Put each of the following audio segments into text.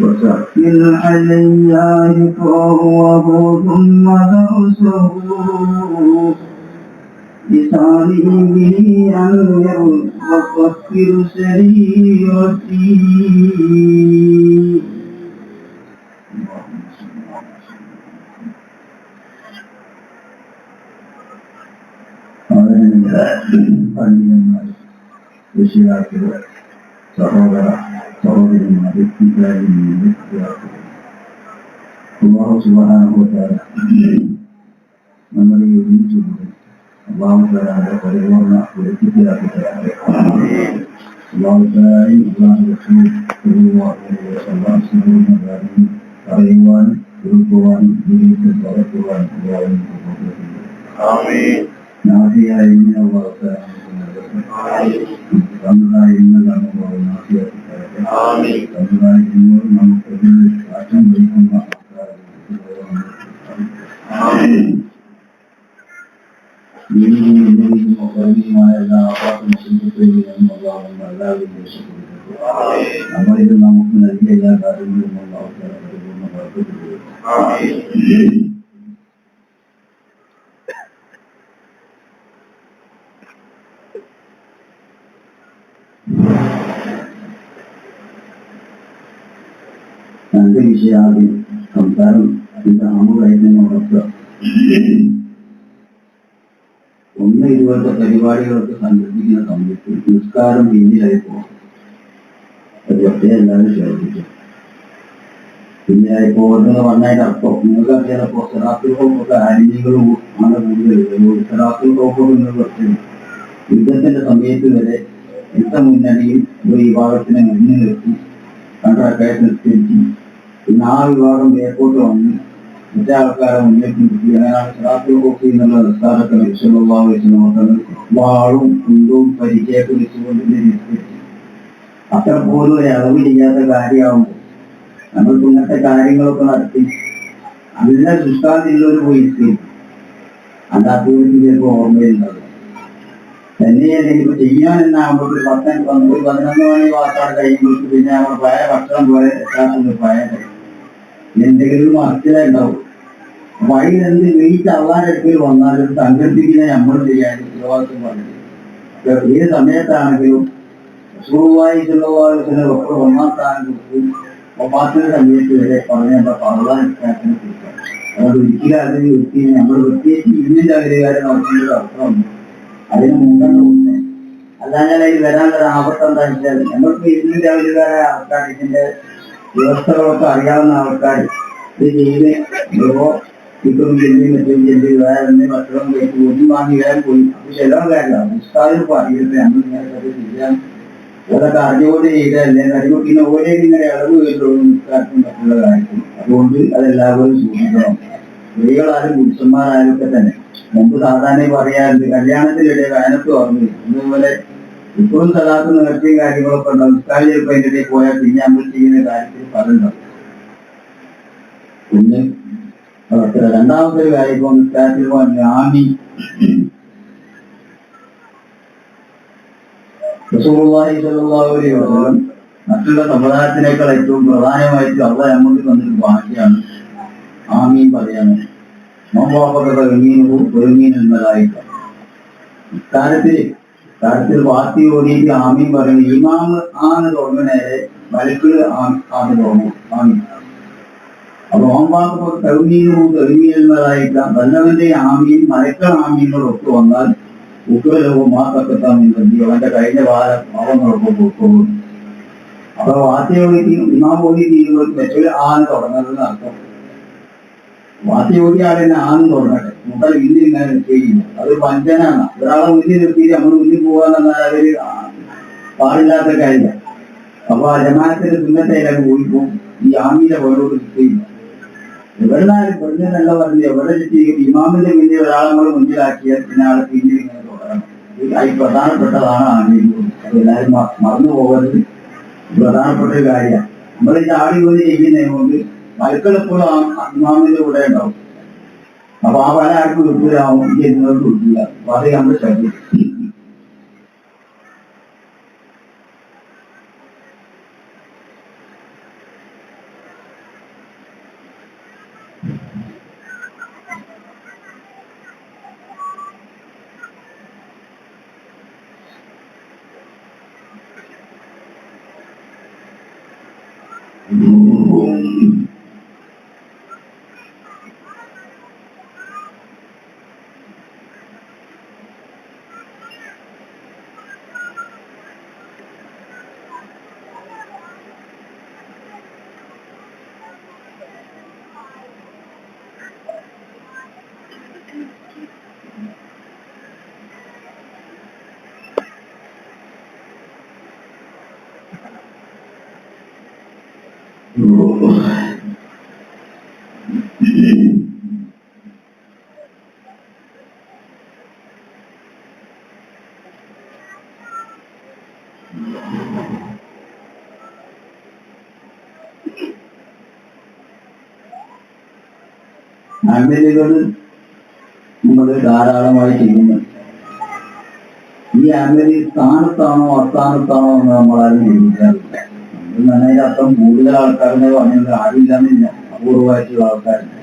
وسقل عليه فهو ثم درسه بصالحه أمر وفكر سريرتي. Allah Subhanahu wa Ta'ala നമ്മളെ ഒരുമിച്ചുകൊണ്ട് അള്ളാഹു തആലയുടെ പരിപൂർണ്ണ വെളിച്ചത്തിലാക്കട്ടെ. അള്ളാഹു തആലയും അള്ളാഹു റസൂൽ പറയുവാനും കേൾക്കുവാനും ജീവിതത്തിൽ വളർത്തുവാനും നാസിയായ അള്ളാഹു സമുദായങ്ങളാണ് സമുദായങ്ങളോട് നമുക്ക് മാറ്റം വഹിക്കുന്ന നമ്മളിത് നമുക്ക് നൽകിയ എല്ലാ കാര്യങ്ങളും രണ്ട് വിഷയാദ്യം സംസാരം ആമുഖമായിട്ട് ഒന്ന് ഇതുപോലത്തെ പരിപാടികളൊക്കെ സംഘടിപ്പിക്കുന്ന സമയത്ത് നിസ്കാരം പിന്നിലായി പോകും. അത് പ്രത്യേകം എല്ലാവരും ശ്രദ്ധിച്ചു. പിന്നിലായി പോകുന്നത് വന്നതിന്റെ അർത്ഥം നിങ്ങൾക്ക് അറിയാലപ്പോ സെറാത്തുൽ ഖൗഫൊക്കെ ആലിമീകളും ആണ് കൂടുതൽ. സെറാത്തുൽ ഖൗഫൊക്കെ കുറച്ച് യുദ്ധത്തിന്റെ സമയത്ത് വരെ യുദ്ധ മുന്നണിയിൽ ഒരു വിഭാഗത്തിനെ മുന്നിൽ നിർത്തി കണ്ടക്കായിട്ട് നിസ്കരിച്ച് പിന്നെ ആ വിഭാഗം ഏർപ്പോട്ട് വന്ന് മറ്റേ ആൾക്കാരെ മുന്നിലേക്ക് നിർത്തി അങ്ങനെയാണ് സെറാത്തുൽ ഖൗഫ് എന്നുള്ള നിസ്കാരമൊക്കെ വാളും കുന്തവും പരിചയൊക്കെ വെച്ചുകൊണ്ട് നിസ്കരിച്ചു. അത്ര പോലും ഒരു അളവ് ചെയ്യാത്ത കാര്യമാകുമ്പോൾ നമ്മൾ ഇങ്ങനത്തെ കാര്യങ്ങളൊക്കെ നടത്തി അതിന്റെ ദൃഷ്ടാന്തിയുള്ളവർ പോയി നിസ്കരിക്കും. അതാത്തവർക്ക് ചിലപ്പോൾ ഓർമ്മയുണ്ടാവും. തന്നെയല്ല ഇപ്പൊ ചെയ്യാനെന്നാകുമ്പോൾ ഒരു 11 മണി വാർത്താട് കഴിയുമ്പോഴേക്ക് പിന്നെ നമ്മൾ പഴയ ഭക്ഷണം പോലെ എത്താത്തൊന്ന് പഴയ എന്തെങ്കിലും മറച്ചിലുണ്ടാവും. അപ്പൊ അതിലെന്ത് വെയിറ്റ് അള്ളാന്റെ അടുക്കൽ വന്നാലും സംഘടിപ്പിക്കുന്ന നമ്മൾ ചെയ്യാൻ ഉത്തരവാദിത്വം പറഞ്ഞത്. ഏത് സമയത്താണെങ്കിലും ഒക്കെ ഒന്നാം സ്ഥാനം കൊടുത്ത് ഒപ്പാത്തിന്റെ സമയത്ത് വരെ പറഞ്ഞ പള്ളാനെ കുറിച്ചാണ്. അതുകൊണ്ട് ഒരിക്കലും അതിന് വ്യക്തി നമ്മൾ പ്രത്യേകിച്ച് ഇന്നിന്റെ അഗ്രകാരം നടത്തേണ്ട ഒരു അർത്ഥമുണ്ട്. അതിന് മുൻഗണന കൊടുത്തേ. അല്ലാതെ അതിൽ വരാനുള്ള ആപത്ത് എന്താണെന്ന് വെച്ചാൽ നമ്മൾക്ക് ഇന്നിന്റെ അഗ്രകാരായ ആൾക്കാർ ഇതിന്റെ വ്യവസ്ഥകളൊക്കെ അറിയാവുന്ന ആൾക്കാർ ഇത് ചെയ്ത് ഇപ്പം ചെല്ലി മറ്റും ചെല്ലി വേറെ ഭക്ഷണം കഴിച്ച് ഒന്നും വാങ്ങി വേറെ പോയി. അത് ചിലവ് കാര്യമാണ്. നിസ്കാരം അറിയട്ടെ അന്നത് ചെയ്യാൻ അതൊക്കെ അറിഞ്ഞുകൊണ്ട് ചെയ്തതല്ലേ. അറിയുമ്പോൾ പിന്നെ ഓരോ ഇങ്ങനെ ഇളവ് വരുള്ളൂ നിസ്കാരത്തിന് മറ്റുള്ള കാര്യത്തിൽ. അതുകൊണ്ട് അതെല്ലാവരും സൂക്ഷിക്കണം. സ്ത്രീകളാരും പുരുഷന്മാരായാലും ഒക്കെ തന്നെ മുമ്പ് സാധാരണ പറയാറുണ്ട് കല്യാണത്തിനിടെ വേനത്ത് പറഞ്ഞു ഇതുപോലെ ഇപ്പോഴും സലാത്ത് നേർച്ചയും കാര്യങ്ങളൊക്കെ ഉണ്ടാവും. നിസ്കാരം ചിലപ്പോൾ അതിൻ്റെ ഇടയിൽ പോയാൽ പിന്നെ നമ്മൾ ചെയ്യുന്ന കാര്യത്തിൽ പറയുന്നുണ്ടാവും. പിന്നെ രണ്ടാമത്തെ ഒരു കാര്യം ഇപ്പൊ നിസ്കാരത്തിൽ പറഞ്ഞു ആമി റസൂലുള്ളാഹി സ്വല്ലല്ലാഹു അലൈഹി വസല്ലം മറ്റുള്ള സമുദായത്തിനേക്കാൾ ഏറ്റവും പ്രധാനമായിട്ട് അള്ളാഹ് നമുക്ക് തന്നൊരു ഭാഗ്യമാണ് ആമീൻ പറയാനും കാര്യത്തിൽ വാർത്തി ഓടിയിട്ട് ആമീൻ പറയുന്നത് ഇമാമ് ആണ് തുടങ്ങുന്നേരെ മലക്കുകൾ ആണ് തുടങ്ങും ആമീൻ. അപ്പൊ ഓമ്പാക്ക് തെളിമീനുന്നതായിരിക്കാം വല്ലവന്റെ ആമീൻ മലക്കൾ ആമീനുകളൊക്കെ വന്നാൽ ഉഗ്രലവും മാത്തക്കെത്താമീൻ ബന്ധി അവന്റെ കഴിഞ്ഞ ഭാവങ്ങളൊക്കെ കൊടുക്കും. അപ്പൊ വാർത്തയോടി ഇമാം ഓടി തീരുമ്പോൾ മറ്റൊരു ആണ് തുടങ്ങുന്നതെന്ന് അർത്ഥം. വാർത്തയോടിയാൽ തന്നെ ആണെന്ന് തുടങ്ങട്ടെ. മുതൽ മുന്നിൽ ഇങ്ങനെ ചെയ്യില്ല. അത് വഞ്ചനാണ്. ഒരാളെ മുന്നിൽ നിർത്തിയിട്ട് നമ്മൾ മുന്നിൽ പോകാന്നാൽ അതൊരു പാടില്ലാത്ത കാര്യമാണ്. അപ്പൊ ആ ജമാഅത്തിന്റെ സുന്നത്തയിലൊക്കെ പോയിപ്പോ ഈ ആമീന്റെ പോലോട് കിട്ടിയില്ല. എവിടെന്നാലും പെണ്ണല്ല പറഞ്ഞത് എവിടെ കിട്ടിയിരിക്കും. ഇമാമിന്റെ മുന്നിൽ ഒരാളെ നമ്മൾ മുന്നിലാക്കിയാൽ പിന്നെ ആളെ പിന്നിൽ ഇങ്ങനെ തുടരണം. അതിൽ പ്രധാനപ്പെട്ടതാണ് ആമീൻ. അത് എല്ലാവരും മറന്നു പോകരുത്. പ്രധാനപ്പെട്ട ഒരു കാര്യമാണ്. നമ്മൾ ഈ ആടി പോലെ ചെയ്യുന്നത് കൊണ്ട് മലക്കളെപ്പോഴും ഇമാമിന്റെ കൂടെ ഉണ്ടാവും. അപ്പൊ ആ പല ആർക്കും കിട്ടൂലാവും ചെയ്യുന്നവർക്ക് കിട്ടില്ല. അപ്പൊ അത് നമ്മൾ ശ്രദ്ധിക്കും. അമലുകൾ നമ്മൾ ധാരാളമായി ചെയ്യുന്നു. ഈ അമല് സ്ഥാനത്താണോ അസ്ഥാനത്താണോ എന്ന് നമ്മളാരും ചിന്തിക്കാറില്ല. നമ്മൾ അതിന്റെ അർത്ഥം കൂടുതൽ ആൾക്കാരെന്ന് പറഞ്ഞത് ആരുമില്ലെന്നില്ല, അപൂർവമായിട്ടുള്ള ആൾക്കാരുണ്ട്.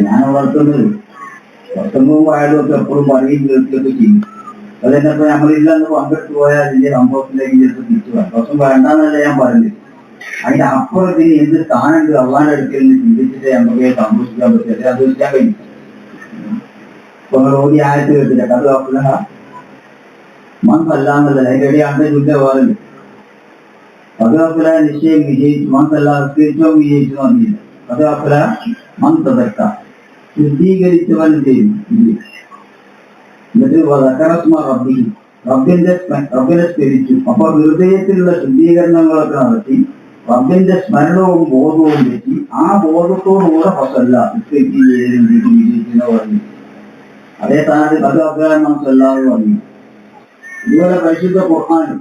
ഞാൻ വളർത്തുന്നത് വർഷങ്ങളും ആയാലും ഒക്കെ എപ്പോഴും പറയുകയും കേൾക്കുകയൊക്കെ ചെയ്യും. അതെന്നപ്പോ നമ്മളില്ലെന്ന് പങ്കെടുത്തു പോയാൽ അതിന്റെ സംഭവത്തിലേക്ക് ചിലപ്പോൾ തിരിച്ചു വരാം. പക്ഷെ വേണ്ടെന്നല്ല ഞാൻ പറഞ്ഞത്. അതിന്റെ അപ്പുറത്തിന് എന്ത് സ്ഥാനമുണ്ട് അള്ളാന്റെ അടുക്കൽ നിന്ന് ചിന്തിച്ചിട്ട് നമുക്ക് സന്തോഷിക്കാൻ പറ്റില്ല, സന്തോഷിക്കാൻ കഴിയും. ഇപ്പൊ നിങ്ങൾ ഓടി ആയത്ത് കേട്ടില്ല, കഥ അപ്പുല മൻസല്ലാന്നല്ല, അതിന്റെ ഇടയാണ്ട് ചുറ്റ വേറുണ്ട്. കഥ അപ്പുല നിശ്ചയം വിജയിച്ചു, മൻസല്ല തീർച്ചയായും വിജയിച്ചു വന്നില്ല. കഥ അപ്പുല മൻ തതക്ക, ശുദ്ധീകരിച്ചവൻ ചെയ്യും. എന്നിട്ട് റബ്ബിനെ സ്മരിച്ചു. അപ്പൊ ഹൃദയത്തിലുള്ള ശുദ്ധീകരണങ്ങളൊക്കെ നടത്തി റബ്ബിന്റെ സ്മരണവും ബോധവും വെച്ച് ആ ബോധത്തോടുകൂടെ ഫസല്ല വിജയിക്കുന്ന പറഞ്ഞു. അതേ സ്ഥാനത്ത് കഥ അഭിപ്രായം മനസ്സല്ലാതെ പറഞ്ഞു. ഇതുപോലെ പരിശുദ്ധ ഖുർആനിൽ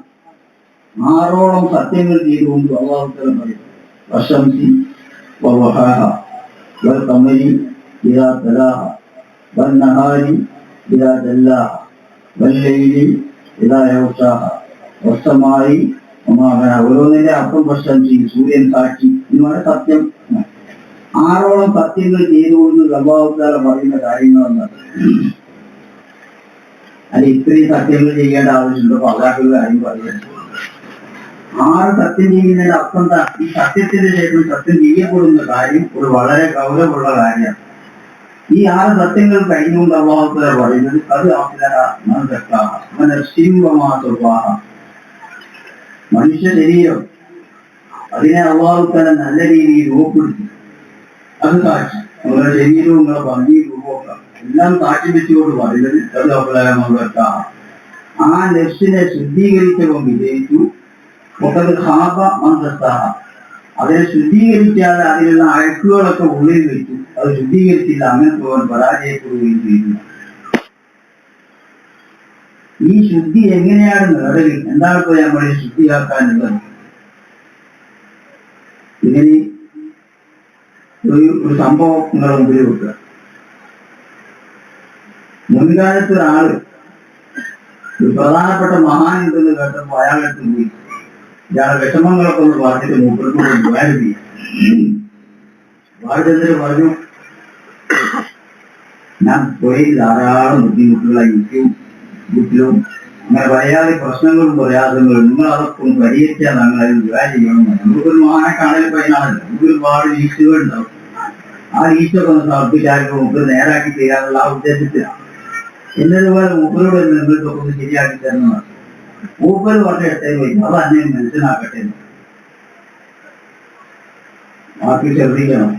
6ഓളം സത്യങ്ങൾ ചെയ്തുകൊണ്ട് അല്ലാഹു പറയും. വശംസി വവഹാഹ വൽഖമരി ഇദാ തലാഹ വന്നഹാരി ഇദാ ജല്ലാഹ വല്ലൈലി ഇദാ യഗ്ശാഹ വസ്സമായി ഒന്നാമന. ഓരോന്നിന്റെ അർത്ഥം വശംസി, സൂര്യൻ സാക്ഷി ഇതുമാണ് സത്യം. 6ഓളം സത്യങ്ങൾ ചെയ്തുകൊണ്ട് അല്ലാഹു തആല പറയുന്ന കാര്യങ്ങളെന്നാണ്. അത് ഇത്രയും സത്യങ്ങൾ ചെയ്യേണ്ട ആവശ്യമുണ്ടോ? അല്ലാഹുവിന്റെ കാര്യം പറയുന്നത് 6 സത്യം ചെയ്യുന്നതിന്റെ അർത്ഥം എന്താ? ഈ സത്യത്തിന് ശേഷം സത്യം ചെയ്യപ്പെടുന്ന കാര്യം ഒരു വളരെ ഗൗരവമുള്ള കാര്യമാണ്. ഈ 6 സത്യങ്ങൾ കഴിഞ്ഞുകൊണ്ട് അല്ലാഹു തആല പറയുന്നത് അത് മനുഷ്യ ശരീരം അതിനെ അല്ലാഹു തആല നല്ല രീതിയിൽ രൂപപ്പെടുത്തി. അത് സാക്ഷി, നിങ്ങളുടെ ശരീരവും നിങ്ങളുടെ ഭംഗിയും രൂപമൊക്കെ എല്ലാം സാക്ഷി വെച്ചുകൊണ്ട് പറയുന്നത് അത് ആ നെഫ്സിനെ ശുദ്ധീകരിച്ചവൻ വിജയിച്ചു. അതിനെ ശുദ്ധീകരിക്കാതെ അതിലുള്ള അഴുക്കുകളൊക്കെ ഉള്ളിൽ വെച്ചു. അത് ശുദ്ധീകരിച്ചില്ല, അങ്ങനത്തെ അവൻ പരാജയപ്പെടുകയും ചെയ്യുന്നു. ഈ ശുദ്ധി എങ്ങനെയാണ് നേടൽ? എന്താണ് ഇപ്പോൾ നമ്മൾ ശുദ്ധിയാക്കാനുള്ളത്? ഇങ്ങനെ ഒരു സംഭവം നിങ്ങളുടെ മുമ്പിൽ വെക്കുക. മുൻകാലത്ത് ഒരാള് ഒരു പ്രധാനപ്പെട്ട മഹാൻ ഉണ്ടെന്ന് കേട്ടപ്പോൾ അയാളെടുത്ത് പോയി ഇയാളെ വിഷമങ്ങളൊക്കെ ഒന്ന് പറഞ്ഞിട്ട് മൂപ്പർക്ക് വാഴ്ത്തി. വാഴ്ചെന്നിട്ട് പറഞ്ഞു, ഞാൻ പോയി ധാരാളം ബുദ്ധിമുട്ടുകളായി വീട്ടിലും അങ്ങനെ പറയാതെ പ്രശ്നങ്ങളും പ്രയാസങ്ങളും നിങ്ങൾ അതൊക്കെ ഒന്ന് പരിഹരിച്ചാൽ ഞങ്ങൾ അതിന് ദുആ ചെയ്യണമെന്ന്. നമുക്കൊരു മഹാനെ കാണൽ പയ്യാണല്ലോ, നമുക്ക് ഒരുപാട് വീഴ്ചകൾ ഉണ്ടാവും. ആ വീഴ്ചയൊക്കെ ഒന്ന് സമർപ്പിച്ചാലും മൂപ്പർ നേരാക്കി ചെയ്യാനുള്ള ആ ഉദ്ദേശത്തിലാണ്. എന്നതുപോലെ മൂപ്പരോട് നിങ്ങൾക്കൊക്കെ ഒന്ന് ശരിയാക്കി തരുന്നതാണ്. മൂപ്പർ പറഞ്ഞ എടുത്തേ പോയി അത് തന്നെ മനസ്സിലാക്കട്ടെ. ബാക്കി ശ്രദ്ധിക്കണം.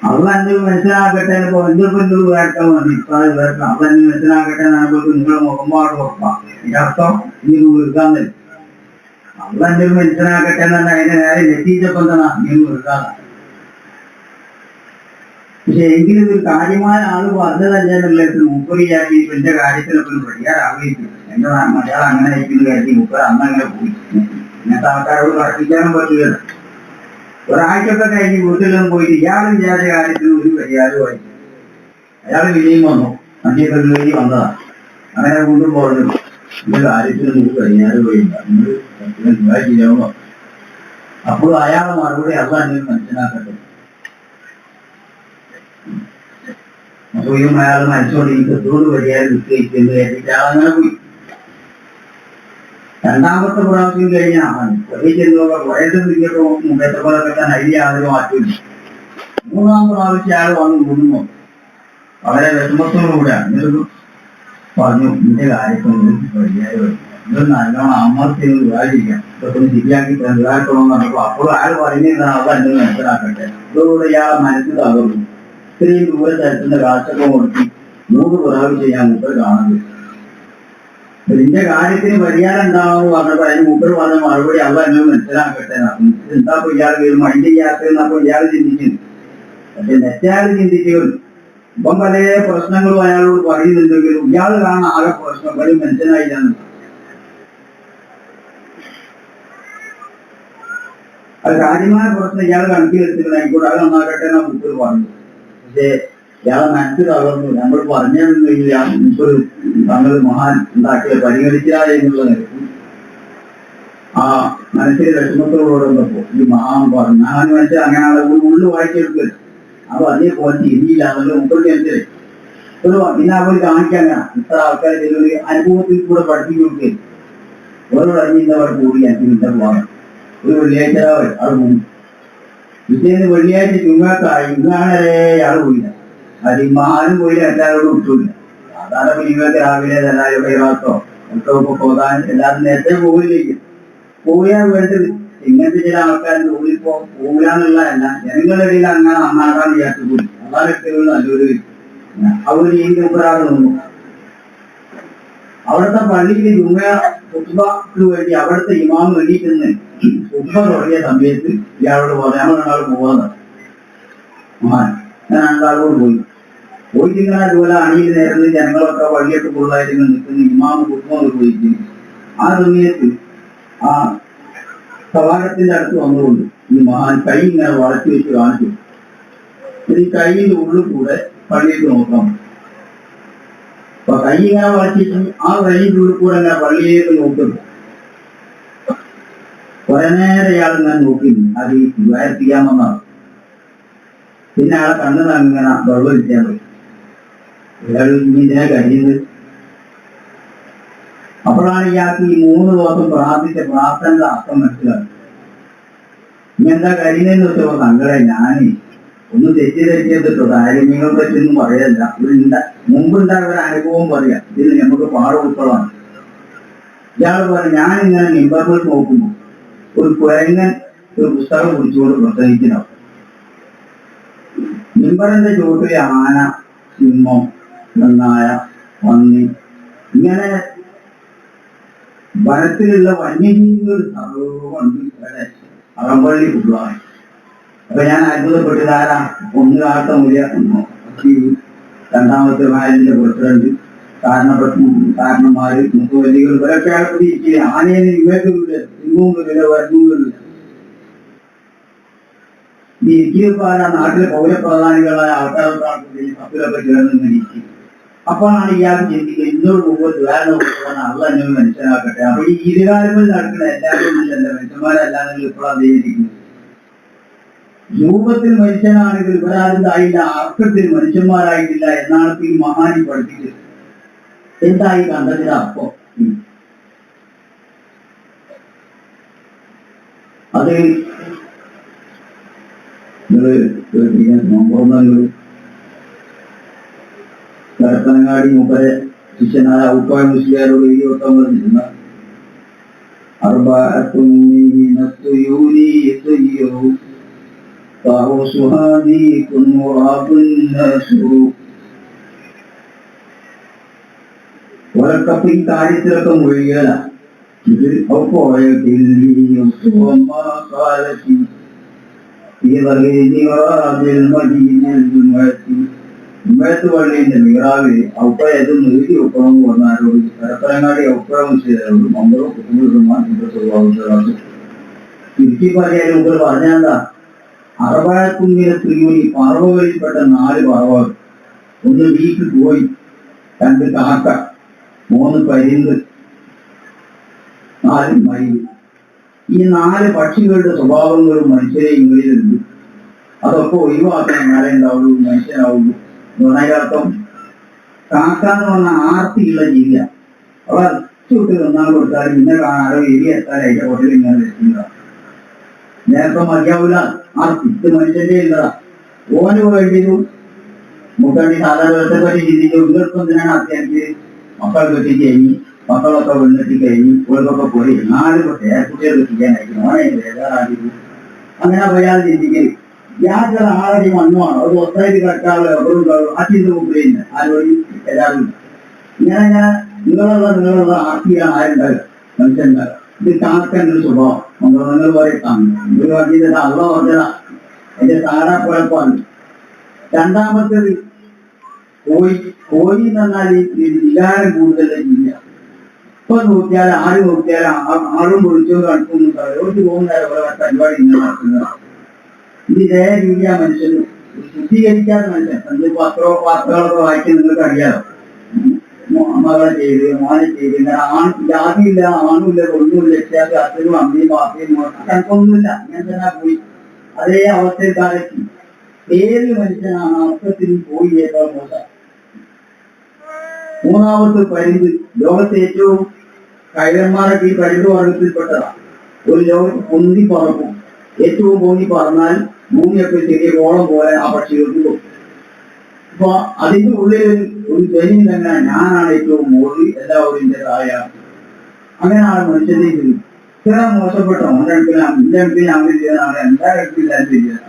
അത് തന്നെ മനസ്സിലാക്കട്ടെ. ഇപ്പൊ എന്തൊക്കെ വേർക്കാൻ മതി, അത് വേർക്കാം. അത് തന്നെ മനസ്സിലാക്കട്ടെ എന്നാകുമ്പോൾ നിങ്ങളുടെ മുഖംപാട് ഉറപ്പാം. ഇതിന്റെ അർത്ഥം ഇനി വെറുക്കാൻ തരും. അത് തന്നെ മനസ്സിലാക്കട്ടെ എന്നല്ല, അതിന്റെ നേരെ നെറ്റിച്ചപ്പം തന്നെ നീ വെറുക്കാതെ. പക്ഷെ എങ്കിലും ഒരു കാര്യമായ ആള് പറഞ്ഞതല്ലേ മുപ്പറിയാക്കി എന്റെ കാര്യത്തിലൊക്കെ ഒരു പരിഹാരമാകിയിട്ടില്ല. എന്റെ മലയാളം അങ്ങനെ ആയിരിക്കും കരുതി മുപ്പത് അന്ന് അങ്ങനെ പോയി. ഇങ്ങനത്തെ ആൾക്കാരോട് പഠിപ്പിക്കാനും പറ്റില്ലല്ലോ. ഒരാഴ്ചയൊക്കെ കഴിഞ്ഞ് വീട്ടിലും പോയിട്ട് ഇയാളും വിചാരിച്ച കാര്യത്തിന് ഒരു പരിഹാരമായി. അയാൾ വിജയം വന്നു, മധ്യപ്രദേശിലേക്ക് വന്നതാണ്. അങ്ങനെ കൊണ്ടും പറഞ്ഞു ഇതിന്റെ കാര്യത്തിന് ഒരു പരിഹാരം പോയില്ല, നിങ്ങൾ ചെയ്യാമോ? അപ്പോൾ അയാളെ മറുപടി അത് തന്നെ മനസ്സിലാക്കട്ടെ. അപ്പൊ ഈ അയാൾ മനസ്സോട് ഈ കത്തോട് പരിഹാരം നിശ്ചയിക്കുന്നത് കേട്ടിട്ട് അയാളങ്ങനെ പോയി. രണ്ടാമത്തെ പ്രാവശ്യം കഴിഞ്ഞാൽ ചെറിയ ചെല്ലുക വയസ്സ് പിടിക്കട്ടോ മുമ്പത്തെ തന്നെ അതിൽ യാതൊരു മാറ്റമില്ല. മൂന്നാം പ്രാവശ്യം അയാൾ വന്ന് മുഴുന്നു വളരെ വിഷമത്തോടുകൂടെ എന്നിട്ട് പറഞ്ഞു നിന്റെ കാര്യത്തൊന്നും പരിഹാരം ഇത് നല്ലോണം അമ്മർത്തിയൊന്ന് വിചാരിക്കാം ഇതൊക്കെ ശരിയാക്കി വിചാരിക്കണമെന്ന് പറഞ്ഞപ്പോൾ അപ്പോഴും അയാൾ പറയുന്നതാണ് അവ എന്നെ മനസ്സിലാക്കട്ടെ. ഇതോടെ ഇയാളെ മനസ്സിൽ തകർന്നു. ഇത്രയും ദൂരെ തരത്തിന്റെ കാശൊക്കെ കൊടുത്തി 3 പ്രാവശ്യം ഞാൻ മുമ്പ് കാണുന്നത്. ഇതിന്റെ കാര്യത്തിന് പരിഹാരം ഉണ്ടാവുമെന്ന് പറഞ്ഞപ്പോ അതിന് മുമ്പ് പറഞ്ഞ മറുപടി അവ എന്നെ മനസ്സിലാക്കട്ടെ. എന്താ ഇയാൾ മൈൻഡ് ചെയ്യാത്തതെന്നപ്പോ ഇയാൾ ചിന്തിക്കുന്നു. പക്ഷെ നെറ്റാൾ ചിന്തിച്ചുകൊണ്ട് ഇപ്പം പല പ്രശ്നങ്ങളും അയാളോട് പറയുന്നുണ്ടെങ്കിലും ഇയാൾ കാണാൻ ആകെ പ്രശ്നം പല മനസ്സിലായില്ലാന്ന്. അത് കാര്യമായ പ്രശ്നം ഇയാൾ കണക്കിലെടുത്തിട്ടുണ്ടെങ്കിൽ അത് നന്നാക്കട്ടെ എന്നാ മുമ്പ് പറഞ്ഞു. പക്ഷേ ഇയാളെ മനസ്സിൽ തകർന്നു. നമ്മൾ പറഞ്ഞില്ല മുമ്പ് തങ്ങൾ മഹാൻ ഉണ്ടാക്കിയ പരിഗണിച്ചില്ല എന്നുള്ള നിലക്കും ആ മനസ്സിൽ വിഷമത്തോടുള്ളപ്പോ ഈ മഹാൻ പറഞ്ഞു മഹാൻ മനസ്സിൽ അങ്ങനെ ഉള്ളു വായിച്ചെടുക്കരുത്. അപ്പൊ അതേപോലെ തിരിയില്ല എന്നുള്ള മുമ്പ് മനസ്സിലായി. പിന്നെ അവർ കാണിക്കാൻ ഇത്ര ആൾക്കാർ ഒരു അനുഭവത്തിൽ കൂടെ പഠിപ്പിച്ചു കൊടുക്കുക. ഓരോ അറിഞ്ഞിരുന്നവർ കൂടി എനിക്ക് പോകാം. ഒരു വെള്ളിയാഴ്ച ആൾ പോയി. പിറ്റേന്ന് വെള്ളിയാഴ്ച ചുങ്ങാക്കായി ഇന്നാണേ ആൾ പോയില്ല. അത് ഈ മഹാനും പോയില്ല, എല്ലാവരോടും വിട്ടില്ല. സാധാരണ പിന്നീട് രാവിലെ എല്ലാവരും കൈവാത്തോ ഒക്കെ പോകാൻ എല്ലാവരും നേരത്തെ പോകില്ലേക്ക് പോയാൽ വേണ്ടത്. ഇങ്ങനത്തെ ചില ആൾക്കാരുടെ ഉള്ളിൽ പോകില്ലാന്നുള്ളതല്ല, ജനങ്ങളുടെ ഇടയിൽ അങ്ങനെ നന്നാക്കാൻ വിചാരിച്ചു പോയി. അതാണ് ഏറ്റവും നല്ലൊരു അവർ ഈ ഒരാൾ നിന്നു. അവിടുത്തെ പള്ളിയിൽ ജുമക്ക് വേണ്ടി അവിടുത്തെ ഇമാം വേണ്ടിയിട്ടെന്ന് ഉപ്പ തുടങ്ങിയ സമയത്ത് ഇയാളോട് പറഞ്ഞു ഞങ്ങൾ രണ്ടാൾ പോകാന്ന്. ഞാൻ രണ്ടാളോട് പോയിട്ട് ഇങ്ങനെ അതുപോലെ അണിയിൽ നേരുന്ന ജനങ്ങളൊക്കെ വഴിയൊക്കെ കൂടുതലായിട്ട് നിൽക്കുന്ന ഇമാമ് കുടുംബം പോയിട്ട് ആ സമയത്ത് ആ സവാഹത്തിന്റെ അടുത്ത് വന്നുകൊണ്ട് ഈ മഹാൻ കൈ ഇങ്ങനെ വളച്ചു വെച്ച് കാണിച്ചു. ഈ കൈയിന്റെ ഉള്ളിൽ കൂടെ പള്ളിയിൽ നോക്കാം. അപ്പൊ കൈ ഇങ്ങനെ വളച്ചിട്ട് ആ കൈയിന്റെ ഉള്ളിൽ കൂടെ ഇങ്ങനെ പള്ളിയിലേക്ക് നോക്കുന്നു. കുറെ നേരം ഇയാൾ ഇങ്ങനെ നോക്കുന്നു. അത് ചെയ്യാമെന്നാണ്. പിന്നെ ആളെ കണ്ണു ഇങ്ങനെ വെള്ളം ഇരിക്കാൻ പറ്റും. ഇയാൾ ഇതിനെ കഴിയുന്നത്. അപ്പോഴാണ് ഇയാൾക്ക് ഈ 3 ദിവസം പ്രാർത്ഥിച്ച പ്രാർത്ഥനയുടെ അർത്ഥം മനസ്സിലാക്കി. ഇനി എന്താ കഴിയുന്നതെന്ന് വെച്ചപ്പോ തങ്ങളെ ഞാനേ ഒന്ന് തെറ്റിദ്ധരിച്ചിട്ടോ കാര്യങ്ങളെ പറ്റിയൊന്നും പറയല്ല. മുമ്പുണ്ടായ ഒരു അനുഭവം പറയാം. ഇതിൽ നമുക്ക് പാഠം ഉൾക്കൊള്ളാം. ഇയാൾ പറഞ്ഞു ഞാനിങ്ങനെ നിമ്പറിൽ നോക്കുമ്പോ ഒരു കുരങ്ങൻ ഒരു പുസ്തകം കുറിച്ചുകൊണ്ട് പ്രസംഗിക്കണം. നിമ്പറിന്റെ ചുവട്ടിലെ ആന, സിംഹം, നായ, പന്നി ഇങ്ങനെ വനത്തിലുള്ള വന്യജീവികൾ സർവ്വമുണ്ട്. അറമ്പള്ളി കുടുവാണ്. അപ്പൊ ഞാൻ അത്ഭുതപ്പെട്ടതാരാ ഒന്ന് കാലത്തെ മുല്ല രണ്ടാമത്തെ വായലിന്റെ പ്രസിഡന്റ് കാരണന്മാര് മുഖവല്ലികൾ ഇവരൊക്കെയാണ് പ്രതീക്ഷിക്കുക. ആനയെ ഇവയ്ക്കുമില്ല, സിംഹവുമില്ല, വരുന്നുമില്ല. ഈ ഇരിക്കിയപ്പോ നാട്ടിലെ പൗരപ്രധാനികളായ ആൾക്കാരൊക്കെ കപ്പിലൊക്കെ ചേർന്ന് ഇരിക്കും. അപ്പോഴാണ് ഇയാൾക്ക് ചിന്തിക്കുക ഇന്നോട് മുമ്പ് ദ്വാരം അള്ള എന്നെ മനസ്സിലാക്കട്ടെ. അപ്പൊ ഈ ഇരുകാലങ്ങളിൽ നടക്കുന്ന എല്ലാവരും ഇല്ലല്ലോ, മനുഷ്യന്മാരല്ലാതെ ഇപ്പോഴാണ് ചെയ്തിരിക്കുന്നത്. രൂപത്തിൽ മനുഷ്യനാണെങ്കിൽ ഇവരാരും ആയില്ല, അർത്ഥത്തിൽ മനുഷ്യന്മാരായിട്ടില്ല എന്നാണ് ഈ മഹാനി പഠിപ്പിച്ചത്. എന്തായി കണ്ടതിന് അർത്ഥം? അത് കരപ്പനങ്ങാടി മൂപ്പരെ ശിഷ്യനായ ഔപ്പായ മുസ്ലിയാരോട് 29 ഒരക്കപ്പ് ഈ കാര്യത്തിലൊക്കെ മൊഴിയല. ഇത് പോയ ഉമ്മയത്ത് പള്ളിന്റെ മീറാവിൽ ഔപ്പയത് നീട്ടി ഒക്കണമെന്ന് പറഞ്ഞാരോട് കരപ്പനങ്ങാടി ഔപ്പഴ മുസ്ലിയാരോട് മമ്പറും കുടുംബ സ്വഭാവം ചുരുക്കി പറയാൻ മുമ്പ് പറഞ്ഞാഎന്താ അറബായക്കുന്നിലെ തിരുവി പറവകളിൽപ്പെട്ട 4 പറവകൾ. 1 വീട്ടിൽ പോയി, 2 കാക്ക, 3 പരിന്ത്, 4 മയിൽ. ഈ 4 പക്ഷികളുടെ സ്വഭാവങ്ങളും മനുഷ്യരെ ഇങ്ങളിലുണ്ട്. അതൊക്കെ ഒഴിവാക്കാൻ നേരെ ഉണ്ടാവുള്ളൂ, മനുഷ്യനാവുള്ളൂ. അതിനർത്ഥം കാക്ക എന്ന് പറഞ്ഞ ആർത്തിയുള്ള ജീവിയാണ്. അവർ ചുട്ട് തിന്നാൻ കൊടുത്താൽ ഇന്ന കാണാറോ എരി എത്താൻ അതിന്റെ ഹോട്ടലിൽ ഇങ്ങനെ വെച്ചിട്ടുണ്ടാവും. നേരത്തെ മതിയാവൂല. ആ പിത്ത് മനുഷ്യന്റെ ഉള്ളതാ. ഓന് വേണ്ടിയൊരു മുഖണ്ടി സാധാരണത്തെ പറ്റി ചിന്തിച്ച് ഉള്ളിടത്തും എന്തിനാണ് അത്യാവശ്യം മക്കൾ കെട്ടി കഴിഞ്ഞ് മക്കളൊക്കെ വെള്ളെട്ടി കഴിഞ്ഞ് ഓൾക്കൊക്കെ പോയി 4 കുട്ടികൾ ചെയ്യാനായിരിക്കും ഓനെ വേദാറായിരുന്നു. അങ്ങനെ പോയാൽ ചിന്തിക്കരുത്. യാതൊരു ആറടി മണ്ണുമാണ് അത് ഒത്തായിട്ട് കട്ടാളോ എവിടെയും ആ ചിന്ത മുമ്പിലുണ്ട്. ആരോടും എല്ലാവരും ഇങ്ങനെ നിങ്ങളുള്ള ആർത്തിയാണ് ആരുണ്ടാകുക മനുഷ്യണ്ടാകുക. ഇത് കാക്കേണ്ട ഒരു സ്വഭാവം നിങ്ങൾ പറയട്ടാണ് ഇത് പറഞ്ഞത് അള്ള പറഞ്ഞ എന്റെ താഴെ കുഴപ്പമാണ്. രണ്ടാമത്തേത് കോഴി എന്ന് പറഞ്ഞാൽ വികാരം കൂടുതലില്ല. ഇപ്പൊ നോക്കിയാൽ ആര് നോക്കിയാലും ആളും പൊളിച്ചോ കണക്കൊന്നും ഓർക്ക് പോകുന്ന പരിപാടി ഇങ്ങനെ നടക്കുന്നതാണ്. ഇതേ രീതിയാ മനുഷ്യന് ശുദ്ധീകരിക്കാത്ത മനുഷ്യൻ. എന്ത് വാർത്തകളൊക്കെ വായിക്കാൻ നിങ്ങൾക്ക് അറിയാലോ. മകളെ ചെയ്ത് മോനെ ചെയ്ത് ഇങ്ങനെ ജാതിയില്ല ആണുമില്ല ഒന്നുമില്ല അച്ഛനും അമ്മയും ബാപ്പയും കണക്കൊന്നുമില്ല. അങ്ങനെ തന്നെ പോയി അതേ അവസ്ഥയിൽ കാലത്ത് ഏത് മനുഷ്യനാണ് അർത്ഥത്തിൽ പോയിയേക്കാൾ മോശം. മൂന്നാമത്തെ പരിധി ലോകത്തെ ഏറ്റവും കൈവന്മാരൊക്കെ ഈ പരിധി വർഗത്തിൽപ്പെട്ടതാണ്. ഒരു ലോകത്ത് പൊന്തി പറക്കും. ഏറ്റവും പൊന്തി പറന്നാൽ ഭൂമിയൊക്കെ ചെറിയ ഗോളം പോലെ ആ പക്ഷികൾക്ക് കൊടുക്കും. അപ്പൊ അതിന്റെ ഉള്ളിൽ ഒരു ധ്വനി തന്നെ ഞാനാണ് ഏറ്റവും മോളി എല്ലാവരും എന്റെ താഴെയാണ്. അങ്ങനെയാണ് മനുഷ്യന്റെ ഇത്. ഇത്ര മോശപ്പെട്ട ഒന്നെടുപ്പിൽ ഞാൻ ചെയ്യുന്നതാണ് എല്ലാ ഇടത്തിലും ചെയ്യുന്നതാണ്.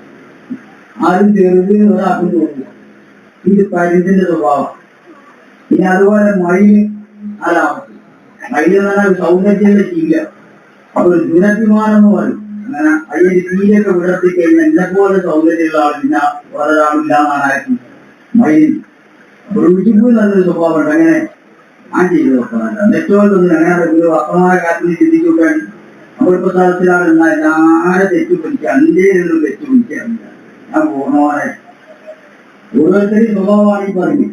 ആരും ചെറുത് ഒരാൾക്കും തോന്നില്ല. ഇത് പരിധിന്റെ സ്വഭാവം. ഇനി അതുപോലെ മയില് അലാവസ്ഥ. മയില് എന്ന് പറഞ്ഞാൽ സൗന്ദര്യത്തിന്റെ ശീല. അപ്പൊ ദുരഭിമാനം എന്ന് പറയും. അങ്ങനെ അതിന്റെ തീരൊക്കെ വിടർത്തി കഴിഞ്ഞാൽ എന്നെപ്പോലെ സൗന്ദര്യമുള്ള ആൾ പിന്നെ വേറൊരാളില്ലാന്നാണ് ആയിരിക്കും മയിലിന്. അപ്പൊ രുചിപ്പൂ നല്ലൊരു സ്വഭാവമുണ്ട്. അങ്ങനെ ഞാൻ ചെയ്ത് നോക്കുന്നുണ്ട്. നെറ്റോട്ടൊന്നും അങ്ങനെ വർത്തമാന കാര്യത്തിൽ ചിന്തിച്ചു നോക്കുകയാണ്. നമ്മളിപ്പോ സ്ഥലത്തിലാണ് എന്നാൽ ആരെ തെറ്റു പിടിക്കുക അന്ത്യയിലൊന്നും തെറ്റു പിടിക്കാറില്ല. ഞാൻ പൂർണ്ണമായ ഓരോരുത്തരും സ്വഭാവമാണ് ഈ പറഞ്ഞു.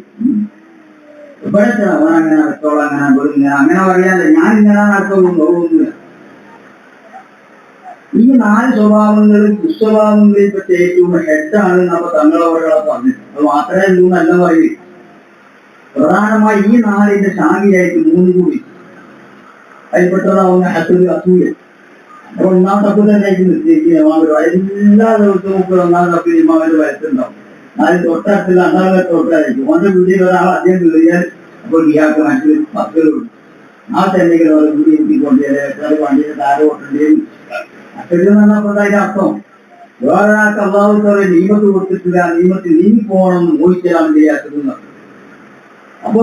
ഇവിടെ അവൻ അങ്ങനെ അടുത്തോളം അങ്ങനെ പറയാതെ ഞാൻ ഇങ്ങനെ നടത്തുന്നു തോന്നുന്നില്ല. ഈ 4 സ്വഭാവങ്ങൾ ദുസ്വഭാവങ്ങളിൽപ്പെട്ട ഏറ്റവും ഹെഡാണ് നമ്മൾ തങ്ങളവകളെ പറഞ്ഞത്. അത് മാത്രമേ ഉള്ളൂ നല്ല പറയും. പ്രധാനമായി ഈ 4ന്റെ ശാഖയായിട്ട് 3 കൂടി അതിൽപ്പെട്ടതാവുന്ന ഹസൂയ. അപ്പൊ 1-ാം തപ്പ് തന്നെയായിട്ട് നിശ്ചയിക്കുക. എല്ലാ ദിവസവും 1-ാം തപ്പിൽ ഇമാവിന്റെ വയസ്സുണ്ടാവും. 4 തൊട്ടടുത്തുള്ള 2-ാമത്തെ തൊട്ടായിരിക്കും. ഓന്റെ വീട്ടിൽ ഒരാൾ അധികം കയറിയാൽ അപ്പോൾ ഇയാൾക്ക് മറ്റു 10 ആ തെന്നികൾ വീടി കൂട്ടിക്കൊണ്ടേ വണ്ടിയുടെ താര കൊട്ടേയും അച്ഛൻ പറഞ്ഞപ്പോൾ അതിന്റെ അർത്ഥം വേറൊരാൾക്ക് അള്ളാഹുത്തോടെ നിയമത്ത് കൊടുത്തിട്ടില്ല. നിയമത്തിൽ നീങ്ങി പോകണമെന്ന് മോഹിച്ചാൽ ചെയ്യാത്തത്. അപ്പൊ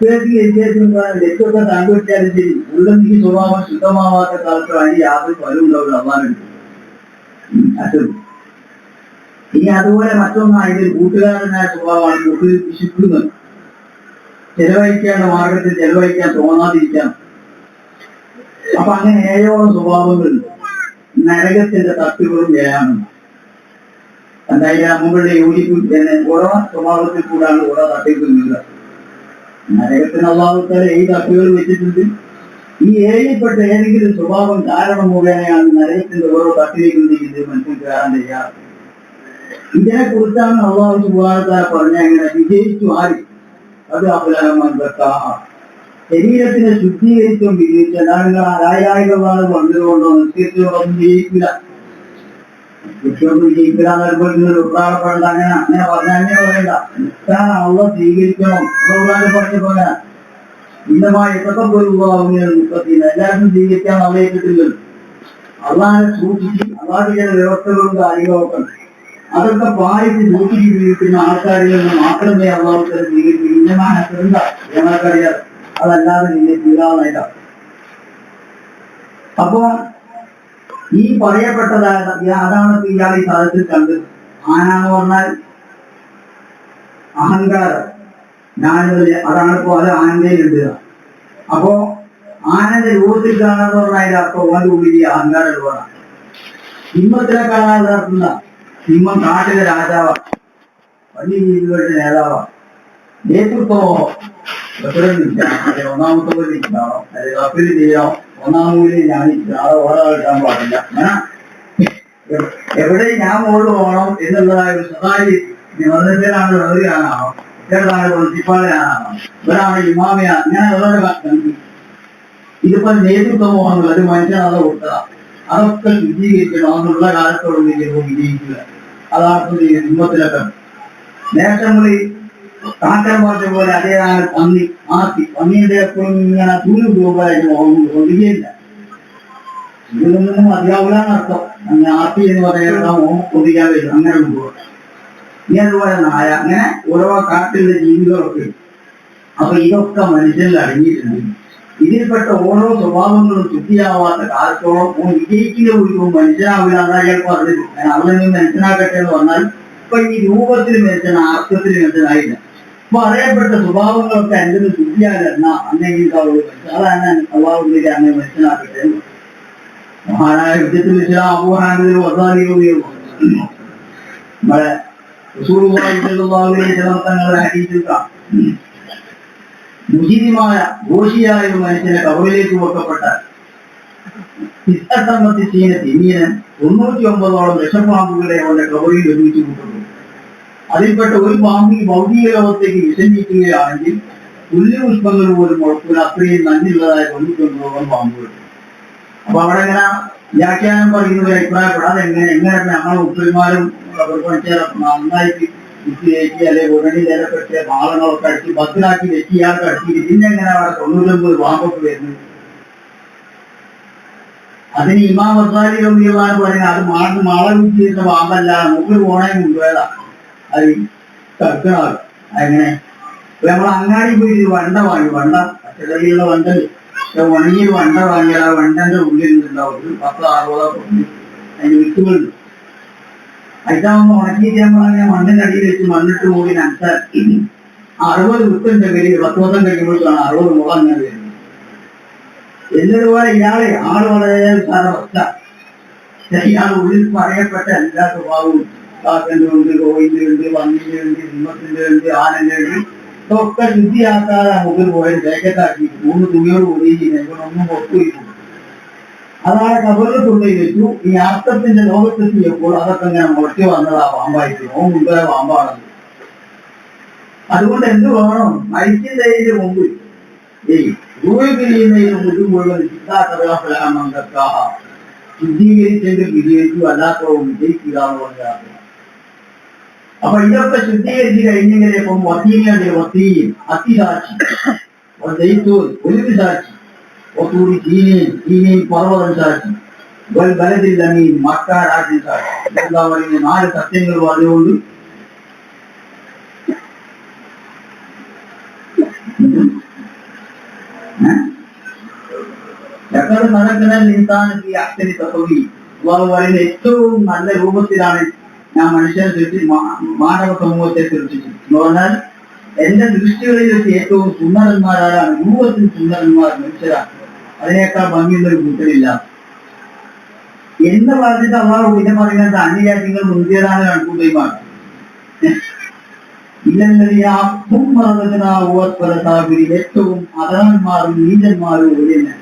ലക്ഷ്യമൊക്കെ താങ്കുവെച്ചാലും ശരി ഉള്ളെങ്കിൽ സ്വഭാവം ശുദ്ധമാവാത്ത കാലത്ത് അതിന് യാതൊരു ഫലം ഉണ്ടാവില്ല. അള്ളാഹുണ്ട് അച്ഛൻ. ഇനി അതുപോലെ മറ്റൊന്ന് അതിന്റെ കൂട്ടുകാരനായ സ്വഭാവമാണ് കൂട്ടിൽ വിശുക്കുന്നത്. ചെലവഴിക്കേണ്ട മാർഗത്തിൽ ചെലവഴിക്കാൻ തോന്നാതിരിക്കാം. അപ്പൊ അങ്ങനെ 7ഓളം സ്വഭാവങ്ങൾ നരകത്തിന്റെ തട്ടുകളും വേണം. എന്തായാലും നമ്മളുടെ യോജിപ്പ് ഓരോ സ്വഭാവത്തിൽ കൂടാണ് ഓരോ തട്ടിൽ നീങ്ങുക. നരകത്തിന് അള്ളാഹുത്താല ഈ തട്ടുകൾ വെച്ചിട്ടുണ്ട്. ഈ 7ൽപ്പെട്ട ഏതെങ്കിലും സ്വഭാവം കാരണം മുഖേനയാണ് നരകത്തിന്റെ ഓരോ തട്ടിലേക്കും നീങ്ങുന്നത് മനുഷ്യൻ കയറാൻ ചെയ്യാറ്. ഇതിനെ കുറിച്ചാണ് അള്ളാഹു സുബ്ഹാനഹു പറഞ്ഞ എങ്ങനെ വിജയിച്ചു ആര് അത് ശരീരത്തിനെ ശുദ്ധീകരിച്ചും വിജയിച്ച അനായായികമാണ് വന്നതുകൊണ്ടോ നിശ്ചയിച്ചുകൊണ്ടൊന്നും ജയിക്കില്ല. വിജയിക്കില്ല ഉത്രാളപ്പെടേണ്ട അങ്ങനെ പറഞ്ഞാൽ പറയണ്ട. നിസ്കാരം അള്ള സ്വീകരിക്കണം. പറഞ്ഞ പോലെ ഇന്നമായി എത്രക്കെ പോയി മുപ്പത്തിന് എല്ലാവർക്കും സ്വീകരിക്കാൻ അവയേറ്റിട്ടില്ലല്ലോ. അള്ളാഹിനെ സൂക്ഷിച്ച് അള്ളാഹിന്റെ വ്യവസ്ഥകളും കാര്യങ്ങളൊക്കെ അതൊക്കെ പാലിച്ച് സൂക്ഷിച്ച് ജീവിക്കുന്ന ആൾക്കാരിൽ നിന്ന് മാത്രമേ അള്ളാഹുത്തരം സ്വീകരിക്കും. ഇന്നമാനക്കറിയാം ഞങ്ങൾക്കറിയാം. അതല്ലാതെ നിന്നെ തീരാവുന്നില്ല. അപ്പോ ഈ പറയപ്പെട്ടതായ അതാണ് ഇയാൾ ഈ സദസ്സിൽ കണ്ടത്. ആനാന്ന് പറഞ്ഞാൽ അഹങ്കാരം. ഞാനിതില് അതാണ് ഇപ്പോ അത് ആനന്ദയിൽ ഇടുക. അപ്പോ ആനന്റെ രൂപത്തിൽ കാണാന്ന് പറഞ്ഞാൽ അർത്ഥം ഓന്റെ ഉള്ളിൽ ഈ അഹങ്കാരം ഇടുവാണ്. സിംഹത്തിനെ കാണാതെ നടത്തുന്ന സിംഹം നാട്ടിലെ രാജാവാണ്, വലിയ ജീവികളുടെ നേതാവാണ്. നേതൃത്വമോ ഒന്നാമത്തെ പോലെ ഇരിക്കണോ അല്ലെങ്കിൽ കപ്പിൽ ചെയ്യണോ ഒന്നാമൂലി ഞാൻ ആളെ ഓരോ കിട്ടാൻ പാടില്ല. എവിടെ ഞാൻ മുകളിൽ പോകണം എന്നുള്ളതായ ഒരു സ്വകാര്യ നിബന്ധനയിലാണ് എവിടെയാണോ ഇതാണ് പ്രിൻസിപ്പാളിനാണോ ഇവരാണ് ഇമാമിയാണ്. അങ്ങനെ ഉള്ളവരുടെ ഇതിപ്പോ നേതൃത്വ മോഹങ്ങൾ അത് മനുഷ്യനത് കൊടുത്തതാ. അതൊക്കെ ശുദ്ധീകരിക്കണം എന്നുള്ള കാലത്തോളം വിജയിക്കുക. അതാണ് സിംഹത്തിലൊക്കെ നേട്ടങ്ങളിൽ കാറ്റം പറഞ്ഞ പോലെ അതേതാണ് പന്നിയുടെ എപ്പോഴും ഇങ്ങനെ തൂര് രൂപമായിട്ട് ഒതുങ്ങിയില്ല. ഇതിൽ നിന്നും മതിയാവില്ലാന്നർത്ഥം. അങ്ങനെ ആർത്തി എന്ന് പറയുന്ന ഒതുക്കാൻ വരും. അങ്ങനെ കൊണ്ടുപോകും. ഇനി അതുപോലെ നായ, അങ്ങനെ ഓരോ കാട്ടിലുള്ള ജീവികളൊക്കെ. അപ്പൊ ഇതൊക്കെ മനുഷ്യനിൽ അടങ്ങിയിട്ടുണ്ട്. ഇതിൽപ്പെട്ട ഓരോ സ്വഭാവങ്ങളും ശുദ്ധിയാവാത്ത കാലത്തോളം വിജയിക്കുന്ന ഒഴിവും മനുഷ്യനാവില്ല എന്നാ അയാൾ പറഞ്ഞത്. അവിടെ നിന്ന് മനുഷ്യനാക്കട്ടെ എന്ന് പറഞ്ഞാൽ ഇപ്പൊ ഈ രൂപത്തിൽ മനുഷ്യൻ ആർക്കത്തിൽ മനുഷ്യനായില്ല. അപ്പൊ അറിയപ്പെട്ട സ്വഭാവങ്ങളൊക്കെ എൻ്റെ ശുദ്ധിയാലല്ല അന്നെങ്കിൽ അതാണ് അള്ളാഹുവിലേക്ക് അങ്ങനെ മനുഷ്യനാക്കട്ടെ. മഹാനായ വിദ്യത്തിൽ അബൂഹാമിൽ നമ്മളെ തങ്ങളുടെ ഹദീസിൽ മുജിരിമായ ഘോഷിയായ ഒരു മനുഷ്യനെ കബറിലേക്ക് വെക്കപ്പെട്ട തിമീനൻ 99ഓളം വിഷപ്പാമ്പുകളെ അവരുടെ കബറിൽ ഒരുമിച്ച് കൂട്ടുന്നു. അതിൽപ്പെട്ട ഒരു പാമ്പ് ഭൗതിക ലോകത്തേക്ക് വിഷമിക്കുകയാണെങ്കിൽ പുല്ലുപുഷ്പങ്ങൾ പോലും മുളക്കൂല, അത്രയും നന്ദിയുള്ളതായ 99ഓളം പാമ്പുകൾ. അപ്പൊ അവിടെ എങ്ങനെ വ്യാഖ്യാനം പറയുന്നത് അഭിപ്രായപ്പെടാതെ എങ്ങനെ ഞങ്ങളെ ഉപ്പന്മാരും നന്നായിട്ട് വിത്തിയേറ്റി അല്ലെങ്കിൽ ഉടനെ നിലപ്പെട്ട് മാളങ്ങളൊക്കെ അടിച്ച് ബസ്സിലാക്കി വെച്ചിയാൾക്ക് അടിച്ചിട്ട് പിന്നെ എങ്ങനെ അവിടെ 99 പാമ്പൊക്കെ വരുന്നത്? അതിന് ഇമാം വസാലി റളിയല്ലാഹു പറയുന്നത് അത് മാള വിറ്റിയിരുന്ന പാമ്പല്ല, നമുക്ക് പോണേ കൊണ്ടുപോയതാ. അത് കർക്കണാണ്. അങ്ങനെ നമ്മൾ അങ്ങാടി പോയി വണ്ട വാങ്ങി, വണ്ട പച്ചക്കറിയുള്ള വണ്ടല് ഉണങ്ങിയ വണ്ട വാങ്ങിയാൽ ആ വണ്ടന്റെ ഉള്ളിൽ ഉണ്ടാവും ഒരു 10-60 അതിന് വിത്തുകളുണ്ട്. അതിതാവുമ്പോ ഉണക്കിയിട്ട് നമ്മളങ്ങനെ മണ്ണിന്റെ അടിയിൽ വെച്ച് മണ്ണിട്ട് മൂടി നനച്ചാൽ 60 വിത്തുണ്ട് കയ്യിൽ. 10 ദിവസം കഴിയുമ്പോഴാണ് 60 മുള അങ്ങനെ വരുന്നത്. എന്നതുപോലെ ഇയാളെ ആള് വളരെ സാരവസ്ഥ. ഇയാൾ ഉള്ളിൽ പറയപ്പെട്ട എല്ലാ സ്വഭാവവും കാക്കന്റെ ഉണ്ട്, കോയിന്റെ ഉണ്ട്, പന്നിന്റെ ഉണ്ട്, സിംഹത്തിന്റെ ഉണ്ട്, ആനന്റെ ഉണ്ട്, ഇതൊക്കെ ശുദ്ധിയാക്കാതെ മുകളിൽ പോയത് ജാക്കറ്റാക്കി 3 തുണിയോട് കൂടി ഒന്നും പൊട്ടുപോയി. അതാണ് കബറിൽ കൊണ്ടുപോയി വെച്ചു. ഈ അർത്ഥത്തിന്റെ ലോകത്തെത്തിയപ്പോൾ അതൊക്കെ ഇങ്ങനെ മുളച്ചു വന്നതാ പാമ്പായിട്ട്. മുമ്പേ പാമ്പാണ്. അതുകൊണ്ട് എന്ത് വേണം? മരിക്കുന്നതിന് മുമ്പ് മുഴുവൻ ശുദ്ധീകരിച്ചെങ്കിൽ വിജയിച്ചു, അല്ലാത്തവും വിജയിക്കുക എന്ന് പറഞ്ഞാൽ. അപ്പൊ ഇതൊക്കെ ശുദ്ധീകരിച്ച് കഴിഞ്ഞെങ്കിൽ ഇപ്പം വത്തീയും അത്തിസാക്ഷി ഒരു സാക്ഷി ഒത്തൂടി ചീനയും പർവ്വതം സാക്ഷി ബലത്തില്ലമീൻ മക്കാരാജ്യം സാക്ഷി. എന്താ പറയുന്നത്? 4 സത്യങ്ങൾ പറഞ്ഞുകൊണ്ട് നടക്കുന്ന നീന്താനെത്തി അച്ഛന് തത്വി പറയുന്ന ഏറ്റവും നല്ല രൂപത്തിലാണ് ഞാൻ മനുഷ്യനെ സൃഷ്ടിച്ച് മാനവ സമൂഹത്തെ സൃഷ്ടിച്ചു എന്ന് പറഞ്ഞാൽ എന്റെ ദൃഷ്ടികളിൽ വെച്ച് ഏറ്റവും സുന്ദരന്മാരാണ്, രൂപത്തിൽ സുന്ദരന്മാർ മനുഷ്യരാണ്. അതിനേക്കാൾ ഭംഗിയുള്ളൊരു കൂട്ടരില്ല എന്ന് പറഞ്ഞിട്ട് അള്ളാഹു പിന്നെ പറയുന്നത് അന്യജാതികൾ മുന്തിയതാണ് കണക്കൂട്ടയുമാണ്. ഏറ്റവും അധമന്മാരും നീചന്മാരും ഒഴിഞ്ഞ്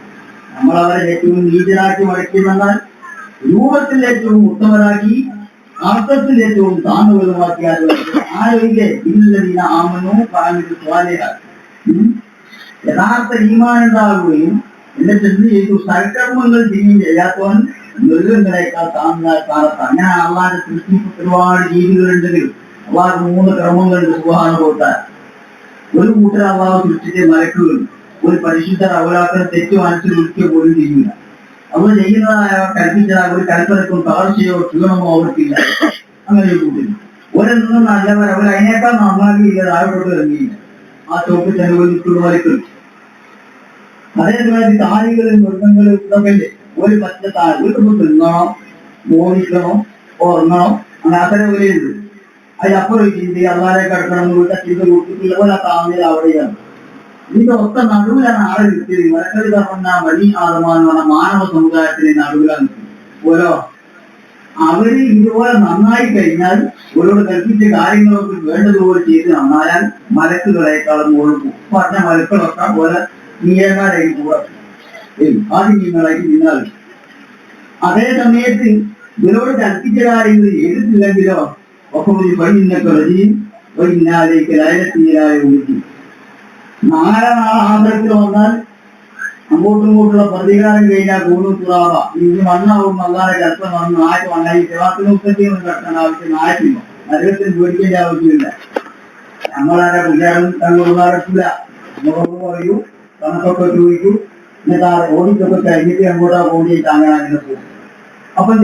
നമ്മളവരെ ഏറ്റവും നീചരാക്കി മടക്കിയെന്നാൽ രൂപത്തിൽ ഏറ്റവും ഉത്തമരാക്കി അർത്ഥത്തിൽ ഏറ്റവും താന്നുകളുമാക്കി ആരോഗ്യ ഇല്ലതിന ആമനോ പറഞ്ഞിട്ട് സ്വാലയാക്കി യഥാർത്ഥ ഈമാനുണ്ടാകുകയും എന്നിട്ട് എന്ത് ചെയ്തു? സൽക്കർമ്മങ്ങൾ ചെയ്യാത്തവൻ മൃഗങ്ങളെക്കാൾ താഴ്ന്ന കാലത്ത്. അങ്ങനെ അള്ളാന്റെ സൃഷ്ടിപ്പ് ഒരുപാട് ജീവികളുണ്ടെങ്കിലും അള്ളാഹ് 3 ക്രമങ്ങളുണ്ട്. സുബ്ഹാനഹു വ തആല ഒരു കൂട്ടർ അള്ളാഹു സൃഷ്ടിച്ച മലക്കുകൾ ഒരു പരിശുദ്ധ അവലാക്കൾ തെറ്റ് മനസ്സിൽ വിളിക്കുക പോലും ചെയ്യില്ല. അവർ ചെയ്യുന്നതായ കൽപ്പിച്ചതായ ഒരു കൽപ്പനക്കും തകർച്ചയോ ക്ഷീണമോ അവർക്കില്ല. അങ്ങനെ ഒരു കൂട്ടില്ല. ഒരെന്നും നല്ലവർ അവർ അതിനേക്കാൾ നന്നാക്കിയില്ല, താഴോട്ട് ഇറങ്ങിയില്ല. ആ ചോക്ക് ചെലവിട്ടുള്ള മലക്കൾ. അതേപോലെ താലികളും മൃഗങ്ങളും ഇതൊക്കെ ഒരു പറ്റ താഴെ വീട്ടിൽ തിന്നണം, മോഹിക്കണം, ഉറങ്ങണം, അങ്ങനെ അത്ര വിലയുണ്ട്. അതിനപ്പുറം ചിന്ത അള്ളാരെ കിടക്കണം വീട്ട ചിന്ത കൂട്ടിട്ടുള്ള പോലെ താങ്ങിയത് അവിടെയാണ്. ഇതിന്റെ ഒത്ത നടുവിലാണ് ആളെ കിട്ടിയത്. മരക്കറി പറഞ്ഞ വലി ആദമാന്ന് പറഞ്ഞ മാനവ സമുദായത്തിന് നടുവിലാണ് ഓരോ അവര് ഇതുപോലെ നന്നായി കഴിഞ്ഞാൽ ഓരോട് കൽപ്പിച്ച കാര്യങ്ങളൊക്കെ വേണ്ടതുപോലെ ചെയ്ത് നന്നായാൽ മലക്കുകളെക്കാളും ഒഴുകും. പറഞ്ഞ മലക്കളൊക്കെ പോലെ നീയന്മാരായി കൂടാ ആദ്യങ്ങളായിട്ട് നിന്നാൽ. അതേ സമയത്ത് ഇവരോട് കൽപ്പിച്ച കാര്യങ്ങൾ ചെയ്തിട്ടില്ലെങ്കിലോ ഒക്കെ ഒരു പൈന്നൊക്കെ റജിയും വൈകുന്നേരേക്ക് ലയനത്തിനായ ഊട്ടി നാളെ ആദരത്തിൽ വന്നാൽ അങ്ങോട്ടും ഇങ്ങോട്ടുള്ള പ്രതികാരം കഴിഞ്ഞാൽ കൂടൂത്തുറാവ ഇനി മണ്ണാവും അല്ലാതെ കൽപ്പം വന്ന് നാറ്റ് വന്നാൽ ഈ സേവാത്തിന് മുപ്പത്തിയൊന്നും കടത്താൻ ആവശ്യം നാറ്റില്ല. നരകത്തിന് പേടിക്കേണ്ട ആവശ്യമില്ല. നമ്മളാരെ പുജാരം തങ്ങൾക്കില്ല. നമ്മളോട് പറയൂ, കണക്കൊക്കെ ചോദിക്കൂ, എന്നിട്ട് ആ ഓടിക്കൊക്കെ കഴിഞ്ഞിട്ട് അങ്ങോട്ടാ പോയിട്ട് അങ്ങനെ അങ്ങനെ പോകും. അപ്പം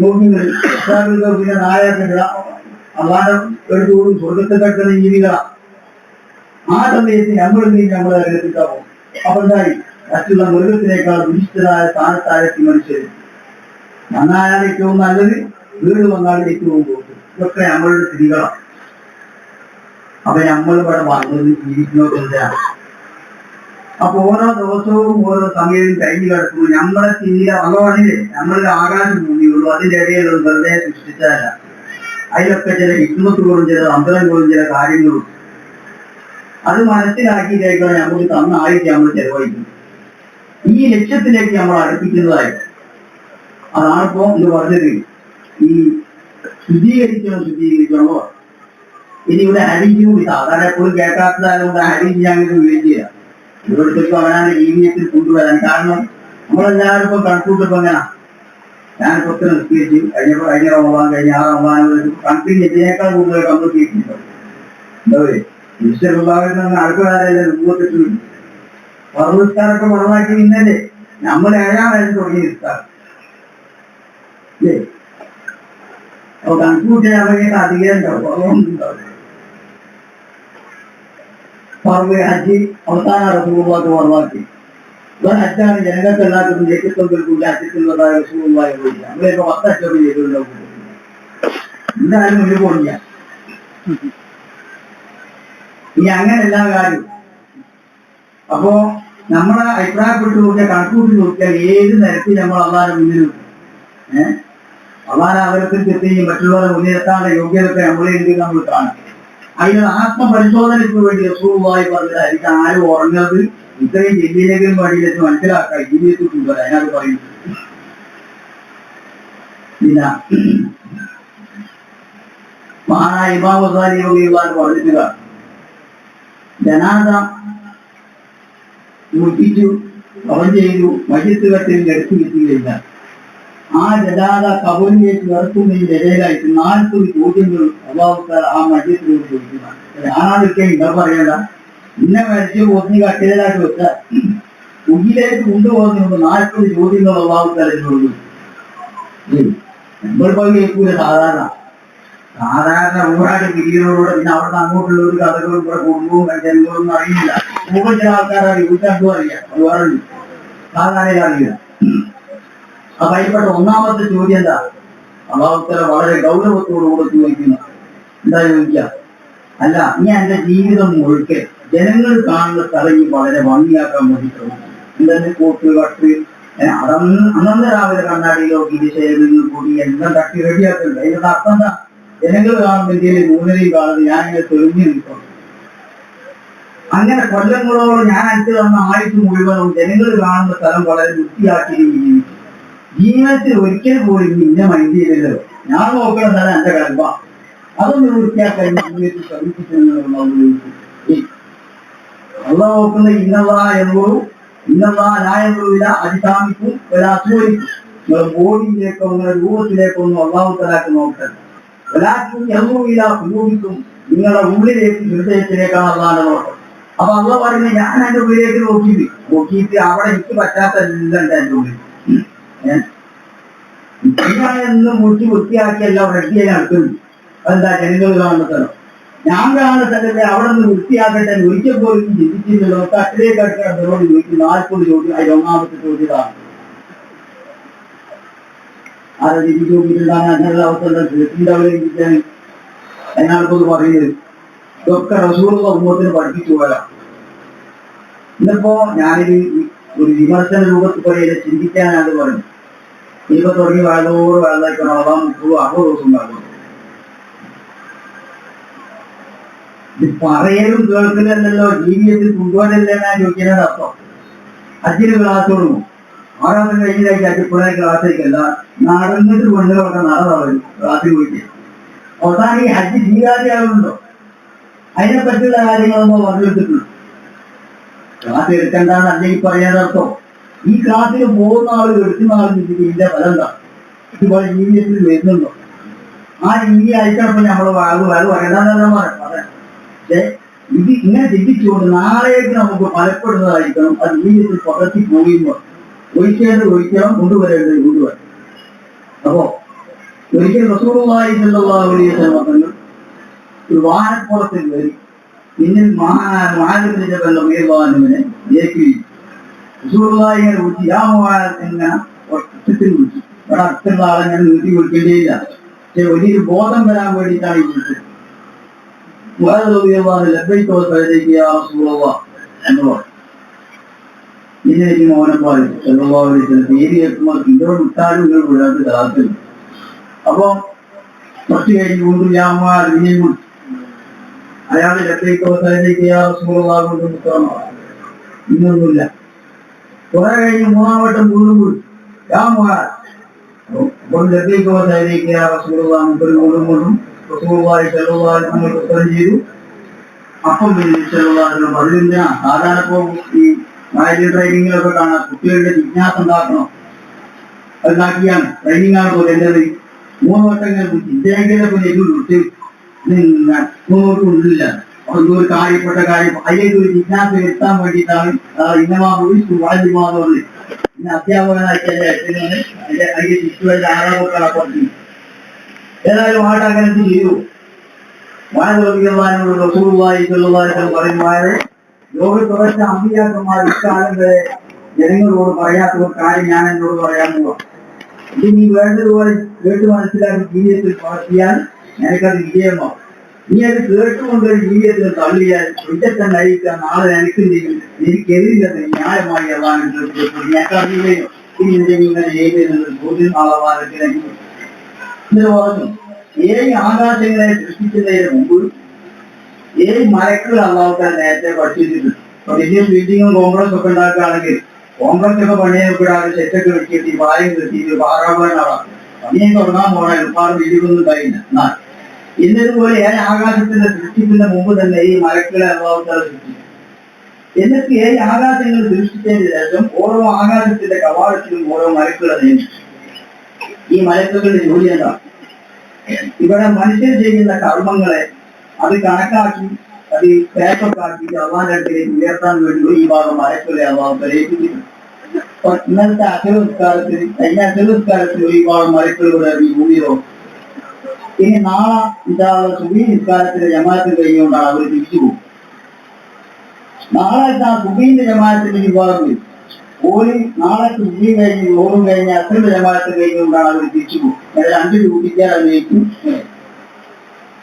നോക്കിങ്ങൾ പിന്നെ നായക അല്ലാതെ എടുത്തുകൂടും സ്വർഗത്തെ കിടക്കുന്ന ജീവികളാ. ആ സമയത്ത് നമ്മൾ നമ്മളെ നരകത്തിക്കാൻ പോകും. അപ്പൊ എന്തായി? മറ്റുള്ള മൃഗത്തിനേക്കാൾ വിശിഷ്ടരായ സ്ഥാനത്താരെത്തി മനുഷ്യർ. നന്നായാൽ ഏറ്റവും നല്ലത്, വീട് വന്നാൽ ഏറ്റവും പോകും. ഇതൊക്കെ നമ്മളുടെ സ്ഥിതികളാണ്. അപ്പൊ നമ്മൾ ഇവിടെ വന്നത് ജീവിക്കുന്നതില്ല. അപ്പൊ ഓരോ ദിവസവും ഓരോ സമയവും കഴിഞ്ഞു കിടക്കുമ്പോൾ നമ്മളെ സ്ഥിതിയിലെ ഭഗവാനില്ലേ, നമ്മളുടെ ആകാശം ഭൂമിയുള്ളൂ. അതിന്റെ ഇടയിലുള്ള വെറുതെ സൃഷ്ടിച്ചതല്ല. അതിലൊക്കെ ചില ഹിക്മത്തുകളും ചില തന്ത്രങ്ങളും ചില കാര്യങ്ങളും അത് മനസ്സിലാക്കിയിട്ടേക്കാണ് നമുക്ക് തന്ന ആയിട്ട് നമ്മൾ ചെലവഴിക്കുന്നത്. ഈ ലക്ഷ്യത്തിലേക്ക് നമ്മൾ അടുപ്പിക്കുന്നതായി. അതാണിപ്പോ ഇത് പറഞ്ഞത്. ഈ ശുദ്ധീകരിക്കണമോ ഇനി ഇവിടെ ഹരിജ് കൂടി സാധാരണ എപ്പോഴും കേൾക്കാത്തതായതുകൊണ്ട് ഹരിജ് ഞങ്ങൾക്ക് ഉപയോഗിക്കുക. ഇവിടത്തേക്കും അവനാണ് ജീവിതത്തിൽ കൊണ്ടുവരാൻ. കാരണം നമ്മളെല്ലാവരും ഇപ്പൊ കണക്കൂട്ടിപ്പോ എങ്ങനാ, ഞാൻ പുറത്ത് നിസ്കരിച്ചു കഴിഞ്ഞ റമദാൻ കഴിഞ്ഞ ആ റമദാൻ കണക്കിന് ഇതിനേക്കാൾ കൂടുതൽ നമ്മൾ കേൾക്കുന്നുണ്ടോ? എന്താ പറയുക, ഈശ്വരഭാഗത്ത് അടുത്തകാലല്ലേ രൂപത്തിട്ട് പറവിസ്കാരൊക്കെ മറന്നാക്കി ഇന്നല്ലേ നമ്മൾ 7-ാം വയസ്സിൽ തുടങ്ങി നിൽക്കാം അല്ലേ? അപ്പൊ കണക്കൂട്ടിയാൽ അവർക്ക് അധികം ഉണ്ടാവും, കുറവൊന്നുണ്ടാവും. പറവ് ഹജ്ജ് അവസാന റസൂലുള്ളാഹിക്ക് മറന്നാക്കി ഹജ്ജാണ് ജനങ്ങൾക്ക് എല്ലാവർക്കും നേതൃത്വം കൊടുക്കില്ല. ഹജ്ജത്തുള്ളതായ റസൂലുള്ളാഹി പോയില്ല. നമ്മളിപ്പോ 10 അറ്റം ചെയ്തിട്ടുണ്ടാവും. എന്തായാലും മുന്നിൽ പോണില്ല. ഇനി അങ്ങനെ എല്ലാ കാര്യവും. അപ്പോ നമ്മളെ അഭിപ്രായപ്പെട്ട് നോക്കിയാൽ, കണക്കൂട്ടി നോക്കിയാൽ ഏത് നിരത്തിൽ നമ്മൾ അള്ളാന്റെ മുന്നിൽ നിൽക്കും. അള്ളാനെ അവരത്തിൽ ചെത്തി മറ്റുള്ളവരെ മുന്നിലെത്താനുള്ള യോഗ്യതയൊക്കെ നമ്മളെ നമ്മൾ കാണും. അതിന് ആത്മപരിശോധനയ്ക്ക് വേണ്ടി റസൂലുള്ളാഹി പറഞ്ഞതായിരിക്കും ആരും ഉറങ്ങുന്നത് ഇത്രയും ജില്ലയിലേക്കും വഴിയിലേക്ക് മനസ്സിലാക്കാം. ജീവിതത്തിൽ കൊണ്ടുവരാൻ അതിനത് പറയുന്നു. പിന്നെ മഹാനായ ഇമാം ഗസാലി റളിയല്ലാഹു പറഞ്ഞിട്ടുള്ള ജനാസ മുട്ടിച്ചു കവർ ചെയ്തു മയ്യത്ത് കട്ടിൽ എടുത്തു കിട്ടുകയില്ല. ആ ജനാസ കബറിലേക്ക് ഇറക്കുന്നതിന്റെ ഇടയിലായിട്ട് 40 ചോദ്യങ്ങൾ അള്ളാഹു ആ മയ്യത്തിനോട് ചോദിക്കുന്നതാണ്. ഞാനാണൊക്കെ നിങ്ങൾ പറയണ്ട, ഇന്ന മരിച്ചു ഒന്നി കട്ടിലാക്കി വെച്ചാൽ ഉള്ളിലേക്ക് കൊണ്ടുപോകുന്നുണ്ട് 40 ചോദ്യങ്ങൾ അള്ളാഹു തലയിലുള്ളൂ. നമ്മളിപ്പോ കേൾക്കൂല. സാധാരണ ഊരാട് പിരിയനോട് പിന്നെ അവിടുന്ന് അങ്ങോട്ടുള്ള ഒരു കഥകളും ഇവിടെ കുടുംബവും ജനങ്ങളും അറിയില്ല. കൂടുതൽ ചില ആൾക്കാരറിയും, ഊറ്റാണ്ടും അറിയാം, അത് വേറെ സാധാരണ അറിയില്ല. അപ്പൊ അതിൽപ്പെട്ട ഒന്നാമത്തെ ചോദ്യം എന്താ? അള്ളാഹുത്തല വളരെ ഗൗരവത്തോടുകൂടെ ചോദിക്കുന്നു. എന്താ ചോദിക്കുക? അല്ല, നീ എന്റെ ജീവിതം മുഴുക്കെ ജനങ്ങൾ കാണുന്ന സ്ഥലം വളരെ ഭംഗിയാക്കാൻ വേണ്ടിയിട്ടുള്ളൂ. എന്തെന്ന് കോട്ട് കട്ട് അന്നത്തെ രാവിലെ കണ്ണാടിയിലോ ഗിരിശേഖരങ്ങൾ കൂടി എല്ലാം തട്ടി റെഡിയാക്കുന്നുണ്ട്. അതിന്റെ അർത്ഥം എന്താ? ജനങ്ങൾ കാണുന്ന ഇന്ത്യയിൽ ന്യൂനതയും കാണുന്നത് ഞാനിങ്ങനെ തെളിഞ്ഞു നിൽക്കണം. അങ്ങനെ കൊല്ലങ്ങളോട് ഞാൻ അയച്ചു തന്ന ആയുസ് മുഴുവനും ജനങ്ങൾ കാണുന്ന സ്ഥലം വളരെ വൃത്തിയാക്കി ജീവിച്ചു. ജീവിതത്തിൽ ഒരിക്കൽ പോലും ഇന്ന മൈൻഡ് ചെയ്തല്ലോ. ഞാൻ നോക്കണ സ്ഥലം എന്റെ കൽബ, അതൊന്ന് വൃത്തിയാക്കാൻ ജീവിതത്തിൽ ശ്രമിച്ചിട്ടുള്ള അള്ള നോക്കുന്ന ഇന്നവാ എന്നോടും ഇന്നവാ ന്യായങ്ങളില്ല അതിസാമിക്കും ഒരാസ്വദിക്കും. നിങ്ങളുടെ ബോഡിയിലേക്കോ നിങ്ങളുടെ രൂപത്തിലേക്കോ ഒന്നും അള്ളാഹു തലാക്ക് നോക്കട്ടെ. ഒരാൾക്കും എന്നുമില്ല ഉപയോഗിക്കും നിങ്ങളുടെ ഉള്ളിലേക്ക് ഹൃദയത്തിലേക്കാണ് അള്ളാന്റെ നോട്ടം. അപ്പൊ അള്ള പറയുന്നത് ഞാൻ എന്റെ ഉള്ളിലേക്ക് നോക്കിയിട്ട് അവിടെ എനിക്ക് പറ്റാത്ത എല്ലാം ഉണ്ട് എന്റെ ഉള്ളിൽ. എന്നും മുറിച്ച് വൃത്തിയാക്കിയല്ല റെഡിയായി നടക്കുന്നു. അതെന്താ? ജനങ്ങൾ കാണുന്ന സ്ഥലം, ഞാൻ കാണുന്ന സ്ഥലത്തെ അവിടെ നിന്ന് വൃത്തിയാക്കട്ടെ ഒരിക്കൽ പോലും ചിന്തിച്ചില്ലല്ലോ. കട്ടിലേക്ക് അടുക്കുന്നവരോട് ചോദിക്കും 40 ചോദ്യം. അതിൽ ഒന്നാമത്തെ ചോദ്യമാണ് ആരെ തിരിച്ചു നോക്കിയിട്ടുണ്ടാകുന്ന അങ്ങനെയുള്ള അവസ്ഥ കേട്ടിട്ടുണ്ടാവില്ല. എന്നാണിപ്പത് പറയുന്നത്. ഇതൊക്കെ റസൂലുള്ള ഉമ്മത്തിന് പഠിപ്പിച്ചു പോരാ. ഇന്നിപ്പോ ഞാനൊരു വിമർശന രൂപത്തിൽ പറയുന്നത് ചിന്തിക്കാനാണ് പറഞ്ഞു. ഇനിയിപ്പോ തുടങ്ങി വെള്ളത്തോട് വെള്ളമായിക്കണം. അതാ 30-60 ദിവസം വെള്ളം. ഇത് പറയലും കേൾക്കലല്ലോ, ജീവിതത്തിൽ കൊണ്ടുപോകലല്ലേ ഞാൻ ചോദിക്കുന്നത്. അർത്ഥം അച്ഛന് ക്ലാസ് തുടങ്ങും. 6 മാസം കഴിഞ്ഞിലേക്ക് അച്ഛപ്പുഴ ക്ലാസ്സിലേക്കല്ല, നടന്നിട്ട് പെണ്ണുകളൊക്കെ നടന്നു ക്ലാസ്സിൽ പോയിട്ട് അവസാനം ഈ ഹജ്ജ് സ്വീകാര്യാകുന്നുണ്ടോ? അതിനെപ്പറ്റിയുള്ള കാര്യങ്ങളൊന്നും പറഞ്ഞെടുത്തിട്ടുണ്ട്. ക്ലാസ് എടുക്കണ്ടെന്ന് അല്ലെങ്കിൽ പറയാനർത്ഥം ഈ ക്ലാസ്സിൽ പോകുന്ന ആള് എടുക്കുന്ന ആൾ ഇതിന്റെ ഫലം എന്താ ഇതുപോലെ ജീവിതത്തിൽ വരുന്നുണ്ടോ? ആ രീതി ആയിട്ടപ്പോ നമ്മള് വേറെ വേണ്ടെന്നല്ല പറയാം. പക്ഷെ ഇത് ഇങ്ങനെ ചിന്തിച്ചുകൊണ്ട് നാളേക്ക് നമുക്ക് ഫലപ്പെടുന്നതായിരിക്കണം അത് ജീവിതത്തിൽ പകർത്തി പോകുമ്പോൾ ഒരിക്കലും കൊണ്ടുവരേണ്ടത് കൊണ്ടുവരാം. അപ്പോ ഒരിക്കൽ റസൂലുള്ളാഹി സ്വല്ലല്ലാഹു അലൈഹി വസല്ലം ഒരു വാഹനപ്പുറത്തിൽ കയറി പിന്നിൽ മഹാനത്തിന്റെ ബന്ധമേവാനുവിനെ ഏൽക്കുകയും റസൂലുള്ളാഹി ഇങ്ങനെ വിളിച്ചു യാ മുആദ് ഇങ്ങനെ ഒറ്റത്തിൽ വിളിച്ചു. അവിടെ അടുത്തുള്ള ആളെ ഞാൻ നീട്ടി വിളിക്കേണ്ടിയില്ല. പക്ഷെ വലിയൊരു ബോധം വരാൻ വേണ്ടിയിട്ടാണ് ഈ വിളിച്ചത്. മുആദ് റളിയല്ലാഹു ലബ്ബൈക വസഅദൈക യാ റസൂലല്ലാഹ് എന്ന് പറഞ്ഞു. ഇതിലേക്ക് മൗനം പാലിച്ചു. സല്ലല്ലാഹു അലൈഹി വസല്ലം പേര് കേൾക്കുമ്പോൾ ഇതോട് വിട്ടാലും നിങ്ങൾ വിടാത്ത താല്പര്യം. അപ്പൊ കുറച്ച് കഴിഞ്ഞ് വീണ്ടും യാ മുആദ് ഇനിയും വിളിച്ചു. അയാൾ ലബ്ബൈക വസഅദൈക യാ റസൂലല്ലാഹ് കൊണ്ട് നിൽക്കണം. ഇന്നൊന്നുമില്ല. കുറെ കഴിഞ്ഞ് മൂന്നാം വട്ടം വീണ്ടും വിളിച്ചു. യാ മുആദ് അപ്പോൾ ലബ്ബൈക വസഅദൈക യാ റസൂലല്ലാഹ് വീണ്ടും റസൂലുള്ളാഹി സ്വല്ലല്ലാഹു അലൈഹി വസല്ലം ഉത്തരം ചെയ്തു. അപ്പം പിന്നെ സ്വല്ലല്ലാഹു പറഞ്ഞില്ല. സാധാരണ ഇപ്പോ ഈ മാനുവൽ ഡ്രൈവിങ്ങിലൊക്കെ കാണാം കുട്ടികളുടെ ജിജ്ഞാസ ഉണ്ടാക്കണം. അതുണ്ടാക്കിയാണ് ട്രെയിനിങ് ആണ് പോലെ എൻ്റെത് 3 വട്ടം ഇങ്ങനെ ഇദ്ദേഹത്തിനൊക്കെ വിളിച്ച് മുന്നോട്ട് കൊണ്ടില്ല. അതൊന്നും ഒരു കാര്യപ്പെട്ട കാര്യം അതിലേക്ക് ഒരു ജിജ്ഞാസ വരുത്താൻ വേണ്ടിയിട്ടാണ് ഇന്നമാ വാല്യമാന്ന് പറഞ്ഞത്. പിന്നെ അധ്യാപകനായിട്ട് അതിന്റെ ചുറ്റുവരെ ആരാധകളെ പറഞ്ഞു. ഏതായാലും ആട്ട് അങ്ങനെ ചെയ്തു. വാനോട് റസൂലുള്ളാഹി സ്വല്ലല്ലാഹു അലൈഹി വസല്ലം പറയുമ്പോൾ ലോകത്ത് കുറച്ച് അമ്പിയാക്കന്മാർ ഇക്കാലം വരെ ജനങ്ങളോട് പറയാത്ത ഒരു കാര്യം ഞാൻ എന്നോട് പറയാൻ പോവാ. ഇത് നീ വേണ്ടതുപോലെ കേട്ട് മനസ്സിലാക്കി ജീവിതത്തിൽ പകർത്തിയാൽ എനിക്കത് വിജയമാവും. നീ അത് കേട്ടുകൊണ്ട് ജീവിതത്തിൽ തള്ളിയാൽ ഇതൊക്കെ നയിക്കാൻ നാളെ എനിക്കുണ്ടെങ്കിൽ എനിക്കെതിരില്ലത് ന്യായമായി അറിയുകയോ ഇങ്ങനെ ചെയ്യുന്നത് ചോദ്യം ആളവാനത്തിന് ഇങ്ങനെ പറഞ്ഞു. 7 ആകാശങ്ങളെ സൃഷ്ടിക്കുന്നതിന് മുമ്പ് 7 മലക്കുകൾ അള്ളാഹുത്താൻ നേരത്തെ പഠിച്ചിട്ടുണ്ട്. അപ്പൊ വലിയ ബിൽഡിങ്ങും കോംപ്ലക്സ് ഒക്കെ ഉണ്ടാക്കുകയാണെങ്കിൽ കോംപ്ലക്സ് ഒക്കെ പണിയൊക്കെ സെറ്റൊക്കെ വെച്ചിട്ട് പായം കെട്ടിയിട്ട് പാറാവാനാവാം പണിയെ തുടങ്ങാൻ പോകണം. ഒരുപാട് ബിൽഡിങ്ങൊന്നും ഉണ്ടായില്ല. എന്നാൽ എന്നതുപോലെ 7 ആകാശത്തിന്റെ സൃഷ്ടിക്കുന്ന മുമ്പ് തന്നെ ഈ മലക്കുകളെ അള്ളാഹുത്താൻ സൃഷ്ടിച്ചു. എന്നിട്ട് 7 ആകാശങ്ങൾ സൃഷ്ടിച്ചതിന് ശേഷം ഓരോ ആകാശത്തിന്റെ കവാടത്തിലും ഓരോ മലക്കുകളെ നിയമിച്ചു. ഈ മലക്കുകളുടെ ജോലി എന്താണ്? ഇവിടെ മനുഷ്യർ ചെയ്യുന്ന കർമ്മങ്ങളെ അത് കണക്കാക്കി അത് പേപ്പൊക്കെ ആക്കിയിട്ട് അള്ളാന്റെ അടുത്തേക്ക് ഉയർത്താൻ വേണ്ടി ഈ ഭാഗം മലക്കുകളെ അള്ളാഹു ഏൽപ്പിച്ചിട്ടുണ്ട്. അപ്പൊ ഇന്നത്തെ അസുരസ്കാരത്തിൽ കഴിഞ്ഞ അസുരസ്കാരത്തിൽ ഒരു ഭാഗം മലക്കുകളുടെ ഈ ഭൂമിയിലോ ഇനി നാളെ ഇതാളെ സുബീ നിസ്കാരത്തിന്റെ ജമാഅത്ത് കഴിഞ്ഞുകൊണ്ടാണ് അവർ തിരിച്ചു പോകും. നാളെ സുബീന്റെ ജമാഅത്തിന്റെ വിഭാഗം ഓര് നാളെ സുബീ കഴിഞ്ഞ് ഓറും കഴിഞ്ഞ് അസുരന്റെ ജമാഅത്ത് കഴിഞ്ഞുകൊണ്ടാണ് അവർ തിരിച്ചു പോകും. 2 രൂപിക്കാരേക്കും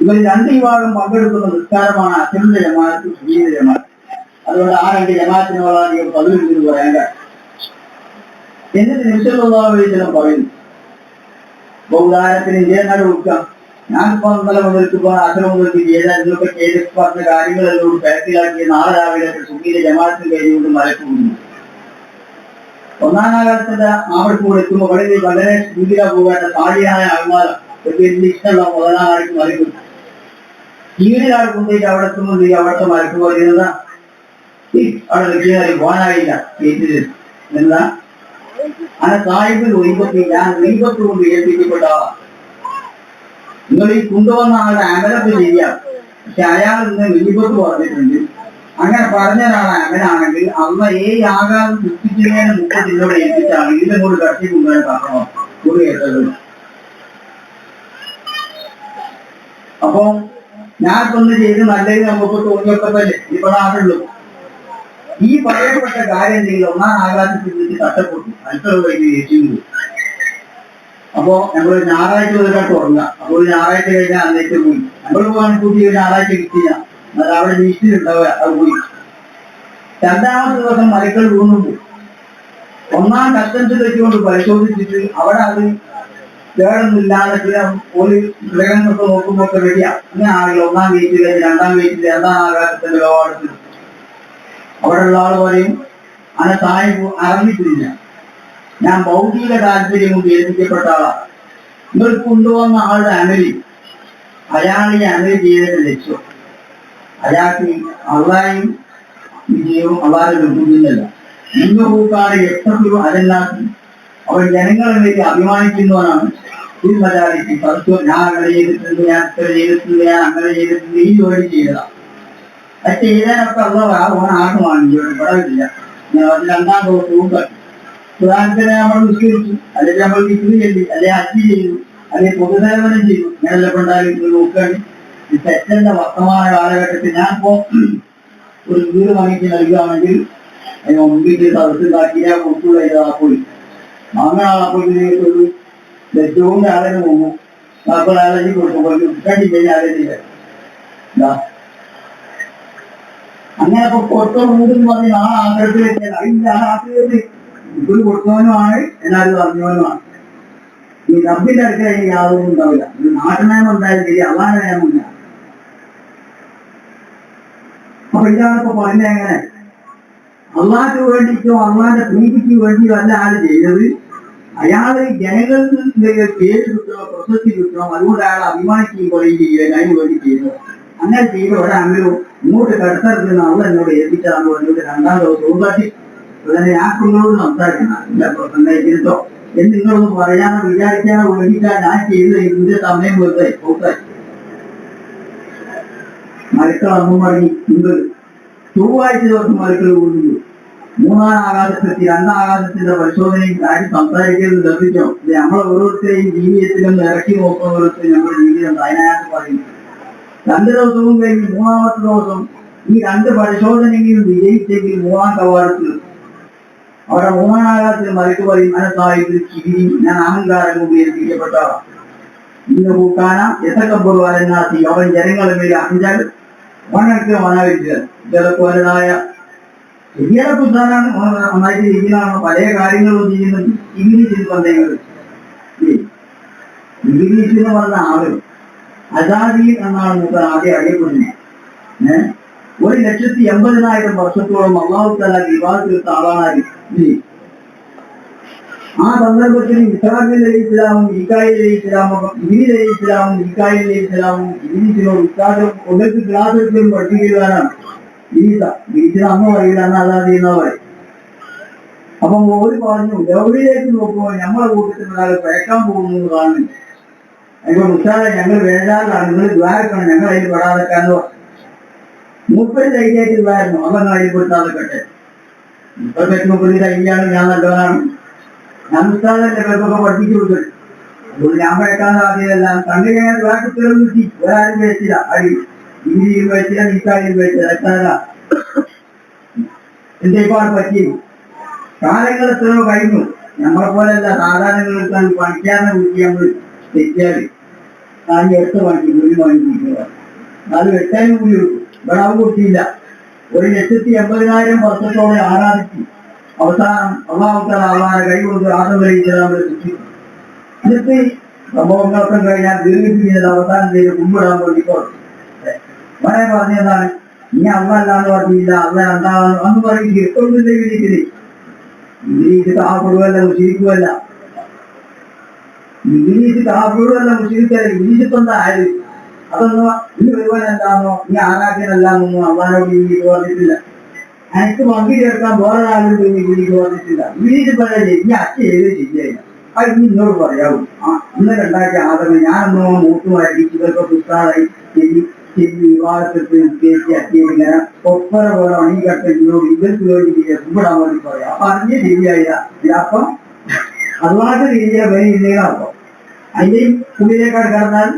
ഇവർ 2 വിഭാഗം പങ്കെടുക്കുന്ന നിസ്കാരമാണ് അസുരന്റെ ജമാഅത്ത് സുബീന്റെ ജമാഅത്ത്. അതുകൊണ്ട് ആ 2 ജമാഅത്തിന് വളരെ പതിവ് പറയാൻ കാര്യം. എന്നിട്ട് നബി സല്ലല്ലാഹു അലൈഹി വസല്ലം പറയുന്നു. ഉദാഹരണത്തിന് ഇന്ത്യനാട് കൊടുക്കാം. ഞാനിപ്പോ ഇന്നലെ മുതൽക്ക് അസുര മുതൽക്ക് ചെയ്താൽ ഇതിലൊക്കെ ചെയ്ത് പറഞ്ഞ കാര്യങ്ങളെല്ലാം ബാക്കിലാക്കി നാളെ രാവിലെ സുബീന്റെ ജമാഅത്തിന് കഴിഞ്ഞുകൊണ്ട് മലക്ക് പോകുന്നു. 1-ാം ആകാശത്തിന്റെ ആവർക്കൂടെ എത്തുമ്പോൾ വളരെ സ്പീഡിലാ പോകേണ്ട സാധ്യമായ ആൾമാരാ വലിയ ഇഷ്ടമുള്ള 1-ാം ആൾക്ക് മലക്കും സ്പീഡിലാണ് കൊണ്ടുപോയിട്ട് അവിടെ എത്തുമ്പോൾ അവിടുത്തെ മലക്ക് പറയുന്നതാ അവിടെ വെച്ചാൽ പോകാനായില്ല കേട്ടില്ല എന്താ അങ്ങനെ സാഹിബിൽ ഒഴിപ്പത്തി ഞാൻ ഒഴിപ്പത്ത് കൊണ്ട് ഏൽപ്പിക്കപ്പെട്ട ആളാണ്. നിങ്ങൾ ഈ കൊണ്ടുവന്ന ആളുടെ അമലൊക്കെ ചെയ്യാം. പക്ഷെ അയാൾ ഇന്ന് വെളിപ്പത്ത് പറഞ്ഞിട്ടുണ്ട്. അങ്ങനെ പറഞ്ഞ ഒരാളെ അമലാണെങ്കിൽ അള്ള 7 ആകാശം സൃഷ്ടിക്കുന്നതിന് മുമ്പ് നിന്നോട് ഏൽപ്പിച്ചാണ് ഇതിലും കൂടി കട്ടി കൊണ്ടുവരാൻ കാരണം കൂടി കേട്ടത്. അപ്പൊ ഞാൻ ഒന്ന് ചെയ്ത് നല്ലത് നമുക്ക് തോന്നിയപ്പോഴല്ലേ ഇവിടെ ആളുള്ളൂ. ഈ പറയപ്പെട്ട കാര്യം എന്തെങ്കിലും 1-ാം ആകാശത്തിൽ വെച്ച് തട്ടപ്പെട്ടു അടുത്തുള്ള ഏറ്റുന്നു. അപ്പോ നമ്മൾ ഞായറാഴ്ച മുതലായിട്ട് ഉറങ്ങാം. അപ്പോൾ ഞായറാഴ്ച കഴിഞ്ഞാൽ അന്നേക്ക് പോയി നമ്മൾ പോകാൻ കൂട്ടി ഞായറാഴ്ച കിട്ടിയ എന്നാൽ അവിടെ ലിസ്റ്റിലുണ്ടാവുക അത് പോയി. 2-ാമത്തെ ദിവസം മലക്കൾ വീണുണ്ട്. 1-ാം കസ്റ്റംസ് വെച്ചുകൊണ്ട് പരിശോധിച്ചിട്ട് അവിടെ അത് വേറൊന്നുമില്ലാതെ ഒരു ഗ്രഹങ്ങളൊക്കെ നോക്കുമ്പോൾ ഒക്കെ റെഡിയാ. അങ്ങനെ ആണെങ്കിൽ 1-ാം ഗേറ്റിൽ 2-ാം ഗേറ്റിൽ 2-ാം ആകാശത്തിന്റെ ലോകത്തിൽ അവിടെയുള്ള ആൾ പറയും അങ്ങനെ സാഹിബ് അറിഞ്ഞിട്ടില്ല. ഞാൻ ഭൗതിക താല്പര്യം കൊണ്ട് ഏൽപ്പിക്കപ്പെട്ട ആളാണ്. നിങ്ങൾ കൊണ്ടുവന്ന ആളുടെ അമലി അയാൾ ഈ അമലി ചെയ്തതിന്റെ ലക്ഷ്യം അയാൾക്ക് അള്ളായും വിജയവും അള്ളാഹെ നിർബന്ധിക്കുന്നല്ല. മുന്നു പൂക്കാതെ എത്ര അതെല്ലാത്തി അവൻ ജനങ്ങളെ വേണ്ടി അഭിമാനിക്കുന്നവനാണ്. ഈ മലയാളിക്ക് പരസ്യം ഞാൻ അങ്ങനെ ചെയ്തിട്ടുണ്ട്, ഞാൻ ഇത്ര ചെയ്തിട്ടുണ്ട്, ഞാൻ അങ്ങനെ ചെയ്തിട്ടുണ്ട്, ഈ ജോലി ചെയ്തതാ. അത് ചെയ്താനൊക്കെ ഓൻ ആട്ട് വാങ്ങി ഇല്ല. രണ്ടാം ദിവസവും കട്ടി ഉദാഹരണത്തിന് നമ്മൾ നിസ്കരിച്ചു, അല്ലെങ്കിൽ നമ്മൾ വിക്രി ചെയ്തു, അല്ലെങ്കിൽ അജ്ജി ചെയ്തു, അല്ലെങ്കിൽ പൊതുസേവനം ചെയ്തു. ഞാനെല്ലാം ഉണ്ടായിരുന്നു നോക്കുകയാണ്. ഈ തെറ്റല്ല. വർത്തമാന കാലഘട്ടത്തിൽ ഞാനിപ്പോ ഒരു വീട് വാങ്ങിച്ച് നൽകുകയാണെങ്കിൽ അതിന് മുമ്പിൽ സദസ്സുണ്ടാക്കിയാൽ കൊടുത്തുള്ള ഇതാപ്പോയി വാങ്ങാളാപ്പോയി ഒരു ലക്ഷവും ആളിന് പോകും. അപ്പോൾ ആളെ കൊടുത്തു കണ്ടില്ല ആളില്ല. അങ്ങനെ അപ്പൊ കൊടുത്ത വീടെന്ന് പറഞ്ഞ് ആ ആഗ്രഹത്തിൽ വെച്ചാൽ അതിന്റെ ആ ആഗ്രഹത്തിൽ ഇപ്പോൾ കൊടുത്തവനുമാണ്, എല്ലാവരും അറിഞ്ഞവനുമാണ്. ഈ റബ്ബിന്റെ അടുത്ത് കഴിഞ്ഞ് യാതൊന്നും ഉണ്ടാവില്ല. ഒരു നാട്ടുനയം ഉണ്ടായാലും ശരി, അള്ളാഹ് നയമില്ല. അപ്പൊ ഇതാണിപ്പോ പറഞ്ഞ എങ്ങനെ അള്ളാഹ്ക്ക് വേണ്ടിയിട്ടോ അള്ളാഹിന്റെ പ്രീതിക്ക് വേണ്ടിയോ അല്ല ആള് ചെയ്തത്. അയാള് ജനങ്ങൾക്ക് പേര് കിട്ടണോ പ്രശസ്തി കിട്ടണോ അതുകൊണ്ട് അയാൾ അഭിമാനിക്കുകയും ചെയ്യുക അതിന് വേണ്ടി ചെയ്തത്. അങ്ങനെ ചെയ്ത ഒരാണെങ്കിലും ഇങ്ങോട്ട് കടത്തിറക്കുന്ന അവൾ എന്നോട് ഏൽപ്പിച്ചതാണ് പറഞ്ഞിട്ട് രണ്ടാം ദിവസവും കാട്ടി തന്നെ ഞാൻ നിങ്ങളോട് സംസാരിക്കണം എന്ന് നിങ്ങളൊന്ന് പറയാനോ വിചാരിക്കാനോ വേണ്ടിയിട്ടാണ് ഞാൻ ചെയ്തത്. ഇതിന്റെ സമയം വെറുതെ പോട്ടെ മരക്കൾ അന്നും മടങ്ങി ഉണ്ട്. ചൊവ്വാഴ്ച ദിവസം മരക്കൾ കൂടുന്നു. മൂന്നാം ആകാശത്തെത്തി. രണ്ടാം ആകാശത്തിന്റെ പരിശോധനയും കാര്യം സംസാരിക്കുന്നത് ശ്രദ്ധിച്ചോ. നമ്മൾ ഓരോരുത്തരെയും ജീവിതത്തിലും ഇറക്കി നോക്കുന്ന ഓരോരുത്തരും നമ്മുടെ ജീവിതം അതിനകത്ത് പറയുന്നു. 2 ദിവസവും കഴിഞ്ഞ് മൂന്നാമത്തെ ദിവസം ഈ 2 പരിശോധനയെങ്കിലും വിജയിച്ചെങ്കിൽ മൂന്നാം കവാടത്തിൽ അവിടെ മൂന്നാം ആകാശത്തിൽ മരക്ക് പറയും മനസ്സായിട്ട് ചിരി ഞാൻ അഹങ്കാരം കൊണ്ട് ഏൽപ്പിക്കപ്പെട്ട ഇന്ന് കൂട്ടാന എത്തക്കപ്പെടുവാനാത്തി അവൻ ജനങ്ങളെ മേലെ അഞ്ചാൽ വണക്ക് വനാവില്ല ജലപ്പോലതായ ശരിയായ പുസ്തകമാണ്. നന്നായിട്ട് രീതിയിലാണ് പല കാര്യങ്ങളും ചെയ്യുന്നത്. ഇംഗ്ലീഷിൽ പന്തയങ്ങൾ ഇംഗ്ലീഷിൽ എന്ന് പറഞ്ഞ ആളുകൾ അസാദീൻ എന്നാണ് മൂപ്പർ ആദ്യം അറിയപ്പെടുന്നത്. 1,80,000 വർഷത്തോളം അള്ളാഹു തആല വിവാദം തീർത്ത ആളാണ്. ആ സന്ദർഭത്തിൽ ഇസ്രാഫീൽ അലൈഹിസ്സലാമും മീകായിൽ അലൈഹിസ്സലാമും ഇബ്രീൽ അലൈഹിസ്സലാമും മീകായിൽ അലൈഹിസ്സലാമും ഇബ്രീസിനോട് ഉസ്താദും ഒന്നിച്ച് ക്ലാസ് എടുത്തും പഠിപ്പിക്കുകയാണ്. ഇബ്രീസിന് അന്ന് പറയില്ല, അന്ന് അസാദീൻ എന്നാ പറയും. അപ്പൊ ഓര് പറഞ്ഞു ഗൗരിയിലേക്ക് നോക്കുമ്പോൾ നമ്മളെ കൂട്ടത്തിൽ ഒരാൾ പേക്കാൻ പോകുന്നു കാണുന്നു. അതുകൊണ്ട് ഉസ്താദെ ഞങ്ങൾ വേണ്ടാതാണ്, നിങ്ങൾ ദ്വാരക്കണം, ഞങ്ങൾ അതിൽ പെടാതെക്കാന്ന് പറഞ്ഞു. മൂപ്പര് ധൈര്യമായിട്ട് ദ്വാരുന്നു. അവങ്ങൾ അതിൽ പെട്ടാതെക്കട്ടെ. ഇപ്പൊ മുപ്പത് ധൈര്യമാണ്, ഞാൻ നല്ലവനാണ്, ഞാൻ ഉസ്താദന്റെ പേർക്കൊക്കെ പഠിപ്പിച്ചു കൊടുക്കും. അതുകൊണ്ട് ഞാൻ പേക്കാൻ സാധ്യതയല്ല. കണ്ടു കഴിഞ്ഞാൽ ദ്വാരത്തിലും കിട്ടി. ഒരാരും വെച്ചില്ല. അടി ഇന്ത്യയിൽ വെച്ചില്ല, നിക്കായും വെച്ചില്ല. എത്താല എന്റെ ഇപ്പാട് പറ്റിയും കാലങ്ങൾ എത്രയോ കഴിഞ്ഞു. നമ്മളെ പോലെയല്ല സാധാരണ പണിക്കാരനെ കുറിച്ച് നമ്മൾ തെറ്റിയാല് അതിന് 8 മണിക്ക് കൂലി വാങ്ങിക്കുക. അത് വെട്ടാനും കൂലി കൊടുക്കും. ഇവിടെ അത് കൊടുത്തില്ല. 1,80,000 വർഷത്തോടെ ആരാധിച്ചു. അവസാനം അള്ളാഹു തആല അള്ളാഹുവിനെ കൈകൊണ്ട് ആദം അലൈഹിസ്സലാമിനെ സൃഷ്ടിച്ചു. എന്നിട്ട് സംഭവങ്ങളൊക്കെ കഴിഞ്ഞാൽ ദീർഘിപ്പിക്കുന്നത് അവസാനം ചെയ്ത് കുമ്പിടാൻ വേണ്ടി പറഞ്ഞു. വളരെ പറഞ്ഞതാണ് ഇനി അള്ളാഹ് പറഞ്ഞില്ല, അള്ളാഹ് എന്താണെന്ന് അന്ന് പറയും. എപ്പോഴും ഇംഗ്ലീഷ് കാഫറുമല്ല മുസ്ലിക്കുമല്ല. ഇംഗ്ലീഷ് കാഫറുമല്ല മുസ്ലിക്കല്ല. ഇംഗ്ലീഷ് ഇപ്പൊ എന്താ ആയത്? അതൊന്നും ഈ ഒരുവൻ എന്താണോ ഈ ആരാധ്യനല്ലാന്നൊന്നും അള്ളാഹിനോട് ഇംഗ്ലീഷ് പറഞ്ഞിട്ടില്ല. എനിക്ക് പങ്കു ചേർക്കാൻ വേറെ ആളുകൾ ഇംഗ്ലീഷ് പറഞ്ഞിട്ടില്ല. ഇംഗ്ലീഷ് പറയാൻ ഈ അച്ഛ ചെയ്ത് ശരിയായില്ല. അത് ഇനി ഇന്നോട് പറയാവൂ. ഇന്ന് 2 ആദമി ഞാനൊന്നോ മൂട്ടുമായിട്ട് ഇവർക്ക് പുസ്തകമായി വിവാഹത്തിൽ ഇങ്ങനെ ഒപ്പര പോലെ അണികെട്ടിനോട് ഇവർക്ക് വേണ്ടി കുമ്പിടാൻ വേണ്ടി പറയാം. അപ്പൊ അതിന് ശരിയായില്ല. അപ്പം അതുമായിട്ട് രീതിയിലെ വേദിയില്ലേന്ന് അർത്ഥം. അതിന്റെയും ഉള്ളിലേക്കാട് കിടന്നാൽ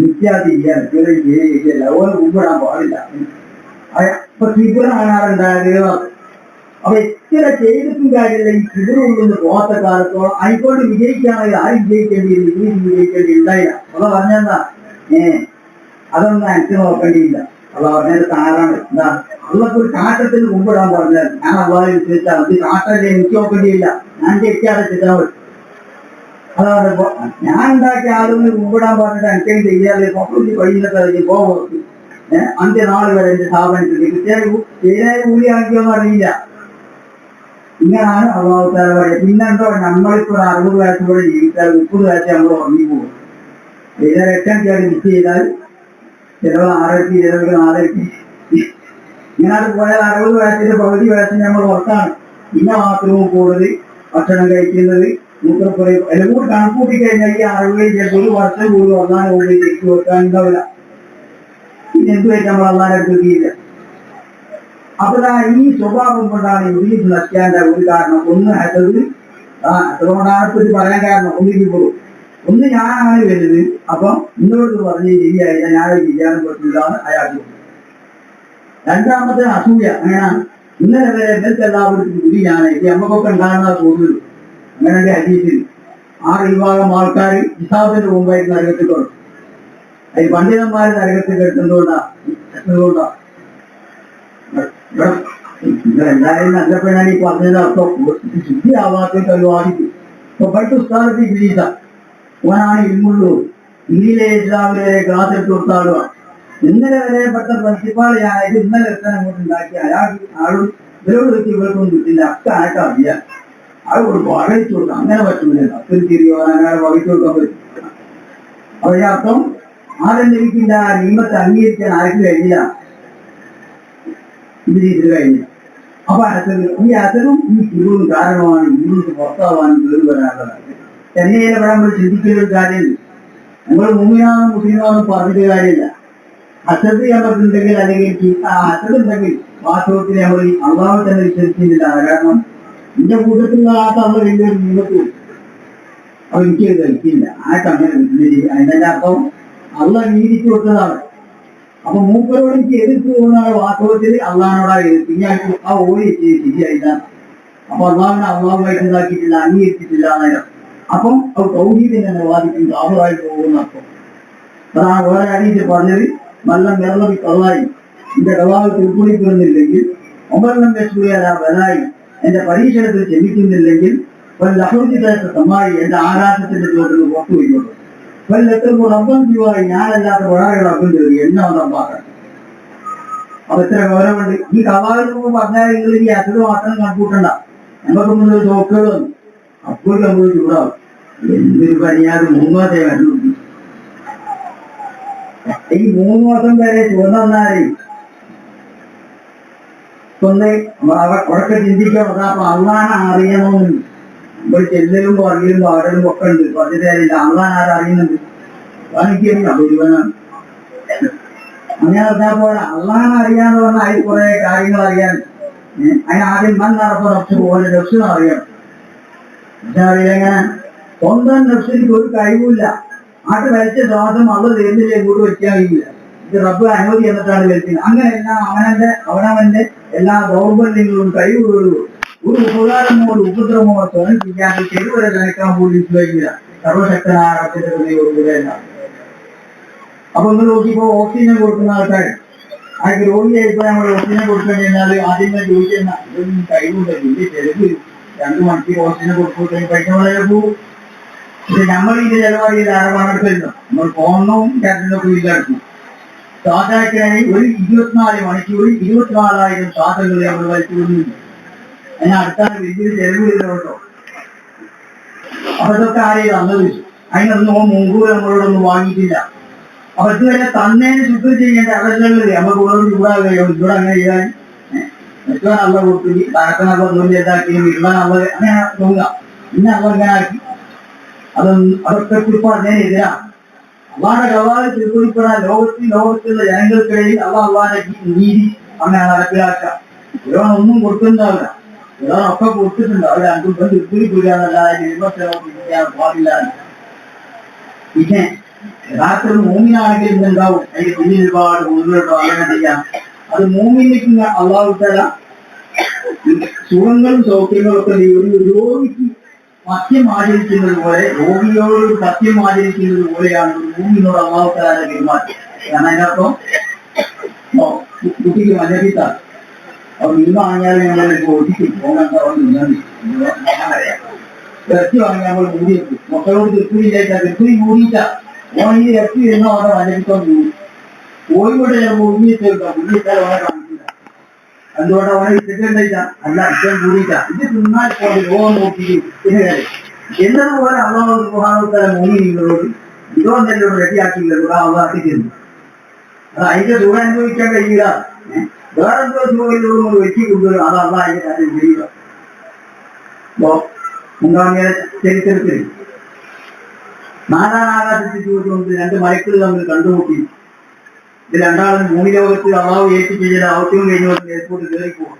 നിത്യാതിരിക്കാൻ ശരിയല്ല. അതുപോലെ കുമ്പിടാൻ പാടില്ല. അപ്പൊ കിബിറാണാറുണ്ടായത്. അപ്പൊ എത്ര ചെയ്തിട്ടും കാര്യമില്ല. ഈ കിബിറുള്ളൊന്ന് പോകാത്ത കാലത്തോളം അതിക്കൊണ്ട് വിജയിക്കുകയാണെങ്കിൽ ആരും വിജയിക്കേണ്ടിയില്ല, ഇംഗ്ലീഷ് വിജയിക്കേണ്ടി ഉണ്ടായില്ല. അല്ല പറഞ്ഞെന്താ അതൊന്നും എനിക്ക് നോക്കേണ്ടിയില്ല. അല്ല പറഞ്ഞത് താറാണ്. എന്താ അള്ളക്ക് ഒരു കാട്ടത്തിന് കുമ്പിടാൻ പറഞ്ഞാൽ ഞാൻ അള്ളാഹെ വിശ്വസിച്ചാൽ അത് കാട്ടല്ലേ, എനിക്ക് നോക്കേണ്ടിയില്ല, ഞാൻ തെറ്റാതെ ചെയ്താൽ മതി. അതാണ് ഞാൻ ഉണ്ടാക്കിയ ആളുകൾ കുമ്പിടാൻ പറഞ്ഞിട്ട് എനിക്കും ചെയ്യാതെ പൊക്കത്തി കഴിയുന്നൊക്കെ പോകും. അന്ത്യനാൾ വരെ എന്റെ സ്ഥാപനത്തിൽ ശരിയായ കൂലിയാക്കിയോന്ന് അറിയില്ല. ഇങ്ങനാണ് അള്ളാഹു തആല പറയുക. പിന്നെന്തോ നമ്മളിപ്പോ 60 വയസ്സോടെ ജീവിച്ചാൽ 30 വയസ്സ് നമ്മൾ ഉറങ്ങിപ്പോകും. 8 മിസ് ചെയ്താൽ ചിലവ് 6 ചിലവ് 4 ഇങ്ങനെ പോയാൽ 60 വയസ്സിന്റെ പകുതി വയസ്സിന് നമ്മൾ ഉറക്കാണ്. പിന്നെ ബാത്റൂം കൂടുതൽ, ഭക്ഷണം കഴിക്കുന്നത്, മൂത്രപ്പുറ എല്ലാം കൂടി കണക്കൂട്ടി കഴിഞ്ഞാൽ ഈ അറിവുകൾ ചിലപ്പോൾ ഒരു വർഷം കൂടി വന്നാൽ കൂടി തിരിച്ചു വെക്കാൻ ഉണ്ടാവില്ല. പിന്നെ എന്തുമായിട്ട് നമ്മൾ അള്ളാനെ എടുക്കുകയില്ല. അപ്പൊ ഈ സ്വഭാവം കൊണ്ടാണ് ഇബ്ലീസ് നശിക്കാൻ്റെ ഒരു കാരണം. ഒന്ന് ഹസദ്, അതുകൊണ്ടാണ് പറയാൻ കാരണം. ഒന്നിപ്പോഴും ഒന്ന് ഞാനാണ് വലുത്, അപ്പൊ ഇന്നോട് പറഞ്ഞ് ശരിയായില്ല, ഞാൻ വിചാരം പറ്റില്ലാന്ന് അയാൾക്ക്. രണ്ടാമത്തെ അസൂയ. അങ്ങനെയാണ് ഇന്നലെ വരെ എന്നിട്ട് എല്ലാവർക്കും ഗുരി ഞാനായിട്ട് നമുക്കൊക്കെ ഉണ്ടാകുന്ന കൂടുതൽ. അങ്ങനെ ഹദീസിൽ 6 വിഭാഗം ആൾക്കാർ ഹിസാബിന്റെ മുമ്പായിട്ട് നരകത്തിൽ കൊടുക്കും. അതിൽ പണ്ഡിതന്മാർ നരകത്തിൽ കിടക്കുന്നതുകൊണ്ടാ. എന്തായാലും നല്ലപ്പോഴാണ് ഈ പറഞ്ഞത്. അർത്ഥം ശുദ്ധിയാവാത്ത കഴിവാദിക്കും. ഇപ്പൊ പട്ട് ഉസ്താദത്തിൽ ഇബ്ലീസ ഓനാണ് ഇൽമുള്ളൂ. ഇന്ത്യയിലെ ഇസ്ലാമിലെ ക്ലാസ് എടുത്ത് കൊടുത്താളുക. ഇന്നലെ വരെ പെട്ട പ്രിൻസിപ്പാൾ ഞാനായിട്ട് ഇന്നലെ എത്താൻ അങ്ങോട്ട് ഉണ്ടാക്കി ആളും ഇവരോട് വെച്ച് ഇവർക്കൊന്നും കിട്ടില്ല. ഒക്കെ ആയിട്ട് അറിയാം. ആളോട് വകച്ചു കൊടുക്കാം. അങ്ങനെ പറ്റൂല. അത്ര തിരിയോ അങ്ങനെ വകച്ചു കൊടുക്കാൻ പറ്റും. അവരുടെ അർത്ഥം ആരും ലഭിക്കില്ല. നിയമത്തെ അംഗീകരിക്കാൻ ആർക്കും കഴിഞ്ഞില്ല. ഇബ്ലീസിന് കഴിഞ്ഞില്ല. അപ്പൊ ഈ അസലും ഈ ചുരുവും കാരണമാണ് ഇബ്ലീസ് പുറത്താവാനും കയറി വരാനുള്ളത്. തന്നെയല്ല ഇവിടെ നമ്മൾ ചിന്തിക്കുന്ന ഒരു കാര്യമില്ല. നമ്മൾ മുമ്പിനാണെന്നും മുസ്ലിമാണെന്നും പറഞ്ഞിട്ട് കാര്യമില്ല. ഹസദ് നമുക്കുണ്ടെങ്കിൽ അല്ലെങ്കിൽ ഹസദ് ഉണ്ടെങ്കിൽ വാസ്തവത്തിൽ നമ്മൾ അള്ളാഹു തന്നെ വിശ്വസിക്കുന്നില്ല. കാരണം എന്റെ കൂട്ടത്തിലുള്ള ആൾക്കാർ വലിയൊരു നിയമത്തിൽ അപ്പൊ എനിക്ക് കഴിക്കില്ല. ആയിട്ട് അങ്ങനെ അതിന്റെ അർത്ഥം അള്ളാഹ് നീതിക്ക് കൊടുത്തതാണ്. അപ്പൊ മൂപ്പരോട് എനിക്ക് എതിർത്ത് പോകുന്ന വാസ്തവത്തിൽ അള്ളാഹിനോടാ എതിർത്ത്. ഇനി ആ ഓടി ശരിയായില്ല. അപ്പൊ അള്ളാഹുമായിട്ട് ഉണ്ടാക്കിയിട്ടില്ല, അംഗീകരിച്ചിട്ടില്ല എന്നതിന്. അപ്പം അത് തൗഹീദിനെ വാദിക്കും, കാഫിറായി പോകുന്ന അർത്ഥം. അതാണ് വേറെ ഹദീസിൽ പറഞ്ഞത്. നല്ല മെറലി കള്ളായി എന്റെ കള്ളാവ് തിരുപ്പുളിക്കുന്നില്ലെങ്കിൽ, ഒമ്പതെണ്ണം വെച്ചുകയാൽ ആ ബലായി എന്റെ പരീക്ഷണത്തിൽ ക്ഷമിക്കുന്നില്ലെങ്കിൽ, ലഹുദിതത്തെ സമ്മായി എന്റെ ആകാശത്തിന്റെ ചോട്ടിൽ പുറത്തു പോയിക്കോട്ടെ. എത്തുമ്പോൾ റബ്ബം ചെയ്യുവായി ഞാനല്ലാത്ത വളരെ റബ്ബം ചെയ്തു എന്നെ ഉണ്ടാക്കാൻ. അപ്പൊ ഇത്ര ഗൗരവമുണ്ട്. ഈ കള്ളാവിന് മുമ്പ് പറഞ്ഞാൽ നിങ്ങൾ ഈ അസുഖം മാത്രം കണക്കൂട്ടണ്ട. നമുക്ക് മുന്നിൽ ചോക്കുകൾ വന്നു. അപ്പോൾ നമ്മൾ ചൂടാവും. എന്തൊരു പനിയാത് 3 മാസേ വരുന്നു. ഈ 3 മാസം വരെ ചുവന്നാലേ ഒന്ന് ഉറക്കെ ചിന്തിക്കണം. അപ്പൊ അള്ളാനെ അറിയണമെന്ന് നമ്മൾ ചെല്ലലും അറിയലും പാടലും ഒക്കെ ഉണ്ട്. പറഞ്ഞിട്ടില്ല അള്ളാൻ ആരറിയുന്നുണ്ട്. കാണിക്കുന്നു അപരിവനാണ്. അങ്ങനെ പറഞ്ഞാൽ പോലെ അള്ളാനെ അറിയാന്ന് പറഞ്ഞാൽ അതിൽ കുറെ കാര്യങ്ങൾ അറിയാൻ. അതിനാദ്യം നടപ്പം റബ്സ് പോലെ റബ്സിനെ അറിയണം. എങ്ങനെ സ്വന്തം റബ്സിന് ഒരു കഴിവില്ല. ആട്ട് വലിച്ച ശ്വാസം അത് തരുന്നില്ല, ഇങ്ങോട്ട് വെക്കാൻ കഴിയില്ല. ഇത് റബ്ബ് അനുമതി എന്നിട്ടാണ് വലിക്കുന്നത്. അങ്ങനെയെല്ലാം അവനവന്റെ എല്ലാ ദൗർബല്യങ്ങളും കഴിവുകളും ഒരു ഉപകാരമോ ഉപദ്രവമോ തോന്നിപ്പിക്കാൻ ചെറുവരെ നയിക്കാൻ പോലും കഴിയില്ല. സർവശക്തനായ റബ്ബിന്റെ ഹൃദയല്ല. അപ്പൊ നിങ്ങൾ നോക്കിയപ്പോ ഓക്സിജൻ കൊടുക്കുന്ന ആൾക്കാർ ആർക്ക് രോഗിയായിപ്പോ നമ്മൾ ഓക്സിജൻ കൊടുക്കാൻ കഴിഞ്ഞാൽ ആദ്യമേ ചോദിക്കുന്ന ഇതൊന്നും കഴിവുണ്ട്. വലിയ ചെലവ് 2 മണിക്കൂർ ഓക്സിജൻ കൊടുക്കാൻ പൈസ വളരെ പോകും. പക്ഷെ നമ്മൾ ഇത് ചെലവായി ധാരാളമെടുക്കല്ലോ. നമ്മൾ ഫോണും ക്യാറ്റിനൊക്കെ വീട്ടിലെടുക്കും. ശ്വാസാക്കിയായി ഒരു 24 മണിക്കൂർ 24,000 ശ്വാസങ്ങൾ നമ്മൾ വലിച്ചുകൊണ്ടില്ല. അതിന് അടുത്താണ് വലിയൊരു ചെലവ് വരുന്നുണ്ടോ. അപ്പൊ ഇതൊക്കെ ആരെയും തന്നത്. അതിനൊന്നും മുൻകൂർ നമ്മളോടൊന്നും വാങ്ങിയിട്ടില്ല. അപ്പൊ ഇതുവരെ തന്നേന് ശുദ്ധം ചെയ്യേണ്ട അതല്ലല്ലേ നമുക്ക് ഓരോ ചൂടാകുകയോ ഇവിടെ അങ്ങനെ ചെയ്യാൻ മറ്റുവാൻ നല്ല കൊടുത്തു തഴക്കനൊക്കെ ഒന്നും ചെയ്താക്കിയും ഇടാൻ നമ്മൾ അങ്ങനെ തോന്നുക. പിന്നെ നമ്മൾ ഇങ്ങനെ ആക്കി അതൊക്കെ കുറിപ്പ് അതിനെതിരാണ്. അള്ളാന്റെ കവാല് തിരുക്കുറിപ്പെടാൻ ലോകത്തുള്ള ജനങ്ങൾക്കിടയിൽ അള്ളാന്റെ നീതി അങ്ങനെ നടപ്പിലാക്കുക. ഇവരൊന്നും കൊടുക്കുന്നുണ്ടാവില്ല. ഇവരൊക്കെ കൊടുത്തിട്ടുണ്ട്. അവർ രണ്ടും തിരുക്കുറിപ്പില്ലാന്നല്ലാതെ നിർമ്മത്തിക്കാൻ പാടില്ല. പിന്നെ യഥാർത്ഥത്തിൽ മൂമിനാണെങ്കിൽ ഇന്നുണ്ടാവും. അതിന് പിന്നിൽ ഒരുപാട് മുന്നിലോട്ടോ അങ്ങനെ ചെയ്യാം. അത് മൂമിലേക്ക് അള്ളാഹു തആല സുഖങ്ങളും സൗഖ്യങ്ങളും ഒക്കെ ഒരു രോഗിക്ക് സത്യം ആചരിക്കുന്നത് പോലെ, രോഗിയോട് സത്യം ആചരിക്കുന്നത് പോലെയാണ് ഒരു മൂമിനോട് അള്ളാഹു തആല പെരുമാറ്റം. കാരണം അതിനർത്ഥം കുട്ടിക്ക് മഞ്ഞപ്പിത്ത അവർ ഇന്ന് വാങ്ങിയാൽ ഞങ്ങൾ ഒട്ടിക്കും പോകാൻ ഇറച്ചി വാങ്ങിയാൽ നമ്മൾ മൂടിയെത്തും. മക്കളോട് തൃപ്തിയില്ലായിട്ടാ തൃപ്തി മൂടിയിട്ടാ ഓൻ ഈ ഇറച്ചി വരുന്ന അവിടെ മഞ്ഞപ്പിത്തം മൂടി കോഴിക്കോട് ചിലപ്പോൾ ഉണ്ണിയെത്തേക്കാം. ഉണ്ണിയെത്താൽ അവനെ കാണിക്കില്ല. അതുകൊണ്ട് അവനെ ഇട്ടിട്ടുണ്ടായിട്ടാ അല്ല ഇഷ്ടം കൂടിയിട്ടാ. ഇത് തിന്നാൽ പോലെ രോഗം നോക്കി പിന്നെ എന്നതുപോലെ അള്ളാഹു സുബ്ഹാനഹു മൂമിനീങ്ങളോട് ഇതോന്നെല്ലാം റെഡിയാക്കിയില്ല. അള്ളാഹ് ചെന്നു അത് അതിന്റെ സുഖം അനുഭവിക്കാൻ കഴിയില്ല. വേറെന്തോ സുഖയിലൂടെ വെറ്റി കൊണ്ടുവരും. അത് അള്ളാഹ് അതിന്റെ കാര്യം കഴിയുക. മുൻഗാമിയുടെ ചരിത്രത്തിൽ 4-ാം ആകാശത്തിൽ ചോദിച്ചുകൊണ്ട് 2 മലക്കുകൾ തമ്മിൽ കണ്ടുമുട്ടി. ഇത് രണ്ടാളും ഭൂമി ലോകത്ത് അള്ളാഹു ഏൽപ്പിച്ച ദൗത്യം കഴിഞ്ഞുകൊണ്ട് എയർപോർട്ടിൽ കയറിപ്പോകും.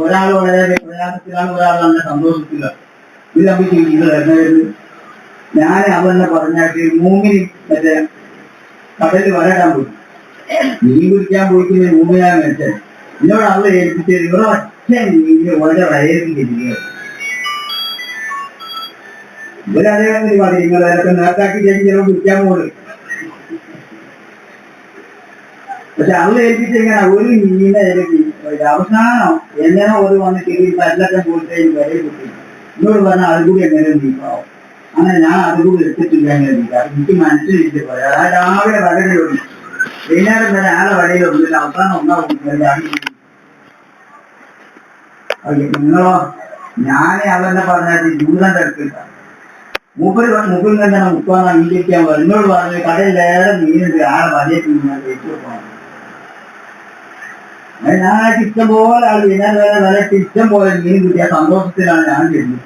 ഒരാൾ വളരെ പ്രയാസത്തിലാണ്, ഒരാൾ നല്ല സന്തോഷത്തില്ല. ഇത് നമുക്ക് ചെയ്യുന്നത് ഞാൻ അതെന്നെ പറഞ്ഞാട്ട് മൂന്നിന് മറ്റേ കടലിൽ വരടാൻ പോയി. മീൻ പിടിക്കാൻ പോയിട്ട് മൂന്നിനാ മേടിച്ചത്. ഇതിനോട് അവളെ ഏൽപ്പിച്ചത് ഇവിടെ ഒറ്റ മീനിന് വളരെ വയറിപ്പിച്ചിരിക്കുക. ഇവരതേ പരിപാടി നിങ്ങളൊക്കെ നേർക്കാക്കി ചിലവ് പിടിക്കാൻ പോകുന്നത്. പക്ഷെ അവളെ ഏൽപ്പിച്ചിങ്ങനെ ഒരു മീനെ അവസാനം എങ്ങനെ ഒരു വന്നിട്ട് പല്ലൊക്കെ പോയിട്ട് വില കിട്ടി. എന്നോട് പറഞ്ഞാൽ അത് കൂടി എങ്ങനെ നീക്കാവും. അങ്ങനെ ഞാൻ അത് കൂടി എടുത്തിട്ടില്ല. എങ്ങനെ നീക്കാം എനിക്ക് മനസ്സിലിട്ട് പോയി. അതായത് രാവിലെ വരയിലൊന്നും വൈകുന്നേരം വരെ ആളെ വരയിലൊന്നുമില്ല. അവസാനം ഒന്നാവും. നിങ്ങളോ ഞാനേ അവന്നെ പറഞ്ഞാൽ ജൂതന്റെ അടുത്തില്ല. മുപ്പിൽ തന്നെ മുക്കാണ് അംഗീകരിക്കാൻ പറയും. എന്നോട് പറഞ്ഞു കടയിലേറെ മീനുണ്ട്, ആളെ വലയൊക്കെ ഞാൻ വെച്ചു പോകണം. ഞാനായിട്ട് ഇഷ്ടം പോലെ ആൾ വൈകുന്നേരം വരെ ഇഷ്ടം പോലെ മീൻ കിട്ടിയ സന്തോഷത്തിലാണ് ഞാൻ ചെയ്യുന്നത്.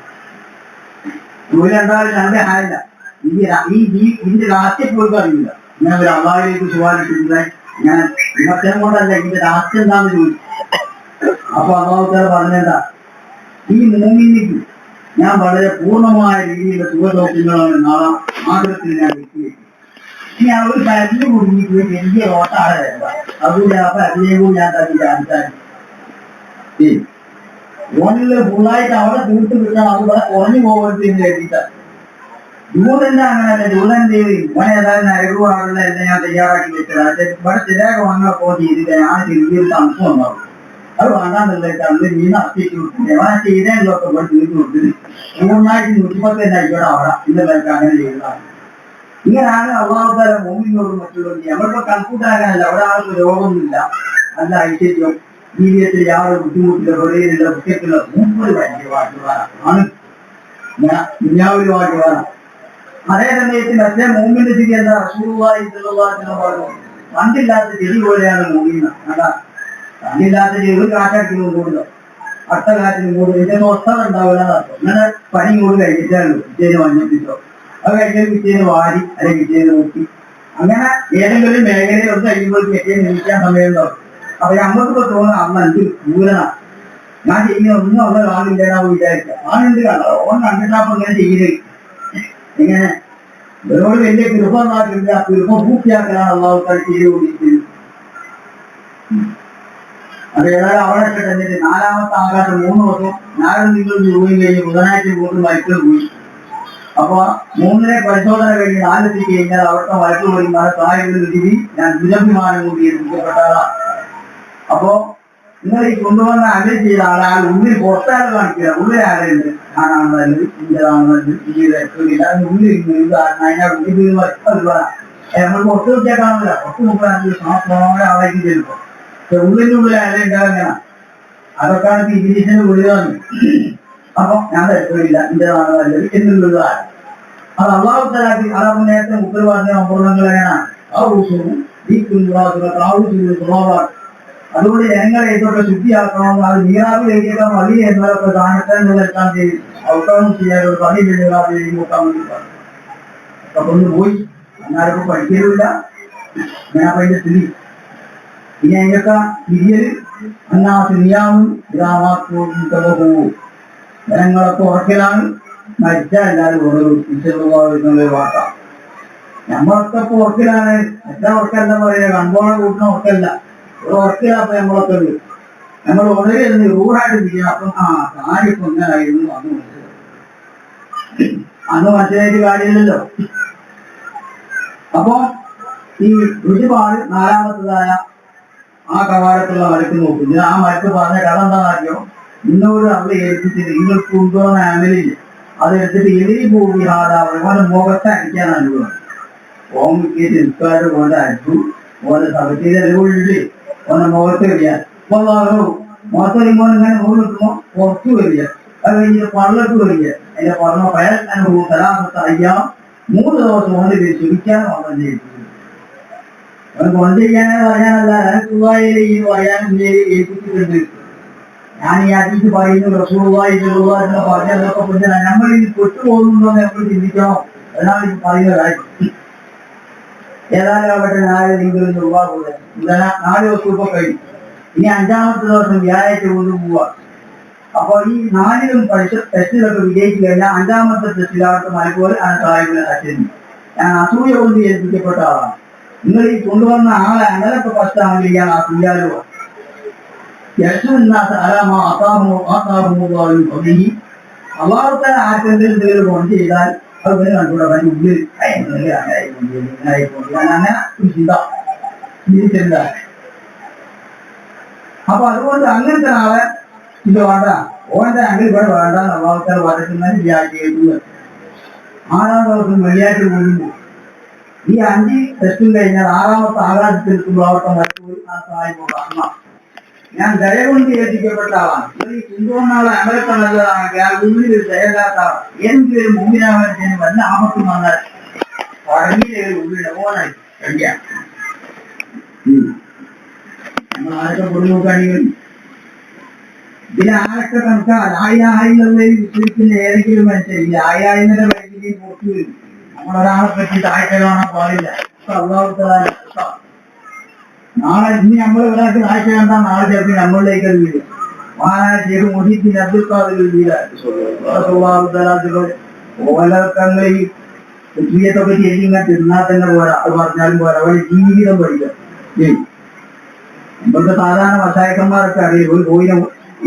ഒരു രണ്ടാളും രണ്ട് ഹാരില്ല. ഇതിന്റെ രാഷ്ട്രീയം പോലും അറിയില്ല. ഞാൻ ഒരു അള്ളാഹിലേക്ക് ചുവാലിട്ടില്ല. ഞാൻ വിമർശനം കൊണ്ടല്ല, ഇതിന്റെ രാഷ്ട്രീയം എന്താണെന്ന് ചോദിച്ചു. അപ്പൊ അള്ളാഹുക്കാർ പറഞ്ഞെന്താ, ഈ മൂന്നിലേക്ക് ഞാൻ വളരെ പൂർണ്ണമായ രീതിയിലുള്ള സുഖദോഷങ്ങളാണ് നാളെ ആഗ്രഹത്തിൽ ഞാൻ വെച്ചുവെക്കും. ഇനി അവർ കരഞ്ഞു കുടുങ്ങിയിട്ട് എനിക്ക് ഓട്ടാടെ വരണ്ട. അതുകൊണ്ട് അപ്പൊ അതിനെ കൂടി ഞാൻ തന്നെ ചാൻസാണ്. ഓണില് ഫുള്ളായിട്ട് അവിടെ തീർത്ത് കിട്ടണം. അത് ഇവിടെ കുറഞ്ഞു പോകരുത് എന്ന് കരുതിയിട്ടാണ്. ജൂതന്റെ അങ്ങനെയല്ല. ജൂതൻ ചെയ്ത് ഓനെ ഏതായാലും നരകപാടുള്ള എല്ലാം ഞാൻ തയ്യാറാക്കി വെച്ചത്. ഇവിടെ ചിലയൊക്കെ വന്നപ്പോ ചെയ്തിട്ട് ഞാൻ ചെറിയൊരു തണുപ്പ് വന്നാവും. അത് വേണ്ടാന്നുള്ളത് അന്ന് നീ നടത്തിയിട്ട് കൊടുത്തില്ല. ഞാൻ ചെയ്തതിലൊക്കെ ഇവിടെ തീർത്ത് കൊടുത്തിട്ട് 3,110 ആയിക്കോട്ടെ അവിടെ ഇന്നലേക്ക് അങ്ങനെ ചെയ്തതാണ്. ഇങ്ങനെയാണ് അള്ളാഹുത്താല മോമിനോടും മറ്റുള്ളവർക്ക്. നമ്മളിപ്പോ കൺഫ്യൂട്ടാകാനല്ല. ഒരാൾക്ക് രോഗമൊന്നുമില്ല, നല്ല ഐശ്വര്യം, ജീവിതത്തിൽ യാതൊരു ബുദ്ധിമുട്ടില്ല, വെളിയിലുള്ള വൃത്തിക്കുള്ള 30 വലിയ വാക്കുകളാണ് ദുനിയാവിൽ വാക്കുകളാണ്. അതേ സമയത്ത് മറ്റേ മോമിന്റെ സ്ഥിതി എന്താ? റസൂലുള്ളാഹി സ്വല്ലല്ലാഹു അലൈഹി വസല്ലം പറഞ്ഞു, കണ്ടില്ലാത്ത ചെടി പോലെയാണ് മോമിന. അതാ കണ്ടില്ലാത്ത ചെടി ഒരു കാറ്റടിക്കുന്നു കൂടുതലോ അടുത്ത കാറ്റിന് കൂടുതൽ ഇതിന്റെ സ്വസ്ഥത ഉണ്ടാവില്ല. അങ്ങനെ പനി കൂടി കഴിച്ചിട്ടാണ് പിറ്റേന്ന് മഞ്ഞപ്പിച്ചോ, അത് കഴിഞ്ഞാൽ പിറ്റേന്ന് വാരി അല്ലെങ്കിൽ പിറ്റേന്ന് നോക്കി, അങ്ങനെ ഏതെങ്കിലും മേഖലയിൽ ഒന്ന് കഴിയുമ്പോൾ പിറ്റേന്ന് നിൽക്കാൻ സമയം ഉണ്ടാവും. അപ്പൊ നമ്മൾക്കിപ്പോ തോന്നുന്നു അന്ന് എനിക്ക് ദൂരനാണ്, ഞാൻ ചെയ്യുന്ന ഒന്നും അവിടെ ആളില്ലാതാവും വിചാരിക്കുക. ആളുണ്ട് കണ്ടോ, ഓൻ കണ്ടിട്ടാപ്പൊ ഇങ്ങനെ ചെയ്യുന്നത്. ഇങ്ങനെ ഇവരോട് വലിയ കൃപ നാട്ടില്ല. ആ കൃപ പൂർത്തിയാക്കലാണ് അള്ളാഹുക്കാർ ചെയ്തുകൊണ്ടിരിക്കുന്നത്. അത് ഏതായാലും അവിടെ എന്നിട്ട് 4-ാമത്തെ ആകാശം 3 ദിവസം ഞാനും നിങ്ങൾ പോയി കഴിഞ്ഞ് ബുധനാഴ്ച പോയിട്ട് മരിക്കൽ പോയി. അപ്പൊ 3-ലെ പരിശോധന കഴിഞ്ഞ് 4 എത്തിക്ക് കഴിഞ്ഞാൽ അവിടുത്തെ വഴക്ക് പോയി മഴ താഴെ തിരി ഞാൻ ദുരഭിമാനം കൂടി ഏൽപ്പിക്കപ്പെട്ട ആളാണ്. അപ്പോ നിങ്ങൾ ഈ കൊണ്ടുവന്ന അല്ലെ ചെയ്ത ആളെ ആ ഉള്ളിൽ പുറത്താൾ കാണിക്കുക. ഉള്ളിൽ ആരുണ്ട്, ആണാണ് നല്ലത്, ഇന്ത്യതാണ് നല്ലത്, ഇന്ത്യയിൽ എത്തില്ല. അതിന് ഉള്ളിൽ അതിനാ ഉള്ളിൽ നമ്മൾ പുറത്ത് നോക്കിയാൽ കാണില്ല. പുറത്ത് നോക്കാൻ സാധാരണ ആളേക്ക് ചെല്ലുമ്പോൾ ഉള്ളിൻ്റെ ഉള്ളിൽ ആരെ ഉണ്ടാകുന്ന അതൊക്കെയാണ് ഇംഗ്ലീഷിന് ഉള്ളിലാണ്. അപ്പൊ ഞാൻ തെറ്റില്ല, ഇന്ത്യതാണ് നല്ലത് എന്നുള്ളതാണ്. അത് അള്ളാഹു തആല അതാ നേരത്തെ മുപ്പത് പറഞ്ഞ അപൂർവങ്ങളെയാണ് ആ ഊസും ഈ കുഞ്ഞുവാസുകൾ. അതുകൊണ്ട് ജനങ്ങളെ ഇതൊക്കെ ശുദ്ധിയാക്കണമെന്ന് അത് നീറാവ് എഴുതിയേക്കാൻ മതി എന്നതൊക്കെ കാണിക്കാൻ എത്താൻ ചെയ്യും. ഔട്ടാവും ചെയ്യാൻ ഒരു പണി നീറാവ് എഴുതി നോക്കാൻ വേണ്ടി പറഞ്ഞു. അപ്പൊ ഒന്ന് പോയി എന്നാലിപ്പോ പഠിക്കലുമില്ല. ഞാൻ അപ്പൊ അതിന്റെ സ്ഥിതി ഇനി അതിനൊക്കെ തിരിയൽ എന്നാ തിരിയാവും ഗ്രാമവും ജനങ്ങളൊക്കെ ഉറക്കലാണ്. മരിച്ചാൽ എല്ലാവരും ഓരോ വിശ്വ വാർത്ത. നമ്മളൊക്കെ ഇപ്പൊ ഉറക്കിലാണ്. മറ്റേ ഉറക്കല്ല പറയുക, കൺപോളം കൂട്ടുന്ന ഉറക്കല്ല, ഒരു ഉറക്കിലപ്പൊ നമ്മളൊക്കെ ഉണ്ട്. നമ്മൾ ഉടനെ റൂഹായിട്ട് തിരിയാം. അപ്പം കാര്യപ്പൊ ഇങ്ങനായിരുന്നു അന്ന് മനസ്സിലായിട്ട് കാര്യമില്ലല്ലോ. അപ്പൊ ഈ ഒരുപാട് 4-ാമത്തതായ ആ കവാടത്തുള്ള മരക്ക് നോക്കുന്നത്. ആ മരക്ക് പറഞ്ഞ കഥ എന്താണെന്നറിയോ? നിന്നോട് അവിടെ ഏൽപ്പിച്ചിട്ട് നിങ്ങൾക്ക് കൊണ്ടുവന്ന അമലില്ല, അതെടുത്തിട്ട് എതിരി പോയി ഓരോ മുഖത്തെ അടിക്കാൻ അനുഭവം. ഓം വിളിച്ചിട്ട് നിൽക്കാതെ പോലെ അടിച്ചു. ഓരോ സഭത്തിന്റെ അറിവുള്ളിൽ ഓരോ മുഖത്ത് വരിക. അപ്പൊ മുഖത്ത് വരുമ്പോൾ ഇങ്ങനെ നൂറ് കിട്ടുമ്പോൾ പുറത്ത് വരിക. അത് കഴിഞ്ഞിട്ട് പള്ളക്ക് വരിക. അതിന്റെ പറഞ്ഞ പയൽ അനുഭവം തരാമത്തെ അറിയാം. 3 ദിവസം കൊണ്ട് ചുരിക്കാൻ വന്നു ചെയ്യിപ്പിച്ചു. അത് കൊണ്ട് ചെയ്യാനേ പറയാനല്ല, സുഖമായി പറയാനും ഏൽപ്പിച്ചിട്ടുണ്ട്. ഞാൻ ഈ അതിഥി പറയുന്നു റസൂലുള്ളാഹി സ്വല്ലല്ലാഹു അലൈഹി വസല്ലം പറഞ്ഞതൊക്കെ പിന്നെ നമ്മൾ ഇത് പെട്ടുപോകുന്നുണ്ടോ എന്ന് നമ്മൾ ചിന്തിക്കണം. എന്നാണ് ഇത് പറയുന്ന കാര്യം. ഏതായാലും അവിടെ 4 രൂപ കൂടെ 4 ദിവസം ഇപ്പൊ കഴിഞ്ഞു. ഇനി 5ാമത്തെ ദിവസം വ്യാഴാഴ്ച കൊണ്ടുപോവുക. അപ്പൊ ഈ 4ലും ടെസ്റ്റിലൊക്കെ വിജയിച്ചു കഴിഞ്ഞാൽ 5ാമത്തെ ടെസ്റ്റിലവർക്ക് മലപ്പോൾ സഹായിക്കുന്ന അച്ഛനും ഞാൻ അസൂയ കൊണ്ട് ഏൽപ്പിക്കപ്പെട്ട ആളാണ്. നിങ്ങൾ ഈ കൊണ്ടുവന്ന ആളെ അങ്ങനൊക്കെ ഫസ്റ്റാണെങ്കിൽ ഞാൻ അസൂയാലോ അള്ളാഹുത്തെ ആർക്കെങ്കിലും എന്തെങ്കിലും ഫോൺ ചെയ്താൽ അത് പിന്നെ കണ്ടുകൂടാ ഉള്ളിൽ അങ്ങനെ ചിന്ത ചിന്ത. അപ്പൊ അതുകൊണ്ട് അങ്ങനത്തെ ആളെ ഇത് വേണ്ട, ഓന്റെ അങ്കിൾ ഇവിടെ വേണ്ട അള്ളാഹുത്തെ വരയ്ക്കുന്ന കേൾക്കുന്നത്. 6ാം ദിവസം വെള്ളിയാഴ്ച കൂടുന്നു. ഈ 5 ടെസ്റ്റും കഴിഞ്ഞാൽ 6ാമത്തെ ആകാശത്തിൽ എത്തുമ്പോൾ അവിടുത്തെ മറ്റൊരു സഹായിക്കുക. ഞാൻ ദയ കൊണ്ട് ഏൽപ്പിക്കപ്പെട്ട ആളാണ്. ഈ കൊണ്ടുവന്ന ആളെ അമരത്തെ നല്ലതാണെങ്കിൽ ആ ഉള്ളിൽ ദയല്ലാത്ത ആൾ ഏതെങ്കിലും മുമ്പിനാവാൻ വല്ല ആപത്തും വന്നാൽ പഴങ്ങിയ ഉള്ളിൽ ഓനായി കഴിയാം. നമ്മൾ ആരൊക്കെ പൊടി നോക്കുകയാണെങ്കിൽ ഇതിന് ആരൊക്കെ കണക്കാൽ 1000 വിശ്വസിക്കുന്ന ഏതെങ്കിലും മനുഷ്യർ ഈ 1000 വൈദ്യുതിയും പുറത്തു വരും. നമ്മളൊരാളെ പറ്റി താഴ്ച കാണാൻ പാടില്ല. നാളെ ഇനി നമ്മൾ ഒരാൾക്ക് താഴ്ച കണ്ടാൽ നാളെ ചിലപ്പോൾ നമ്മളിലേക്ക് വീഴും. മഹാനായ ശേഖ് മുഹീദ്ദീൻ അബ്ദുൽ ഖാദിർ ഓലക്കങ്ങൾ ഈ പൃഥ്വിയത്തെ പറ്റി എല്ലാം തിന്നാൽ തന്നെ പോരാ, അത് പറഞ്ഞാലും പോരാ, അവര് ജീവിതം പഠിക്കാം. ഇപ്പോഴത്തെ സാധാരണ വസായക്കന്മാരൊക്കെ അറിയാം ഒരു കോയിനെ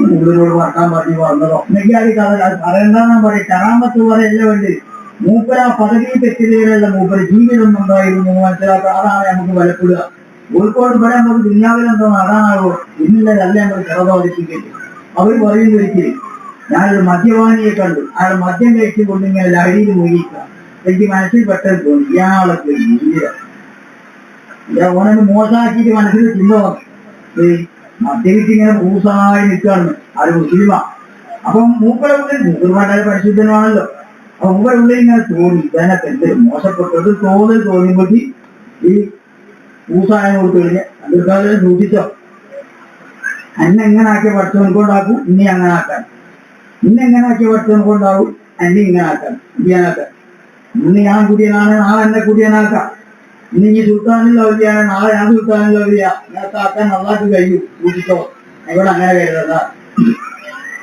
ഉള്ളിനോട് വർക്കാൻ പറഞ്ഞു വന്നതോ എന്നെങ്കിൽ അത് കഥ അത് പറയണ്ടെന്നാ പറയും. കറാമത്ത് പറയല്ല വേണ്ടി മൂപ്പര പദവി തെറ്റിലുള്ള മൂപ്പര ജീവിതം ഉണ്ടായിരുന്നു മനസ്സിലാക്കുക. അതാണ് നമുക്ക് ബലപ്പെടുക. കോഴിക്കോട് ഇവിടെ നമുക്ക് ദുനിയാവിലെന്തോ നടാനാകോ ഇന്നില്ലതല്ല നമ്മൾ ചെറുതോദിപ്പിക്കട്ടെ. അവർ പറയുന്ന ഒരിക്കലും ഞാനൊരു മദ്യപാനിയെ കണ്ടു, അയാൾ മദ്യം കഴിച്ചു കൊണ്ടിങ്ങനെ ലഹരിയിൽ മുങ്ങിക്കുക. എനിക്ക് മനസ്സിൽ പെട്ടെന്ന് തോന്നി ഇയാളൊക്കെ ഓനൊന്ന് മോശമാക്കിയിട്ട് മനസ്സിൽ ചിന്ത വന്നു. മദ്യപിച്ചിങ്ങനെ പൂസായി നിൽക്കുകയാണ്. അത് മുസ്ലിമാ. അപ്പം മൂപ്പര ഉള്ളിൽ മൂപ്പർമാരുടെ പരിശുദ്ധനാണല്ലോ. അപ്പൊ മൂപ്പര ഉള്ളിൽ ഇങ്ങനെ തോന്നി ഇതിനൊക്കെ എന്തൊരു മോശപ്പെട്ടത് തോന്നുമ്പോൾ ഈ പൂസായ കൊടുത്തു കഴിഞ്ഞാൽ അതിർക്കാതെ സൂചിച്ചോ അന്നെ എങ്ങനെ ആക്കിയ പഠിച്ചവൻ കൊണ്ടാക്കും, ഇനി അങ്ങനെ ആക്കാൻ. ഇന്നെങ്ങനെ ആക്കിയ പഠിച്ചവൻ കൊണ്ടാവും, എന്നെ ഇങ്ങനെ ആക്കാൻ കുടിയാനാക്കാൻ. ഇന്ന് ഞാൻ കുടിയനാണ്, നാളെ എന്നെ കുടിയനാക്കാം. ഇന്ന് ഈ സുൽത്താനിൽ അവധിയാണ്, നാളെ ഞാൻ സുൽത്താനിൽ അവധിയാ. ഇങ്ങനത്തെ ആക്കാൻ നന്നായിട്ട് കഴിയും. സൂചിച്ചോ ഇവിടെ അങ്ങനെ കരുതണ്ട.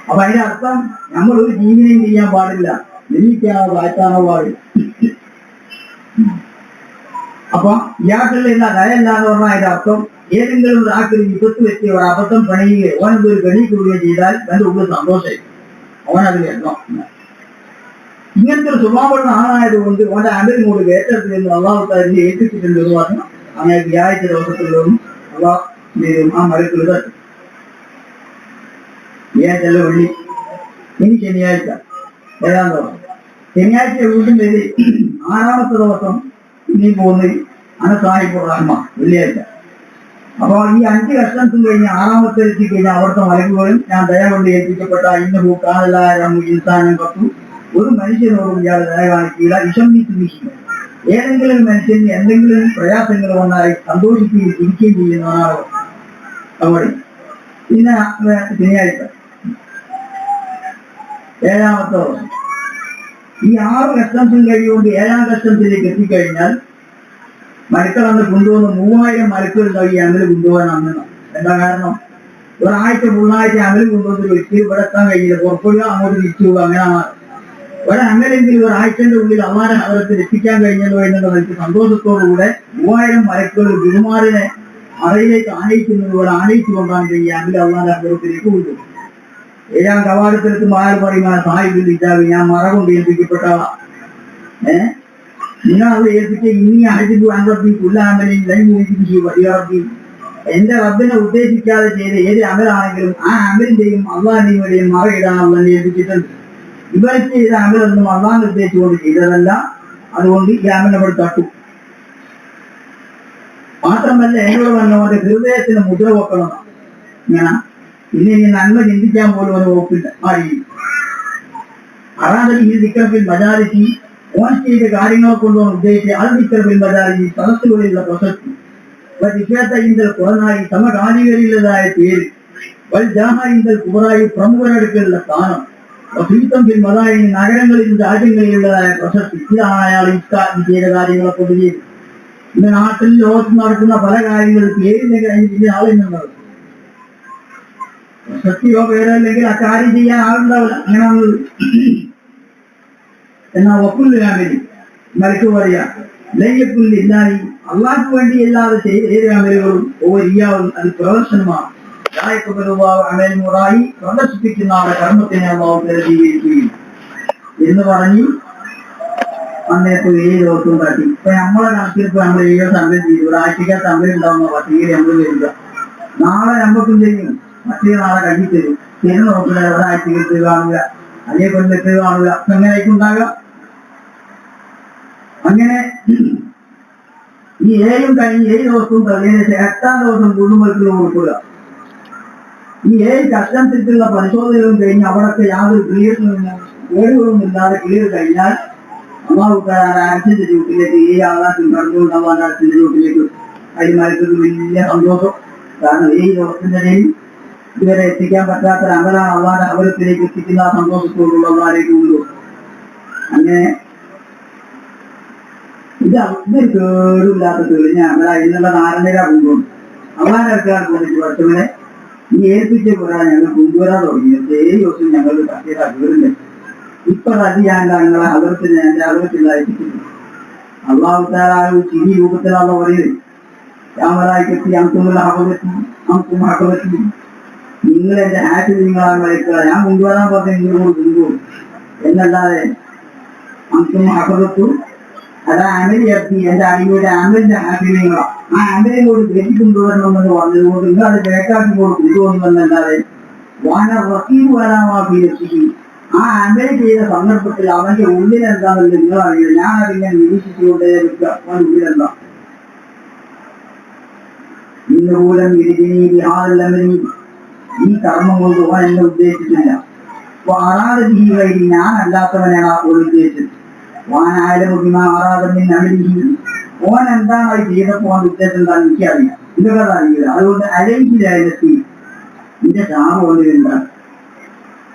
അപ്പൊ അതിന്റെ അർത്ഥം നമ്മളൊരു ജീവിനെയും ചെയ്യാൻ പാടില്ല, ജനിക്കാനോ വാഴ്ത്താനോ പാടില്ല. അപ്പൊ ഇയാൾക്കുള്ള ഇല്ല ദയല്ല എന്ന് പറഞ്ഞാൽ അതിന്റെ അർത്ഥം ഏതെങ്കിലും ഒരാൾക്ക് വിപത്ത് വെച്ച് ഒരു അബദ്ധം പണിയുകയോ ഓനെന്തൊരു ഗണിക്കുകയോ ചെയ്താൽ എന്റെ ഉള്ളിൽ സന്തോഷമായി ഓനതിൽ എണ്ണോ. ഇങ്ങനത്തെ ഒരു സ്വഭാവമുള്ള ആളായതുകൊണ്ട് ഓന്റെ അമ്പലും കൂടി ഏറ്റെടുത്ത് അള്ളാഹുത്താരിനെ ഏൽപ്പിച്ചിട്ടുണ്ട് എന്ന് പറഞ്ഞു. അങ്ങനെ വ്യാഴാഴ്ച ദിവസത്തിലും അള്ളാഹ് ആ മരത്തിൽ തട്ടും. വ്യാഴാഴ്ച വെള്ളി, ഇനി ശനിയാഴ്ച 7ാം ദിവസം. ശനിയാഴ്ച വീണ്ടും വരെ 6ാമത്തെ ദിവസം ഇനി പോകുന്നത് അനസാഹിബുർ റഹ്മ വെള്ളിയാഴ്ച. അപ്പൊ ഈ 5 കഷ്ടത്തും കഴിഞ്ഞ് 6ാമത്തെ എത്തിക്കഴിഞ്ഞാൽ അവിടുത്തെ മലക്കുകളും ഞാൻ ദയ കൊണ്ട് ഏൽപ്പിക്കപ്പെട്ട ഇന്ന പൂക്കാനെല്ലാവരും ഇൻസാനം കത്തു ഒരു മനുഷ്യനോടും ഇയാൾ ദയ കാണിക്കില്ല. വിഷമിച്ച് വീശിക്കും. ഏതെങ്കിലും മനുഷ്യന് എന്തെങ്കിലും പ്രയാസങ്ങൾ വന്നായി സന്തോഷിക്കുകയും ചിരിക്കുകയും ചെയ്യുന്നതാണോ അവിടെ. പിന്നെ ശനിയാഴ്ച 7ാമത്തെ ദിവസം. ഈ 6 കസ്റ്റംസും കഴിയുകൊണ്ട് 7ാം കസ്റ്റംസിലേക്ക് എത്തിക്കഴിഞ്ഞാൽ മരക്കളന്ന് കൊണ്ടുവന്ന് 3000 മരക്കുകൾ ഉണ്ടാക്കി അമല് കൊണ്ടുപോകാൻ അന്ന്. എന്താ കാരണം? ഒരാഴ്ച മൂന്നാഴ്ച അമല് കൊണ്ടുവന്ന് വെച്ച് ഇവിടെ എത്താൻ കഴിയില്ല, പുറപ്പെടുക അങ്ങോട്ട് തിരിച്ചു പോകുക. അങ്ങനെയാണ് ഒരമലെങ്കിലും ഒരാഴ്ചന്റെ ഉള്ളിൽ അള്ളാന്റെ നഗരത്തിൽ എത്തിക്കാൻ കഴിഞ്ഞല്ലോ എന്നുള്ള നിലയ്ക്ക് സന്തോഷത്തോടുകൂടെ 3000 മരക്കുകൾ ഗുരുമാരനെ അറയിലേക്ക് ആനയിക്കുന്നതുപോലെ ആനയിച്ചുകൊണ്ടാണ് ഈ അമല് അള്ളാന്റെ നഗരത്തിലേക്ക് കൊണ്ടുപോകും. 7ാം കവാടത്തിലെത്തുമ്പോൾ ആൾ പറയുന്ന സാഹിബിൽ ഇല്ലാതെ ഞാൻ മറ കൊണ്ട് ഏൽപ്പിക്കപ്പെട്ട നിങ്ങളത് ഏൽപ്പിച്ച ഇനി അഴിച്ചു അമ്പത്തി പുല്ലാമലിൽ വഴിയാർത്തി എന്റെ റബ്ബിനെ ഉദ്ദേശിക്കാതെ ചെയ്ത ഏത് അമലാണെങ്കിലും ആ അമലിന്റെയും അള്ളാഹിന്റെയും വരെയും മറയിടാൻ അള്ളാഹിനെ ഏൽപ്പിച്ചിട്ടുണ്ട്. ഇവർ ചെയ്ത അമലൊന്നും അള്ളാഹിനെ ഉദ്ദേശിച്ചുകൊണ്ട് ചെയ്തതല്ല. അതുകൊണ്ട് ഈ അമൽ അവിടെ തട്ടു. മാത്രമല്ല എന്നോട് വന്നവന്റെ ഹൃദയത്തിന് മുദ്ര വെക്കണം. ഇങ്ങനെ ഇനി നന്മ ചിന്തിക്കാൻ പോലും ഒരു വകുപ്പില്ല. അറാദൽ ഈ ദിക്റഫിൽ മജാലിസി ഓൻ ചെയ്ത കാര്യങ്ങളെ കൊണ്ടുപോകാൻ ഉദ്ദേശിച്ച് അത് ദിക്റഫിൽ മജാലിസി സദസ്സുകളിലുള്ള പ്രസക്തി വിഷയത്തിന്റെ കുറനായി സമകാലികളിലുള്ളതായ പേര് കുബറായി പ്രമുഖരെടുക്കലുള്ള സ്ഥാനം മതായി നഗരങ്ങളിലും രാജ്യങ്ങളിലുള്ളതായ പ്രശസ്തി. ഇതാണ് അയാൾ ചെയ്ത കാര്യങ്ങളെ കൊണ്ട് ചെയ്തു. ഇന്ന് നാട്ടിൽ ലോകത്ത് നടക്കുന്ന പല കാര്യങ്ങളും പേരിന്റെ കഴിഞ്ഞിട്ട് ആളിന്നുണ്ടാവും. പ്രശസ്തിയോ പേരല്ലെങ്കിൽ ആ കാര്യം ചെയ്യാൻ ആളുണ്ടാവില്ല. അങ്ങനെയാണുള്ളത്. എന്നാൽ വക്കുല്ലിനാൻ വേണ്ടി മലക്ക് പറയാ ലയ്യക്കുല്ലില്ലായി അള്ളാഹ്ക്ക് വേണ്ടി അല്ലാതെ ചെയ്ത ഏത് അമലുകളും ഓരിയാവും അത് പ്രദർശനമാണ്. അമലുമുറായി പ്രദർശിപ്പിക്കുന്ന ആളുടെ കർമ്മത്തിനെ അള്ളാഹു സ്വീകരിക്കുകയും എന്ന് പറഞ്ഞ് അന്നേരത്ത് 7 ദിവസവും കാട്ടി. ഇപ്പൊ നമ്മളെ കണക്കിലിപ്പോ നമ്മൾ 7 സമരം ചെയ്തു. ഒരാഴ്ചക്കാർ സമരം ഉണ്ടാവുന്ന പട്ടികയിൽ നമ്മൾ വരിക. നാളെ നമ്മൾക്കും ചെയ്യും. മറ്റേ നാളെ കഴുകി തരും. ചെറു നോക്കില്ല ഒരാഴ്ചക്ക് കാണുക, അതേ കൊല്ലത്ത് കാണുക. എങ്ങനെയായിരിക്കും ഉണ്ടാകുക? അങ്ങനെ ഈ 7 കഴിഞ്ഞ് 7 ദിവസവും കഴിഞ്ഞതിന് ശേഷം 8ാം ദിവസം കുടുംബത്തിൽ കൊടുക്കുക. ഈ 7 കഷ്ടത്തിലുള്ള പരിശോധനകളും കഴിഞ്ഞ് അവിടൊക്കെ യാതൊരു കേടുകളൊന്നും ഇല്ലാതെ ക്ലിയർ കഴിഞ്ഞാൽ അച്ഛന്റെ ചൂട്ടിലേക്ക് ഈ ആകാശം കടന്നുകൊണ്ട് അള്ളാന്റെ അച്ഛന്റെ ചൂട്ടിലേക്ക് അരിമാർക്കൊരു വലിയ സന്തോഷം. കാരണം 7 ദിവസത്തിനിടയിൽ ഇതുവരെ എത്തിക്കാൻ പറ്റാത്ത അമലാണ് അള്ളാന്റെ അമലത്തിലേക്ക് എത്തിക്കുന്ന ആ സന്തോഷത്തോടുള്ള അള്ളാലേക്ക് കൊണ്ടുപോകും. അങ്ങനെ ഇതൊരു കേടുമില്ലാത്ത തെളിഞ്ഞ അമല ഇതിനുള്ള നാരങ്ങ കൊണ്ടുപോകും. അള്ളാന്റെ ആൾക്കാർ കൊണ്ടിട്ട് വർഷങ്ങളെ ഈ ഏൽപ്പിച്ച പോരാ ഞങ്ങൾ കൊണ്ടുവരാൻ തുടങ്ങി. 7 ദിവസം ഞങ്ങൾ കട്ടിയുടെ കേറില്ല. ഇപ്പൊ അത് ഞാൻ ഞങ്ങളെ അകലത്തിന് എന്റെ അകലത്തിലായിരിക്കുന്നു. അള്ളാഹു ചിരി രൂപത്തിലാണോ പറയുന്നത്? രാമരായിക്കെത്തി അമുക്കുമുള്ള ഹബലെത്തി അമുക്കും ഹബലെത്തി. നിങ്ങൾ എന്റെ ഹാറ്റ് നിങ്ങളാണ് വരയ്ക്കുക. ഞാൻ കൊണ്ടുവരാൻ പറഞ്ഞ നിങ്ങളോട് കൊണ്ടുപോകും എന്നല്ലാതെ അമുക്കും ഹബലത്തും അതാ അമലിയെത്തി എന്റെ അടിയുടെ അമലിന്റെ ഹാപ്പി നിങ്ങളാ. ആ അമലിനോട് കയറ്റി കൊണ്ടുവരണമെന്ന് പറഞ്ഞതുകൊണ്ട് നിങ്ങൾ അത് കേട്ടാക്കിക്കോട് കൊണ്ടുപോകുന്നല്ലാതെ വാന റസീവ് വരാമാക്കി രക്ഷിക്കും. ആ അമൽ ചെയ്ത സന്ദർഭത്തിൽ അവന്റെ ഉള്ളിൽ എന്താണെന്ന് നിങ്ങൾ അറിയില്ല. ഞാൻ അതിനെ നിരീക്ഷിച്ചുകൊണ്ടേ അവന്റെ ഉള്ളിലെന്താ ഇന്നുകൂലം വിഹാരമലി ഈ കർമ്മം കൊണ്ട് ഓൻ എന്നെ ഉദ്ദേശിച്ചില്ല. അപ്പൊ ആറാദി വഴി ഞാൻ അല്ലാത്തവനാണ് ആ ഉദ്ദേശിച്ചത്. ഓനായാലും ആറാദി അമലി ഓൻ എന്താണ് അത് ചെയ്തപ്പോ ഓൻ ഉദ്ദേശം എന്താണെന്ന് എനിക്കറിയാം. ഇതൊക്കെ അറിയില്ല. അതുകൊണ്ട് അലയിലെത്തി എന്റെ ശാപം കൊണ്ടിരുന്താണ്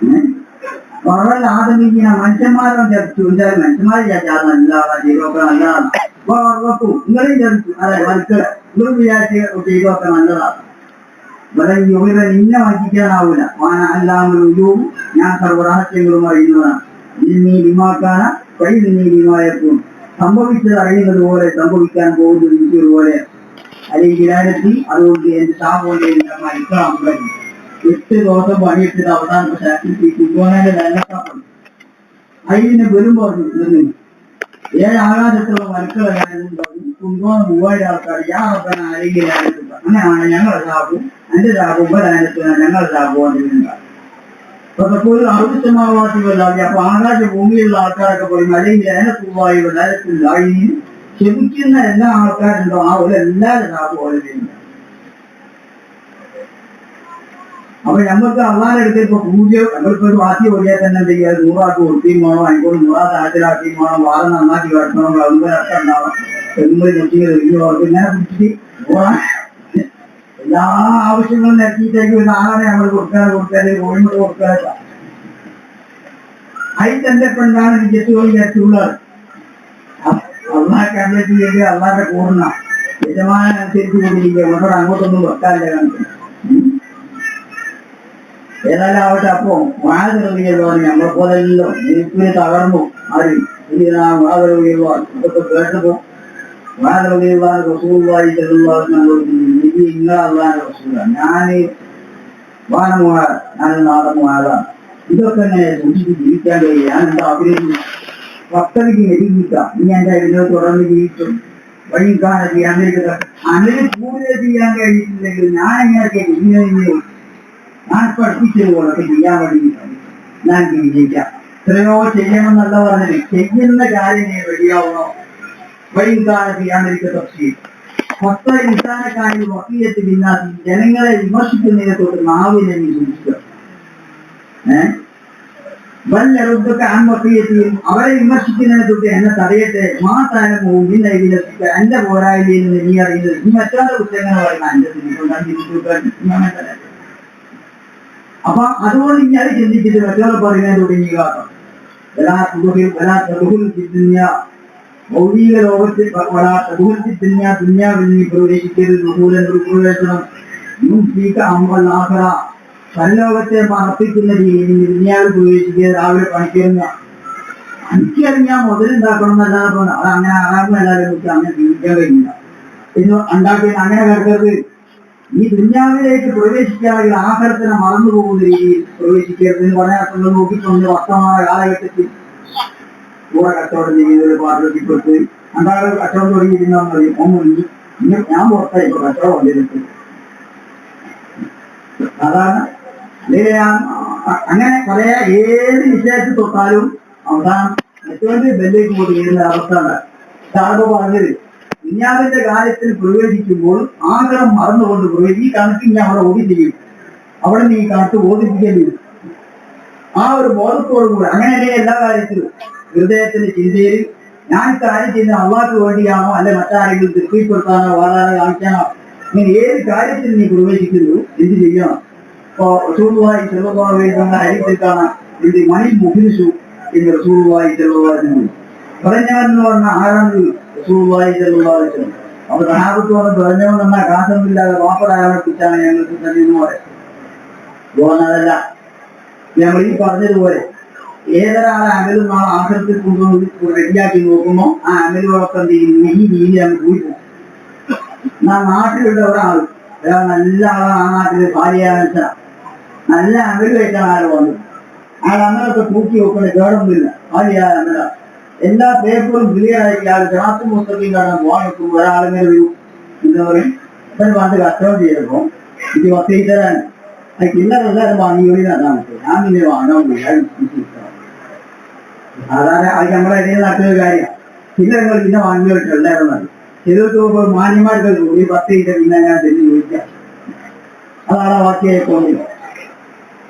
വളരെ ആദമിക്കുന്ന മനുഷ്യന്മാരും ചർച്ചു. മനുഷ്യന്മാരെ ചേർച്ചാൽ നല്ലതാണ്, ചെയ്തൊക്കെ നല്ലതാണ്. നിങ്ങളെയും ചർച്ചു. അതെ മനുഷ്യരെ നിങ്ങൾ വിചാരിച്ച് ചെയ്തൊക്കെ നല്ലതാണ്. ഇവിടെ യോഗ്യത നിന്നെ വഞ്ചിക്കാനാവൂല. അല്ലാമൊരു ഞാൻ സർവ്വരഹസ്യങ്ങളും അറിയുന്നതാണ്. നീ വിമാക്കാന വഴി നീ വിമായക്കും. സംഭവിച്ചത് അറിയുന്നത് പോലെ സംഭവിക്കാൻ പോകുന്നത് എനിക്കൊരുപോലെ അല്ലെങ്കിൽ ഇടാനെത്തി. അതുകൊണ്ട് എന്റെ ശാപം മരിക്കണം. 8 ദിവസം പണിയെടുത്തിട്ട് അവസാനം കുമ്പോനാന്റെ വെള്ളക്കാപ്പുണ്ട്. അതിനെ വെറും പറഞ്ഞു 7 ആകാശത്തുള്ള മരുക്കളെല്ലാവരും പറഞ്ഞു കുമ്പോന 3000 ആൾക്കാർ ഞാൻ ആരെങ്കിലും അങ്ങനെയാണ് ഞങ്ങളുടെ ശാപവും എന്റെ ശാപവും ഉപരാനത്തിന് ഞങ്ങളുടെ ശാപവും ഒരു അറുപത്തമാവാസികളാക്കി. അപ്പൊ ആകാശ ഭൂമിയിലുള്ള ആൾക്കാരൊക്കെ പറയും അല്ലെങ്കിൽ അതിനെക്കുവായുള്ള നേരത്തില്ല. ഈ ക്ഷമിക്കുന്ന എല്ലാ ആൾക്കാരുണ്ടോ ആ ഒരു എല്ലാവരും ശാപവും ഓരോ. അപ്പൊ നമ്മൾക്ക് അള്ളാഹെടുത്ത് ഇപ്പൊ പൂജ നമ്മളിപ്പോ ഒരു വാത്തി ഓടിയാൽ തന്നെ എന്ത് ചെയ്യുക? 100 ആൾക്ക് കൊടുക്കുകയും വേണം, അതിനോട് 100 ആഴ്ചയിലാക്കുകയും വേണം, വാരം നന്നാക്കി കിടക്കണം, അതൊക്കെ ഉണ്ടാവണം. തെങ്ങുമ്പോൾ ഞെട്ടികൾ ഇങ്ങനെ പിടിച്ചിട്ട് എല്ലാ ആവശ്യങ്ങളും നിരത്തിയിട്ടേക്ക് ഒരു ആളെ നമ്മൾ കൊടുക്കാതെ കോഴിമുട്ട കൊടുക്കാതെ അതിൽ തന്നെ ഇപ്പൊ എന്താണ് വിജയത്തുകൾ നിരത്തിയുള്ളത്. അള്ളാഹ് കണ്ടിട്ട് ചെയ്ത് അള്ളാന്റെ പൂർണ്ണ യജമാനൻ അനുസരിച്ച് കൊണ്ടിരിക്കുക. ഉള്ളോട് അങ്ങോട്ടൊന്നും വെക്കാറില്ല കണക്ക്. ഏതായാലും ആവട്ടെ. അപ്പോ വാഴ നമ്മളെ പോലെല്ലോ നെരുപ്പിന് തകർന്നു ആര് ഇതൊക്കെ കേട്ടപ്പോ വാഴ റസൂലുള്ളാഹി സ്വല്ലല്ലാഹു അലൈഹി വസല്ലം നിങ്ങളല്ലാതെ റസൂല ഞാന് വാനമുവാ ഞാൻ നാടമുവാതാണ്. ഇതൊക്കെ എങ്ങനെ സൂക്ഷിച്ച് ജീവിക്കാൻ കഴിയും? ഞാൻ എന്താ അഭിനയിക്കുന്നു? ഭക്തർക്ക് മെരുകിക്കാം. നീ എന്റെ ഇതിനോട് തുടർന്ന് ജീവിക്കും. വഴിക്കാനെ ചെയ്യാൻ അങ്ങനെ കൂടുതൽ ചെയ്യാൻ കഴിയിട്ടില്ലെങ്കിൽ ഞാൻ എങ്ങനെയൊക്കെ ഇങ്ങനെ ഞാൻ പഠിപ്പിച്ചത് പോലൊക്കെ ചെയ്യാൻ വേണ്ടി ഞാൻ വിജയിക്കാം. എത്രയോ ചെയ്യണമെന്നല്ല പറഞ്ഞത്. ചെയ്യുന്ന കാര്യം റെഡിയാവണോ? വഴിക്കാനെ ചെയ്യാണ്ടിരിക്കുക തഫ്സീർ. 10 നിസ്സാരക്കാരിൽ വക്കീലത്ത് പിന്നാക്കി ജനങ്ങളെ വിമർശിക്കുന്നതിനെ തൊട്ട് നാവിനെ നീ സൂക്ഷിക്കുക. വല്ലൊക്കെ ആൺവക്കീലത്തെയും അവരെ വിമർശിക്കുന്നതിനെ തൊട്ട് എന്നെ തടയട്ടെ. മാതാരം പോകും നിന്നെ വിലസിക്ക എന്റെ പോരായ്മയിൽ നിന്ന് നീ അറിയുന്നത്. നീ മറ്റൊരു കുറ്റങ്ങൾ പറയുന്ന എന്റെ തിരിച്ചുകൊണ്ടാണ്. അപ്പൊ അതുകൊണ്ട് ഇനി അത് ചിന്തിച്ചിട്ട് മറ്റൊരാൾ പറയാൻ തുടങ്ങിയ ഭൗതിക ലോകത്ത് ദുന്യാവിൽ നീ പ്രവേശിക്കരുത് പ്രവേശനം പരലോകത്തെ അർപ്പിക്കുന്ന രീതിയിൽ ദുന്യാവിൽ പ്രവേശിക്കുക രാവിലെ പണിക്കരുന്ന എനിക്കറിഞ്ഞാൽ മുതലുണ്ടാക്കണം എന്നല്ലാതെ അത് അങ്ങനെ ആകാമെന്നല്ലാതെ നമുക്ക് അങ്ങനെ ജീവിക്കാൻ കഴിയില്ല എന്ന് ഉണ്ടാക്കി അങ്ങനെ കിടക്കരുത്. ഈ ദുന്യാവിലേക്ക് പ്രവേശിക്കുകയാണെങ്കിൽ ആഹാരത്തിനെ മറന്നു പോകുന്ന രീതിയിൽ പ്രവേശിക്കരുത് എന്ന് പറയാൻ നമ്മൾ നോക്കിക്കൊണ്ട് വർത്തമാന കാലഘട്ടത്തിൽ കൂടെ കച്ചവടം ചെയ്യുന്നത് പാർട്ടിപ്പെട്ട് അണ്ടാളെ കച്ചവടം തുടങ്ങിയിരുന്നാൽ മതി ഒന്നുണ്ട് ഞാൻ പുറത്തായി കച്ചവടം വന്നിട്ട് അതാണ്. അങ്ങനെ പല ഏത് വിഷയത്തിൽ തൊട്ടാലും അവസാനം ഏറ്റവും ബെല്ലേക്ക് പോയി ചെയ്യുന്ന അവസ്ഥ ഉണ്ടാകും. സാറ് പറഞ്ഞത് ദുനിയാവിന്റെ കാര്യത്തിൽ പ്രവേശിക്കുമ്പോൾ ആഗ്രഹം മറന്നുകൊണ്ട് പ്രവേശിക്കും. ഈ കണക്ക് ഞാൻ അവിടെ ഓടി ചെയ്യും, അവിടെ നീ കണക്ക് ബോധിപ്പിക്കേണ്ടി വരും. ആ ഒരു ബോധത്തോടു കൂടി അങ്ങനെയല്ലേ എല്ലാ കാര്യത്തിലും ഹൃദയത്തിന്റെ ചിന്തയിൽ ഞാൻ കാര്യം ചെയ്യുന്ന അള്ളാഹ്ക്ക് വേണ്ടിയാണോ അല്ലെ മറ്റാരെങ്കിലും തൃപ്തിപ്പെടുത്താനോ വാടാനോ കാണിക്കാനോ ഇങ്ങനെ ഏത് കാര്യത്തിൽ നീ പ്രവേശിക്കുന്നു എന്ത് ചെയ്യണം. ഇപ്പൊ റസൂലുള്ളാഹി സ്വല്ലല്ലാഹു അലൈഹി വസല്ലം ഹദീസിൽ കാണാം ഇത് മണി മുഖ്ലിസു എന്ന് റസൂലുള്ളാഹി സ്വല്ലല്ലാഹു അലൈഹി വസല്ലം പറഞ്ഞാന്ന് പറഞ്ഞ ആരാണ് റസൂലുള്ളാഹി സ്വല്ലല്ലാഹു അലൈഹി വസല്ലം. അപ്പൊ സഹാബത്ത് പറഞ്ഞ് പറഞ്ഞവൻ എന്നാ കാശൊന്നുമില്ലാതെ വാപ്പറായാളെ കുറിച്ചാണ് ഞങ്ങൾക്ക് തന്നെ പറയാം പോകുന്നതല്ല. നമ്മൾ ഈ പറഞ്ഞതുപോലെ ഏതൊരാളെ അമലും നാളെ ആഹ്റത്തിൽ കൊണ്ടുപോയി റെഡിയാക്കി നോക്കുമ്പോൾ ആ അമലുകളൊക്കെ എന്ത് ചെയ്യുന്നു ഈ രീതിയിൽ അങ്ങ് പോയി പോകും. നാട്ടിലുള്ള ഒരാൾ നല്ല ആളാണ്, ആ നാട്ടില് ഭാര്യയാണെന്ന് വെച്ചാൽ നല്ല അമല് വെച്ചാണ് ആൾ വന്നത്. ആൾ അമലൊക്കെ തൂക്കി വെക്കുന്ന കേടൊന്നുമില്ല, ഭാര്യയായ അമല എല്ലാ പേപ്പറും ക്ലിയർ ആയിട്ട് ആൾ ജനാത്തും മുസ്ലിം കാണാൻ പോകാൻ വെക്കുമ്പോൾ ഒരാളിങ്ങനെ വരും എന്താ പറയും ഇപ്പം പണ്ട് കച്ചവടം ചെയ്തപ്പോൾ ഇത് ഒത്തയി തരാൻ അത് ചില്ലറെല്ലാവരും വാങ്ങി നന്നാണ് ഞാൻ പിന്നെ വാങ്ങാൻ പോയി. സാധാരണ അത് നമ്മുടെ ഇടയിൽ നടക്കുന്ന കാര്യമാണ്. ചില്ലറകൾ പിന്നെ വാങ്ങിയിട്ട് എല്ലാവരും മതി. ചിലർക്ക് മാന്യമാർക്ക് കൂടി 10 ഇല്ല പിന്നെ ഞാൻ ചെന്ന് ചോദിക്കാം, അതാണ് വാക്കിയായി തോന്നിയത്.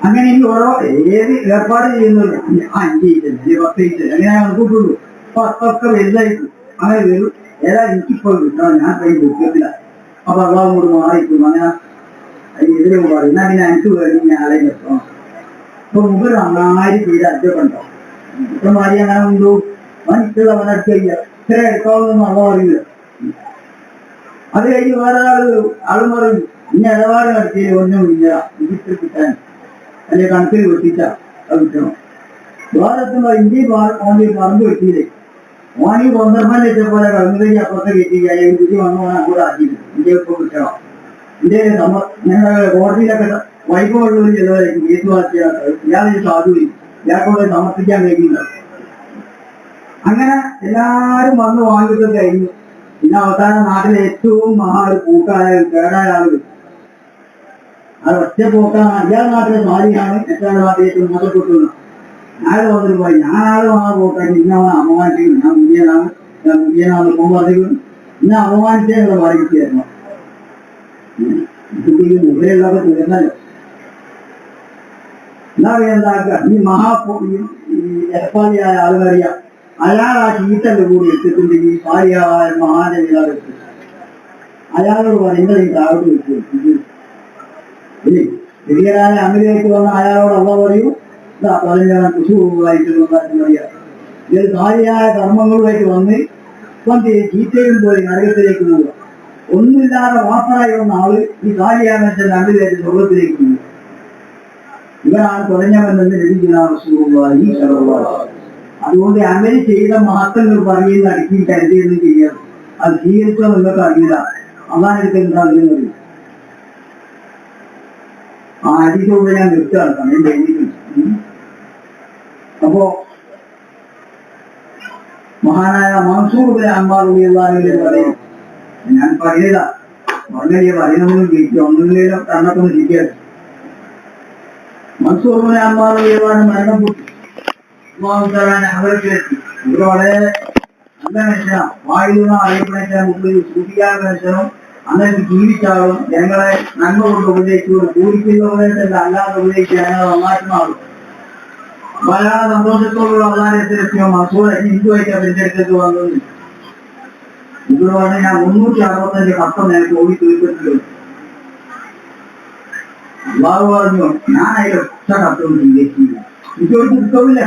അങ്ങനെ ഇനി ഓരോ ഏത് ഏർപ്പാട് ചെയ്യുന്നില്ല 5 ഇല്ല 10 ഇല്ല അങ്ങനെ കൂട്ടുള്ളൂ. അപ്പൊ അതൊക്കെ വലുതായിട്ട് അങ്ങനെ വരും. ഏതായാലും എനിക്കിപ്പോൾ കിട്ടണം, ഞാൻ കൈ കൊടുക്കത്തില്ല. അപ്പൊ അള്ളാഹും കൂടി മാറിക്കും. അങ്ങനെ എതിരെ പറയും എന്നാ പിന്നെ എനിക്ക് വേണ്ടി ഞാൻ ആളെ നിർത്തണം. അപ്പൊ മുമ്പ് നന്നായി പേര് അറ്റക്കുണ്ടോ ഇപ്പൊ മാറി അങ്ങനെ ഉണ്ടോ മനസ്സിലുള്ള അവനടുക്കില്ല ഇത്ര എടുക്കാവുന്ന അള്ള അറിയില്ല. അത് കഴിഞ്ഞ് വേറെ ആള് പറയും ഇനി ഇടപാട് നടത്തിയ ഒന്നും ഇല്ല ഇതിൽ കിട്ടാൻ അല്ലെ കണക്കിൽ വെട്ടിച്ച അത് കിട്ടണം. വേറെത്തുമ്പോ ഇന്ത്യ ഓണ്ടി പറമ്പ് വെട്ടിയില്ലേ ഓണി പന്ത്രണ്ട് വെച്ചപ്പോലെ കടന്നിലേക്ക് അപ്പുറത്തെ കയറ്റി തിരിച്ച് വന്നു പോകാൻ കൂടെ ആക്കിയില്ല. ഇന്ത്യ ഇപ്പൊ കിട്ടണം. ഇന്ത്യയിലെ ഞങ്ങളുടെ കോടതിയിലൊക്കെ വൈഭവമുള്ളവർ ചിലവരായിരിക്കും കേസ് വാർത്തയാണ് ഇയാളൊരു സാധുവില്ല ഇയാൾക്കൂടെ സമർപ്പിക്കാൻ കഴിയില്ല. അങ്ങനെ എല്ലാരും വന്ന് വാങ്ങിയിട്ട് കഴിഞ്ഞു. പിന്നെ അവസാനം നാട്ടിലെ ഏറ്റവും മഹാ ഒരു കൂട്ടായ കേടായ ആളുകൾ അത് ഒറ്റ പോക്കാണ്. ഇയാൾ നാട്ടിലെ ഭാര്യയാണ് മറ്റൊരു നാട്ടിലേക്ക് മൂത്തപ്പെട്ടുന്നു. ഞാൻ വന്നിട്ട് പോയി ഞാൻ ആള് ആ പോക്കാക്കി ഇന്ന അവൻ അപമാനിക്കുന്നു. ഞാൻ മുഖ്യനാണ് പോകാൻ പറഞ്ഞു ഇന്ന അപമാനിച്ചേനുള്ള വായിക്കുകയായിരുന്നു. മുഖയുള്ളവർ തീർന്നല്ലോ. എന്താ എന്താക്കുക ഈ എടപ്പാളിയായ ആളുകളറിയാം അയാൾ ആ ചീത്തന്റെ കൂടി എടുത്തിട്ടുണ്ട്. ഈ ഭാര്യയായ മഹാന്റെ ഇയാളെടുത്ത് അയാളോട് പറയുന്നത് ഈ താഴോട്ട് വെച്ചു വലിയരായ അമലിലേക്ക് വന്ന അയാളോട് അള്ള പറയൂ ഇതാ പതിനാണ് കുശുവായിട്ട് അറിയാം. ഇതിൽ ഭാര്യയായ കർമ്മങ്ങളുമായിട്ട് വന്ന് ഇപ്പം ചീത്തയും പോയി നരകത്തിലേക്ക് പോവുക. ഒന്നുമില്ലാതെ വാപ്പറായി വന്ന ആള് ഈ ഭാര്യയാണെന്ന് വെച്ചാൽ അമലിലേക്ക് സ്വർഗത്തിലേക്ക് പോവുക. ഇവരാണ് തുടങ്ങിയവെന്ന് ലഭിക്കുന്ന റസൂലുള്ളാഹി സ്വല്ലല്ലാഹു അലൈഹി വസല്ലം. അതുകൊണ്ട് അമല് ചെയ്ത മഹത്വങ്ങൾ പറയുന്ന അടുക്കി കരുതിയൊന്നും ചെയ്യാം. അത് സ്വീകരിച്ചാൽ നിങ്ങൾക്ക് അറിയില്ല അള്ളാഹുവിന്റെ എന്താ അറിയുന്നത്. ആ അടിച്ചോട് ഞാൻ നിർത്തുകയാണ് സമയം കഴിഞ്ഞിട്ടുണ്ട്. അപ്പോ മഹാനായ മൻസൂർ ബിൻ അമ്മാർ റളിയല്ലാഹു പറയും ഞാൻ പറയില്ല വളരെ പറയണമെന്നും ജയിക്കും ഒന്നുമില്ലെങ്കിലും കണ്ണൊക്കെ ശരിയാണ്. മൻസൂർ ബിൻ അമ്മാർ റളിയല്ലാഹു മരണപ്പെട്ടു. അവരൊക്കെത്തി ഇവര് വളരെ നല്ല മനുഷ്യനാണ്. വായുന്ന അറിയപ്പെടുന്ന മുമ്പിൽ സൂചിക്കാൻ മനുഷ്യനും അങ്ങനെ ജീവിച്ചാലും ജനങ്ങളെ നന്മ കൊണ്ട് ഉപദേശിച്ചു കൂടിക്കുന്ന ഉപദേശമല്ല അല്ലാതെ ഉപദേശിച്ച് ജനങ്ങളെ നന്നാക്കുന്ന ആളും വളരെ സന്തോഷത്തോടുള്ള അവതാരത്തിലെത്തിയോ മസൂർ ഹിന്ദുവായിട്ട് അവരുടെ അടുത്തേക്ക് വന്നത് ഇവർ പറഞ്ഞ ഞാൻ 365 കപ്പം എനിക്ക് ഓടി തീർത്തിട്ടുണ്ട്. അള്ളാഹു പറഞ്ഞു ഞാൻ അതിലൊറ്റ കത്തൊന്നും സ്വീകരിച്ചില്ല. എനിക്കൊരു പുസ്തകമില്ല.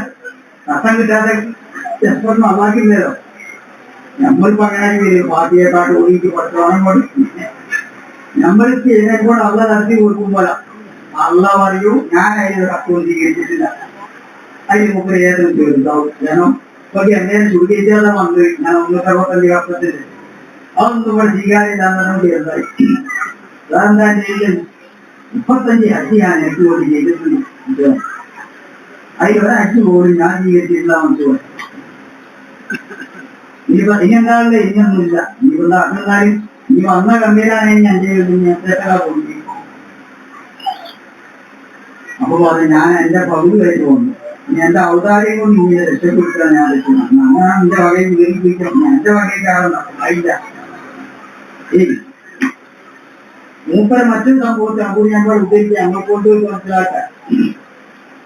കത്തം കിട്ടാതെ ചെറുപ്പം അള്ളാക്കില്ലല്ലോ. നമ്മളിപ്പോ അങ്ങനെ പാർട്ടിയെക്കാട്ട് ഒഴിക്ക് പഠിച്ചോണം കൊണ്ട് നമ്മൾക്ക് ഇതിനെക്കൂടെ അള്ള നടത്തി കൊടുക്കുമ്പോൾ അള്ള പറയൂ ഞാൻ അതിനൊരു കത്തൊന്നും സ്വീകരിച്ചിട്ടില്ല. അതിന് മുമ്പ് ഏതൊന്നും ചോദിച്ചാവും. കാരണം ഇപ്പൊ എന്തെങ്കിലും സ്വീകരിച്ചാൽ വന്ന് ഞാൻ 165 കപ്പത്തിൽ അതൊന്നും ഇവിടെ സ്വീകാര്യമില്ലാന്നോട് എന്തായി അതെന്താ ചെയ്യൽ 35 ഹജ്ജ് ഞാൻ 8 കോടി ചെയ്തിട്ടുണ്ട്. അതിലൊരു ഹജ്ജ് പോലും ഞാൻ സ്വീകരിച്ചിട്ടില്ല. മനസ്സിലാവും. ഇനിയെന്താണല്ലേ ഇനിയൊന്നുമില്ല. ഇനിയിപ്പോൾ അന്നാലും ഇനി വന്ന കമ്പനിയിലാണെങ്കിൽ ഞാൻ ചെയ്തിട്ട് പോയി. അപ്പൊ പറഞ്ഞു ഞാൻ എന്റെ പകുതി കഴിഞ്ഞു പോകുന്നു. ഇനി എന്റെ ഔദാര്യം കൊണ്ട് ഇങ്ങനെ രക്ഷപ്പെടുത്താൻ ഞാൻ രക്ഷണം. അങ്ങനെ എന്റെ വകയിൽ വിവരിപ്പിക്കണം. എന്റെ വകയ്ക്കാണെന്ന് ആയില്ല. മൂപ്പരെ മറ്റൊരു സംഭവത്തെ അപ്പോൾ ഞങ്ങൾ ഉദ്ദേശിച്ച് ഞങ്ങൾക്കൊണ്ട് മനസ്സിലാക്കാൻ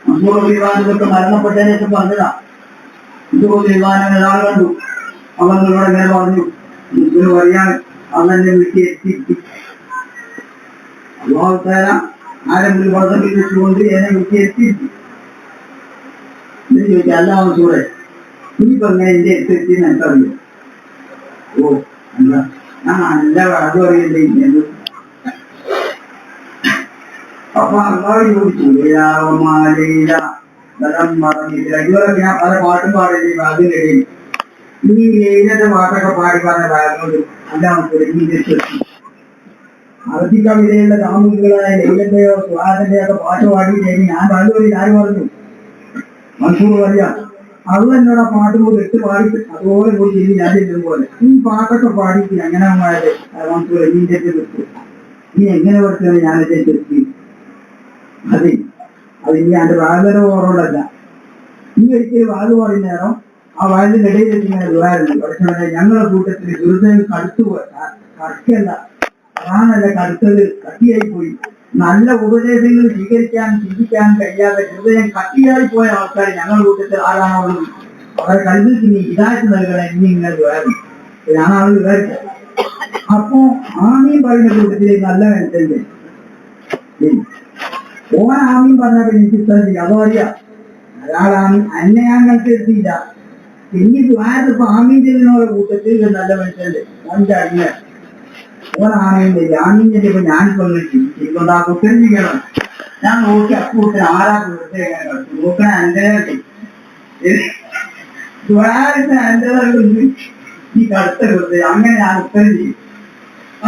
മസൂർ വിവാഹത്തൊക്കെ മരണപ്പെട്ടതിനൊക്കെ പറഞ്ഞതാ. ഇതുപോലെ വിവാഹം ഒരാൾ കണ്ടു. അവങ്ങളോട് ഇങ്ങനെ പറഞ്ഞു ഇതിന് പറയാൻ അന്നെ വീട്ടിൽ എത്തിയിട്ട് അള്ളാഹുത്താല ആരെങ്കിലും പദത്തിൽ വെച്ചുകൊണ്ട് എന്നെ വീട്ടിൽ എത്തിയിട്ട് ചോദിച്ചു അല്ല മസൂറെ ഇനിയിപ്പോ എങ്ങനെ എന്റെ എത്തിയെന്ന് എനിക്കറിയോ? ഓ എന്താ ഞാൻ നല്ല അത് അറിയണ്ടേ. അപ്പൊ അള്ളാഹ് ചോദിച്ചു ഇതുവരെ ഞാൻ പല പാട്ടും പാടില്ല. അതിനിടയിൽ ഈ ലൈലത്തെ പാട്ടൊക്കെ പാടി പറഞ്ഞ ബാഗോട് അല്ല അറബി കവിതയുള്ള കാമുകികളായ ലൈലന്റെയോ സുഹാദന്റെയോ ഒക്കെ പാട്ട് പാടിയിട്ടേക്ക് ഞാൻ ബാഗോടി ആര് പറഞ്ഞു? മൻസൂർ പറയാ അത് എന്നോട് ആ പാട്ട് പോലും ഇട്ട് പാടിയിട്ട് അതുപോലെ പോയി ചെയ്ത് ഞാൻ ചെല്ലും പോലെ ഈ പാട്ടൊക്കെ പാടിയിട്ട് എങ്ങനെ മൻസൂർ നീന്റെ നിർത്തി നീ എങ്ങനെ പഠിച്ചാണ് ഞാനെന്റെ ചെറുക്കി? അതെ അത് ഇനി എന്റെ വാഗര ഓറോടല്ല. നീ ഒരിക്കലും വാഗ് പറയുന്ന നേരം ആ വാഗിന്റെ ഇടയിൽ ഇങ്ങനെ ദുരാറുണ്ട്. പക്ഷേ ഞങ്ങളുടെ കൂട്ടത്തിൽ ദുരിതം കടുക്കല്ല അതാണല്ല കടുത്തത് കട്ടിയായി പോയി. നല്ല ഉപദേശങ്ങൾ സ്വീകരിക്കാനും ചിന്തിക്കാനും കഴിയാതെ ഹൃദയം കട്ടിയായി പോയ ആൾക്കാർ ഞങ്ങളുടെ കൂട്ടത്തിൽ ആരാണോ അവരെ കൽവിക്ക് നീ ഹിദായത്ത് നൽകണേ ഇനി ഇങ്ങനെ ദുരാറുണ്ട്. ഞാനാണ് വിചാരിച്ചത്. അപ്പോ ആമീൻ പറയുന്ന കൂട്ടത്തിലേക്ക് നല്ല മനസ്സിലുണ്ട്. ഓൻ ആമീൻ പറഞ്ഞപ്പോൾ എനിക്ക് ഇഷ്ടം ചെയ്യും. അതോ അറിയാം അയാളാണ് എന്നെ ഞാൻ കണ്ടെത്തിയില്ല. പിന്നെ ദ്വാരത്തിപ്പോ ആമീൻ ചെയ്യുന്നവരുടെ കൂട്ടത്തിൽ നല്ല മനുഷ്യന്റെ ഓൻ്റെ അടിയ ഓൻ ആമീൻ ചെയ്യും. ആമീൻ ചെയ്തപ്പോ ഞാനിപ്പോ ചിരിക്കൊണ്ട് ആ കുറ്റം ചെയ്യണം. ഞാൻ നോക്കി അക്കൂട്ടൻ ആരാ കുറ്റത്തെ എങ്ങനെ കളിച്ചു നോക്കണ എൻ്റെ ദ്വാരത്തെ എൻ്റെ ഈ കടുത്ത കുറ്റം അങ്ങനെ ഞാൻ ഉത്തരം ചെയ്യും.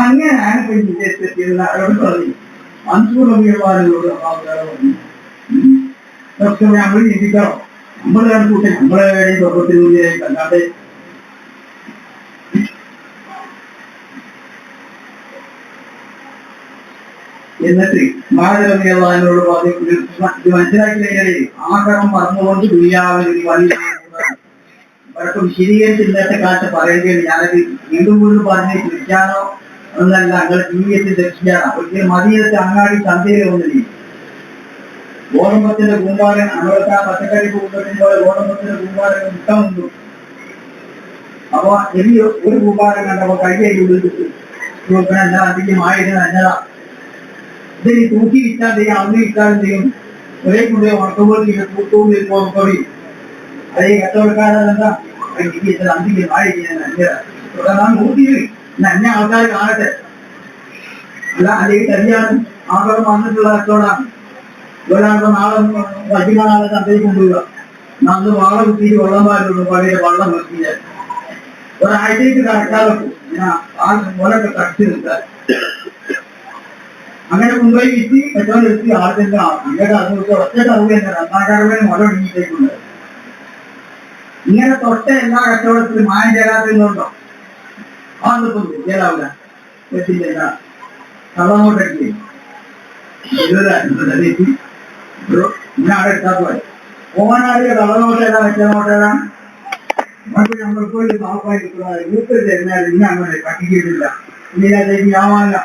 അങ്ങനെ ഞാനിപ്പോ ചിരിച്ചെത്തിയിരുന്ന അവരോട് പറഞ്ഞു മൻസൂർ അഭിമാനോട് പക്ഷെ നമ്മൾ ചിന്തിക്കണം. നമ്മളെ കൂട്ടെ നമ്മളെ സ്വർഗത്തിൽ കണ്ടാതെ എന്നിട്ട് മാതരവിയോട് ഇത് മനസ്സിലാക്കിയില്ലെങ്കിൽ ആഗ്രഹം പറഞ്ഞുകൊണ്ട് ദുര്യാവിന് അവരൊക്കെ വിശദീകരിച്ച് ഇന്നത്തെ കാലത്ത് പറയുകയാണ്. ഞാനത് വീണ്ടും വീണ്ടും പറഞ്ഞ് തിരിച്ചാണോ ഒന്നല്ല ഞങ്ങൾ ജീവിതത്തിൽ രക്ഷിക്കാണ്. ഒരിക്കലും മദീനത്തെ അങ്ങാടി ചന്തയിൽ ഒന്നില്ല. ഗോതമ്പത്തിന്റെ കൂമ്പാരം നമ്മളൊക്കെ ആ പച്ചക്കറി കൂമ്പത്തിന്റെ പോലെ ഗോതമ്പത്തിന്റെ കൂമ്പാരം ഇഷ്ടമുണ്ട്. അപ്പൊ ചെറിയ ഒരു കൂമ്പാരം കണ്ടപ്പോ കൈകൈ ഉള്ളിൽ എന്താ അതിന്റെ മായിരുന്നു എന്നതാ ഇതിന് തൂക്കി വിറ്റാൽ ചെയ്യും. അന്ന് വിറ്റാലും ചെയ്യും. ഒരേ കൂടെ ഉണക്കുമ്പോൾ തൂക്കവും പോയി അതേ കച്ചവടക്കാരെന്താ അന്തിക്ക് മായ ചെയ്യാൻ കൂട്ടി എന്നെ ആൾക്കാർ കാണട്ടെ. അല്ല അല്ലെങ്കിൽ കല്യാണം ആഗ്രഹം വന്നിട്ടുള്ള കച്ചവടമാണ്. ഒരാൾക്ക് നാളെ വൈകുന്നേരം ചന്തയിൽ കൊണ്ടുപോവുക. അന്ന് വാള കുത്തിയിട്ട് വെള്ളം പാരുള്ളൂ. പഴയ വെള്ളം നിർത്തിയാൽ ഒരാഴ്ചയ്ക്ക് കറക്കാതെ ഓലൊക്കെ കടിച്ചു നിൽക്കാൻ അങ്ങനെ കൊണ്ടുപോയി വിറ്റ് കച്ചവടം എടുത്തി ആദ്യത്തെ ഇങ്ങനെ അത് ഒറ്റ കറവ് തന്നെ 2,000 മുല ഒടുങ്ങിയിട്ടേക്കുണ്ട്. ഇങ്ങനെ തൊട്ട എല്ലാ കച്ചവടത്തിലും മായം ചേരാത്തതുകൊണ്ടോ അതൊന്നും ചേരാവില്ല. വെച്ചില്ല കള്ളങ്ങോട്ടേക്ക് ഇന്നാടെ എടുത്താൽ പോലെ ഓനാടിയ കള്ളനോട്ടേതാ വെച്ചോട്ടേതാ മറ്റു നമ്മൾക്ക് പാപ്പായി കിട്ടുന്നത് വീട്ടിൽ തരുന്നാൽ ഇന്ന അങ്ങനെ കട്ടിക്കിട്ടില്ല. ഇനി അതിലേക്ക് ഞാവാനില്ല.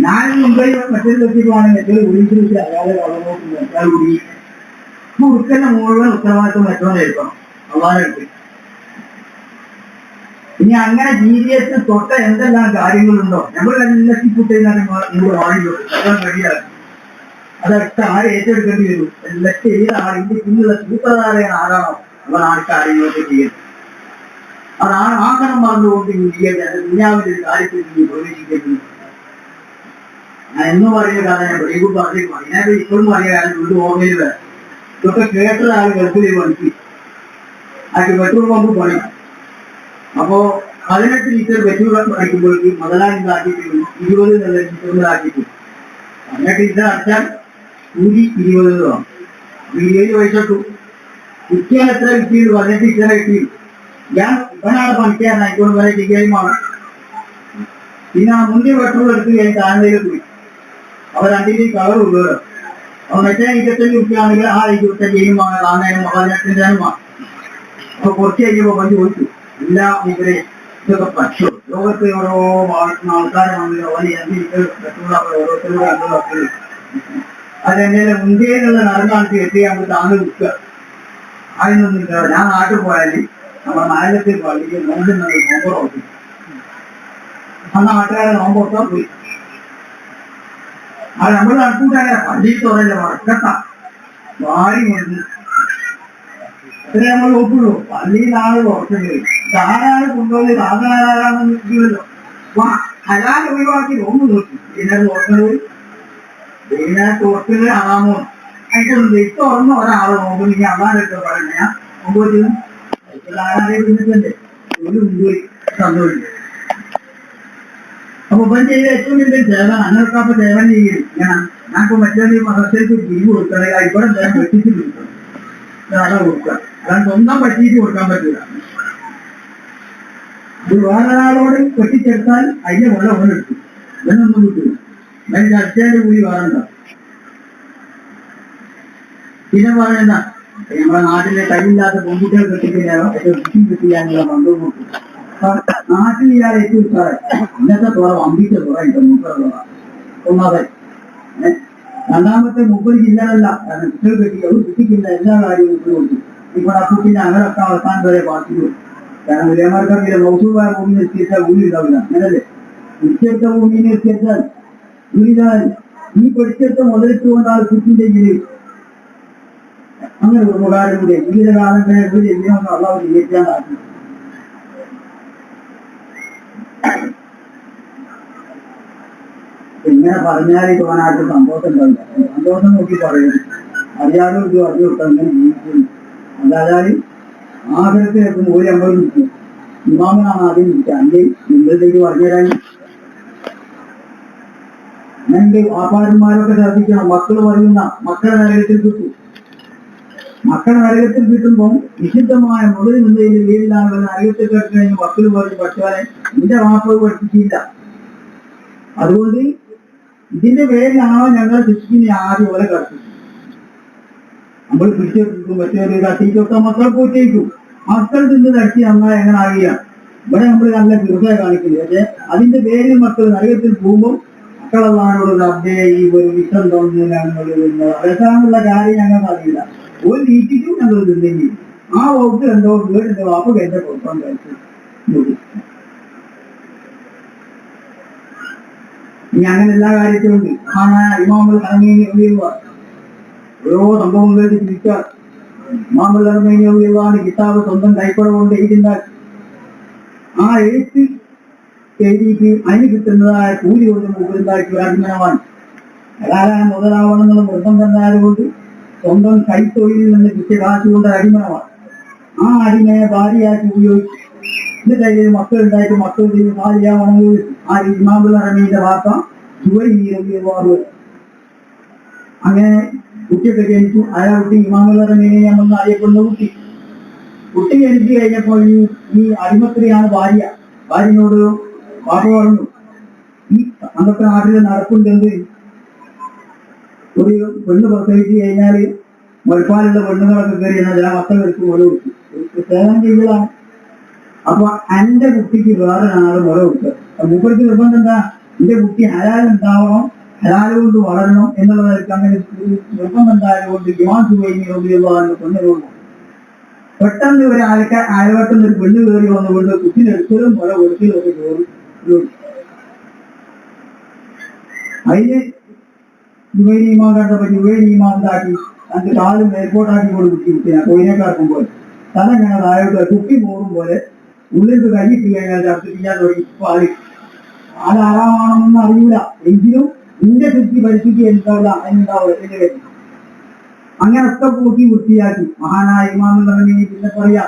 ഞാൻ മുമ്പേ മറ്റൊരു വെച്ചിട്ടുവാണെങ്കിൽ മറ്റൊരു ഒളിച്ചിട്ട് അയാളെ കള്ളനോട്ട് വെച്ചാൽ കൂടി ഉടുക്കന്നെ മുഴുവൻ ഉത്തരവാദിത്വം മറ്റോടെ എടുക്കണം. അവാനെടുത്ത് ഇനി അങ്ങനെ ജീവിതത്തിൽ തൊട്ട എന്തെല്ലാം കാര്യങ്ങളുണ്ടോ നമ്മൾ എല്ലാം കുട്ടികളാണ് വാങ്ങി കഴിയാറ്. അതൊക്കെ ആര് ഏറ്റെടുക്കേണ്ടി വരും? എല്ലാം ചെയ്ത ആൾ ഇതിന്റെ പിന്നിലുള്ള സൂത്രധാരയാണ് ആരാണോ അവനാണ് കാര്യങ്ങളൊക്കെ ചെയ്യുന്നത്. അതാണ് ആക്കണം മറന്നുകൊണ്ട് ദുനിയാവിന്റെ ഒരു കാര്യത്തിൽ പ്രവേശിക്കുന്നത്. ഞാൻ എന്നും പറയുന്ന കഥ ഞാൻ ഇവിടെ പറഞ്ഞിരിക്കും. അതിനകത്ത് ഇപ്പോഴും പറയുക കാര്യം വീട് ഓർമ്മയിൽ വരാം. ഇതൊക്കെ കേട്ട ആൾ ഗൾഫിലേക്ക് പഠിച്ചു ആക്കി പെട്രോൾ പമ്പ് പണി. അപ്പോ 18 ലിറ്റർ പെട്രോൾ അടിക്കുമ്പോഴേക്ക് മുതലാളികളാക്കിയിട്ട് 20 നല്ല ലിറ്ററുകളാക്കിയിട്ട് 18 ലിറ്റർ അടിച്ചാൽ കൂലി 20 രൂപ. 20 പൈസ ഇട്ടു. കിട്ടിയാൽ എത്ര കിട്ടിയത്? 18 ലിറ്റർ കിട്ടിയത്. ഇവനാണ് പണിക്കാരൻ ആയിക്കോണ്ട് വരെ ടിക്കറ്റുമാണ്. പിന്നെ ആ മുന്തിയ പെട്രോൾ എടുത്ത് കഴിഞ്ഞ് താഴ്ന്നതിൽ പോയി. അവർ രണ്ടിന്റെയും കളർ ഉപയോഗം. അപ്പൊ മറ്റേ 25 രൂപയാണെങ്കിൽ ആ 25 വാങ്ങാനും 18 വാങ്ങും. അപ്പൊ കുറച്ച് കഴിഞ്ഞപ്പോ പഞ്ച് ചോദിച്ചു, എല്ലാ ഇവരെ ഇതൊക്കെ പക്ഷോ ലോകത്ത് ഓരോ ആൾക്കാരാണെങ്കിലും ഓരോരുത്തരുടെ അതെങ്ങനെ മുന്തിയയിലുള്ള നടന്നാൾക്ക് എത്തിയാൽ നമുക്ക് താങ്കൾ വിൽക്കുക. അതിനൊന്നും ഞാൻ നാട്ടിൽ പോയാൽ നമ്മുടെ നാട്ടിലത്തെ പള്ളിക്ക് നോമ്പുന്നത് നോമ്പുറോട്ടി ആ നാട്ടുകാരെ നോമ്പൊക്കെ പോയി. അത് നമ്മൾ നടക്കൂട്ടായ പള്ളിയിൽ തുറയില്ല വറക്കട്ട വാരി കൊണ്ട് അത്രേ നമ്മൾ നോക്കുള്ളൂ. പള്ളിയിൽ ആള് പുറത്തുണ്ട്. ധാരാളം കൊണ്ടുപോയി സാധാരണ ഹലാൽ ഒഴിവാക്കി നോമ്പ് നോക്കി. ഇതിനകത്ത് ഓർക്കുന്നത് ഇതിനകത്ത് ഓർക്കുന്നത് ആറാമോ അതിന്റെ ഇട്ട് തുറന്ന ഒരാളെ നോക്കുന്നെങ്കിൽ അള്ളാനൊക്കെ പറയണേ ഞാൻ നോമ്പ് വെച്ചതും പിന്നിട്ടുണ്ട് ഒരു മുമ്പ് സന്തോഷിച്ചു. അപ്പൊ ഇപ്പം ചെയ്ത ഏറ്റവും വലിയ സേവനം അങ്ങനൊക്കെ സേവനം ചെയ്യും. ഞാനിപ്പോ മറ്റൊരു മതത്തിലേക്ക് പിരിവ് കൊടുക്കണമെങ്കിൽ ഇവിടെ അദ്ദേഹം വെട്ടിച്ച് പിടിക്കണം. അതാ കൊടുക്കുക. അതാണ് സ്വന്തം പറ്റിയിട്ട് കൊടുക്കാൻ പറ്റില്ല. ഇത് വേറൊരാളോട് വെട്ടിച്ചെടുത്താൽ അതിന്റെ വെള്ളം ഓനെടുക്കും. ഇവനൊന്നും കിട്ടില്ല. അതിന്റെ അച്ഛന്റെ കൂടി വേറെണ്ട. പിന്നെ പറയുന്ന നമ്മുടെ നാട്ടിലെ കഴിവില്ലാത്ത പെൺകുട്ടികൾ കെട്ടിക്കഴിഞ്ഞാലോ കിട്ടിയാലുള്ള ബന്ധവും കൊടുക്കും. നാട്ടിൽ ഇയാൾ ഏറ്റവും സാറേ ഇന്നത്തെ തുറ വമ്പിച്ച തുറ ഒന്നാതെ. രണ്ടാമത്തെ 30 ജില്ലകളല്ല. കാരണം കുട്ടികൾ കെട്ടിയ ഒരു കുട്ടിക്കില്ല എല്ലാ കാര്യവും കുട്ടികൾ കൊടുക്കും. ഇപ്പോൾ ആ കുട്ടിന്റെ അങ്ങനൊക്കെ അവസാനം വരെ പാർട്ടിക്കും. കാരണം വിലയമാർക്കറിയില്ല മൗസൂബായ ഭൂമി എത്തിച്ചാൽ ഭൂമി ഉണ്ടാവില്ല. അങ്ങനല്ലേ? പിടിച്ചെടുത്ത ഭൂമിനെ എത്തിച്ചാൽ ഭൂമിതാൽ ഈ പിടിച്ചെടുത്ത മുതലിട്ടുകൊണ്ടാണ് കുട്ടിന്റെ ജില്ലയിൽ അങ്ങനെ ഒരു ഉപകാരം കൂടെ ജീവിതകാലം കഴിഞ്ഞ എല്ലാം അള്ളാഹു ജീവിക്കാനാക്കി. ഇങ്ങനെ പറഞ്ഞാൽ തോന്നായിട്ട് സന്തോഷം ഉണ്ടാവില്ല. സന്തോഷം നോക്കി പറയുന്നത് അറിയാതെ ഒരു അറിഞ്ഞു കൊടുത്താൽ ഇങ്ങനെ ജീവിക്കുന്നു. അല്ലാതെ ആഗ്രഹത്തിൽ എത്തുമ്പോൾ 50 നിൽക്കും. ഇമാമിനാണ് ആദ്യം നിൽക്കുക. അല്ലെ നിങ്ങളിലേക്ക് പറഞ്ഞു തരാൻ എന്റെ വ്യാപാരന്മാരൊക്കെ ശ്രദ്ധിക്കണം. മക്കൾ പറയുന്ന മക്കളെ നരകത്തിൽ കിട്ടും. മക്കളെ നരകത്തിൽ കിട്ടുമ്പോൾ വിശുദ്ധമായ മുതൽ നിന്നതിന്റെ പേരിലാണ് നരകത്തിൽ കിട്ടുന്നതിന് മക്കൾ പറഞ്ഞ് പഠിച്ചാലെ നിന്റെ വാപ്പ പഠിപ്പിച്ചില്ല. അതുകൊണ്ട് ഇതിന്റെ പേരിലാണോ ഞങ്ങൾ ശിക്ഷിക്കുന്ന ആദ്യം പോലെ കിടക്കും. നമ്മൾ പിടിച്ചെടുക്കും മറ്റൊരു കത്തിയിട്ടൊക്കെ മക്കൾ പോറ്റേക്കും. മക്കൾ തിന്ന് തട്ടി നന്നായി എങ്ങനെ അറിയുക? ഇവിടെ നമ്മൾ നല്ല തീർച്ചയായി കാണിക്കില്ല. പക്ഷെ അതിന്റെ പേരിൽ മക്കൾ നരകത്തിൽ പോകുമ്പോൾ മക്കളെല്ലാവരോട് റബ്ബേ ഈ ഒരു വിഷം തോന്നുന്നില്ല അവസാനമുള്ള കാര്യം ഞങ്ങൾക്ക് അറിയില്ല. ഒരു നീറ്റിക്കും ഞങ്ങൾ തിന്നെങ്കിൽ ആ വകുപ്പ് എന്തോ വീടിന്റെ വാപ്പ് എന്റെ കൊടുക്കാൻ കഴിച്ചു. ഇനി അങ്ങനെ എല്ലാ കാര്യത്തിലും ഉണ്ട്. ഇമാമുൽ ഹറമൈനി ഓരോ സംഭവങ്ങളിലേക്ക് തിരിച്ചാൽ ഇമാമുൽ ഹറമൈനി കിതാബ് സ്വന്തം കൈപ്പട കൊണ്ട് എഴുതിണ്ടാക്കി. ആ എഴുത്ത് എഴുതിയിട്ട് അതിന് കിട്ടുന്നതായ കൂലി കൊണ്ട് മുകളിലാക്കി അടിമനമാണ്. ഹലാലായ മുതലാവണം എന്നുള്ള നിർബന്ധമായതുകൊണ്ട് സ്വന്തം കൈത്തൊഴിലിൽ നിന്ന് കിട്ടിയ കാശുകൊണ്ട് അടിമനമാണ്. ആ അടിമയെ ഭാര്യയാക്കി ഉപയോഗിച്ചു. എന്നിട്ട് അതിൽ മക്കളുണ്ടായിട്ട് മക്കൾ ഭാര്യയാവണമെങ്കിൽ ആ ഇമാമുൽ ഹറമൈനിയുടെ വാർത്ത ചുവരി. അങ്ങനെ കുട്ടിയൊക്കെ ജനിച്ചു. അയാൾ കുട്ടി ഇമാമുൽ ഹറമൈനിയാണെന്ന് അറിയപ്പെടുന്ന കുട്ടി ജനിച്ചു കഴിഞ്ഞപ്പോൾ ഈ അടിമസ്ത്രീയാണ് ഭാര്യ. ഭാര്യനോട് വാപ്പ പറഞ്ഞു, ഈ അന്നത്തെ നാട്ടിൽ നടപ്പുണ്ടെന്ന് ഒരു പെണ്ണ് പ്രസവിച്ചു കഴിഞ്ഞാൽ മുഴപ്പാലുള്ള പെണ്ണുങ്ങളൊക്കെ കയറി എന്നാൽ ചില മക്കളെടുത്ത് മുല കൊടുത്തു സേവനം ചെയ്തതാണ്. അപ്പൊ എന്റെ കുട്ടിക്ക് വേറെ ആള് മുല കൊടുക്കുക. മൂപ്പർക്ക് നിർബന്ധം എന്താ? എന്റെ കുട്ടി ഹലാൽ ഉണ്ടാവണം, ഹലാല് കൊണ്ട് വളരണം എന്നുള്ളതായിരിക്കും. അങ്ങനെ നിർബന്ധം ഉണ്ടായതുകൊണ്ട് ജിമാസ് പോയി പെണ്ണുകൊണ്ട് പെട്ടെന്ന് ഒരു അയൽവട്ടം ഒരു പെണ്ണ് കയറി വന്നുകൊണ്ട് കുട്ടിനെടുക്കലും മുല കൊടുക്കലും ഒക്കെ ചോദിച്ചു. അതിന് ജുവൈനിമാൻ കണ്ടപ്പോ ജുവൈനിമാൻ എന്താക്കി അത് കാലും മേൽപോട്ടാക്കി കൊണ്ട് കുത്തി കുത്തി കോയിനേക്കാർക്കും പോലെ തല ഇങ്ങനെ താഴോട്ട് കുട്ടി മോറും പോലെ ഉള്ളിൽ കൈയിട്ട് കഴിഞ്ഞാൽ ചർച്ച ചെയ്യാൻ തുടങ്ങി പാല് ആരാമാണെന്നൊന്നും അറിയില്ല എങ്കിലും നിന്റെ ശുദ്ധി പരിശുദ്ധി എന്താവില്ല അതിനുണ്ടാവില്ല എന്റെ കാര്യം അങ്ങനൊക്കെ പൂട്ടി വൃത്തിയാക്കി മഹാനായ ഇമാമെന്ന് പിന്നെ പറയാ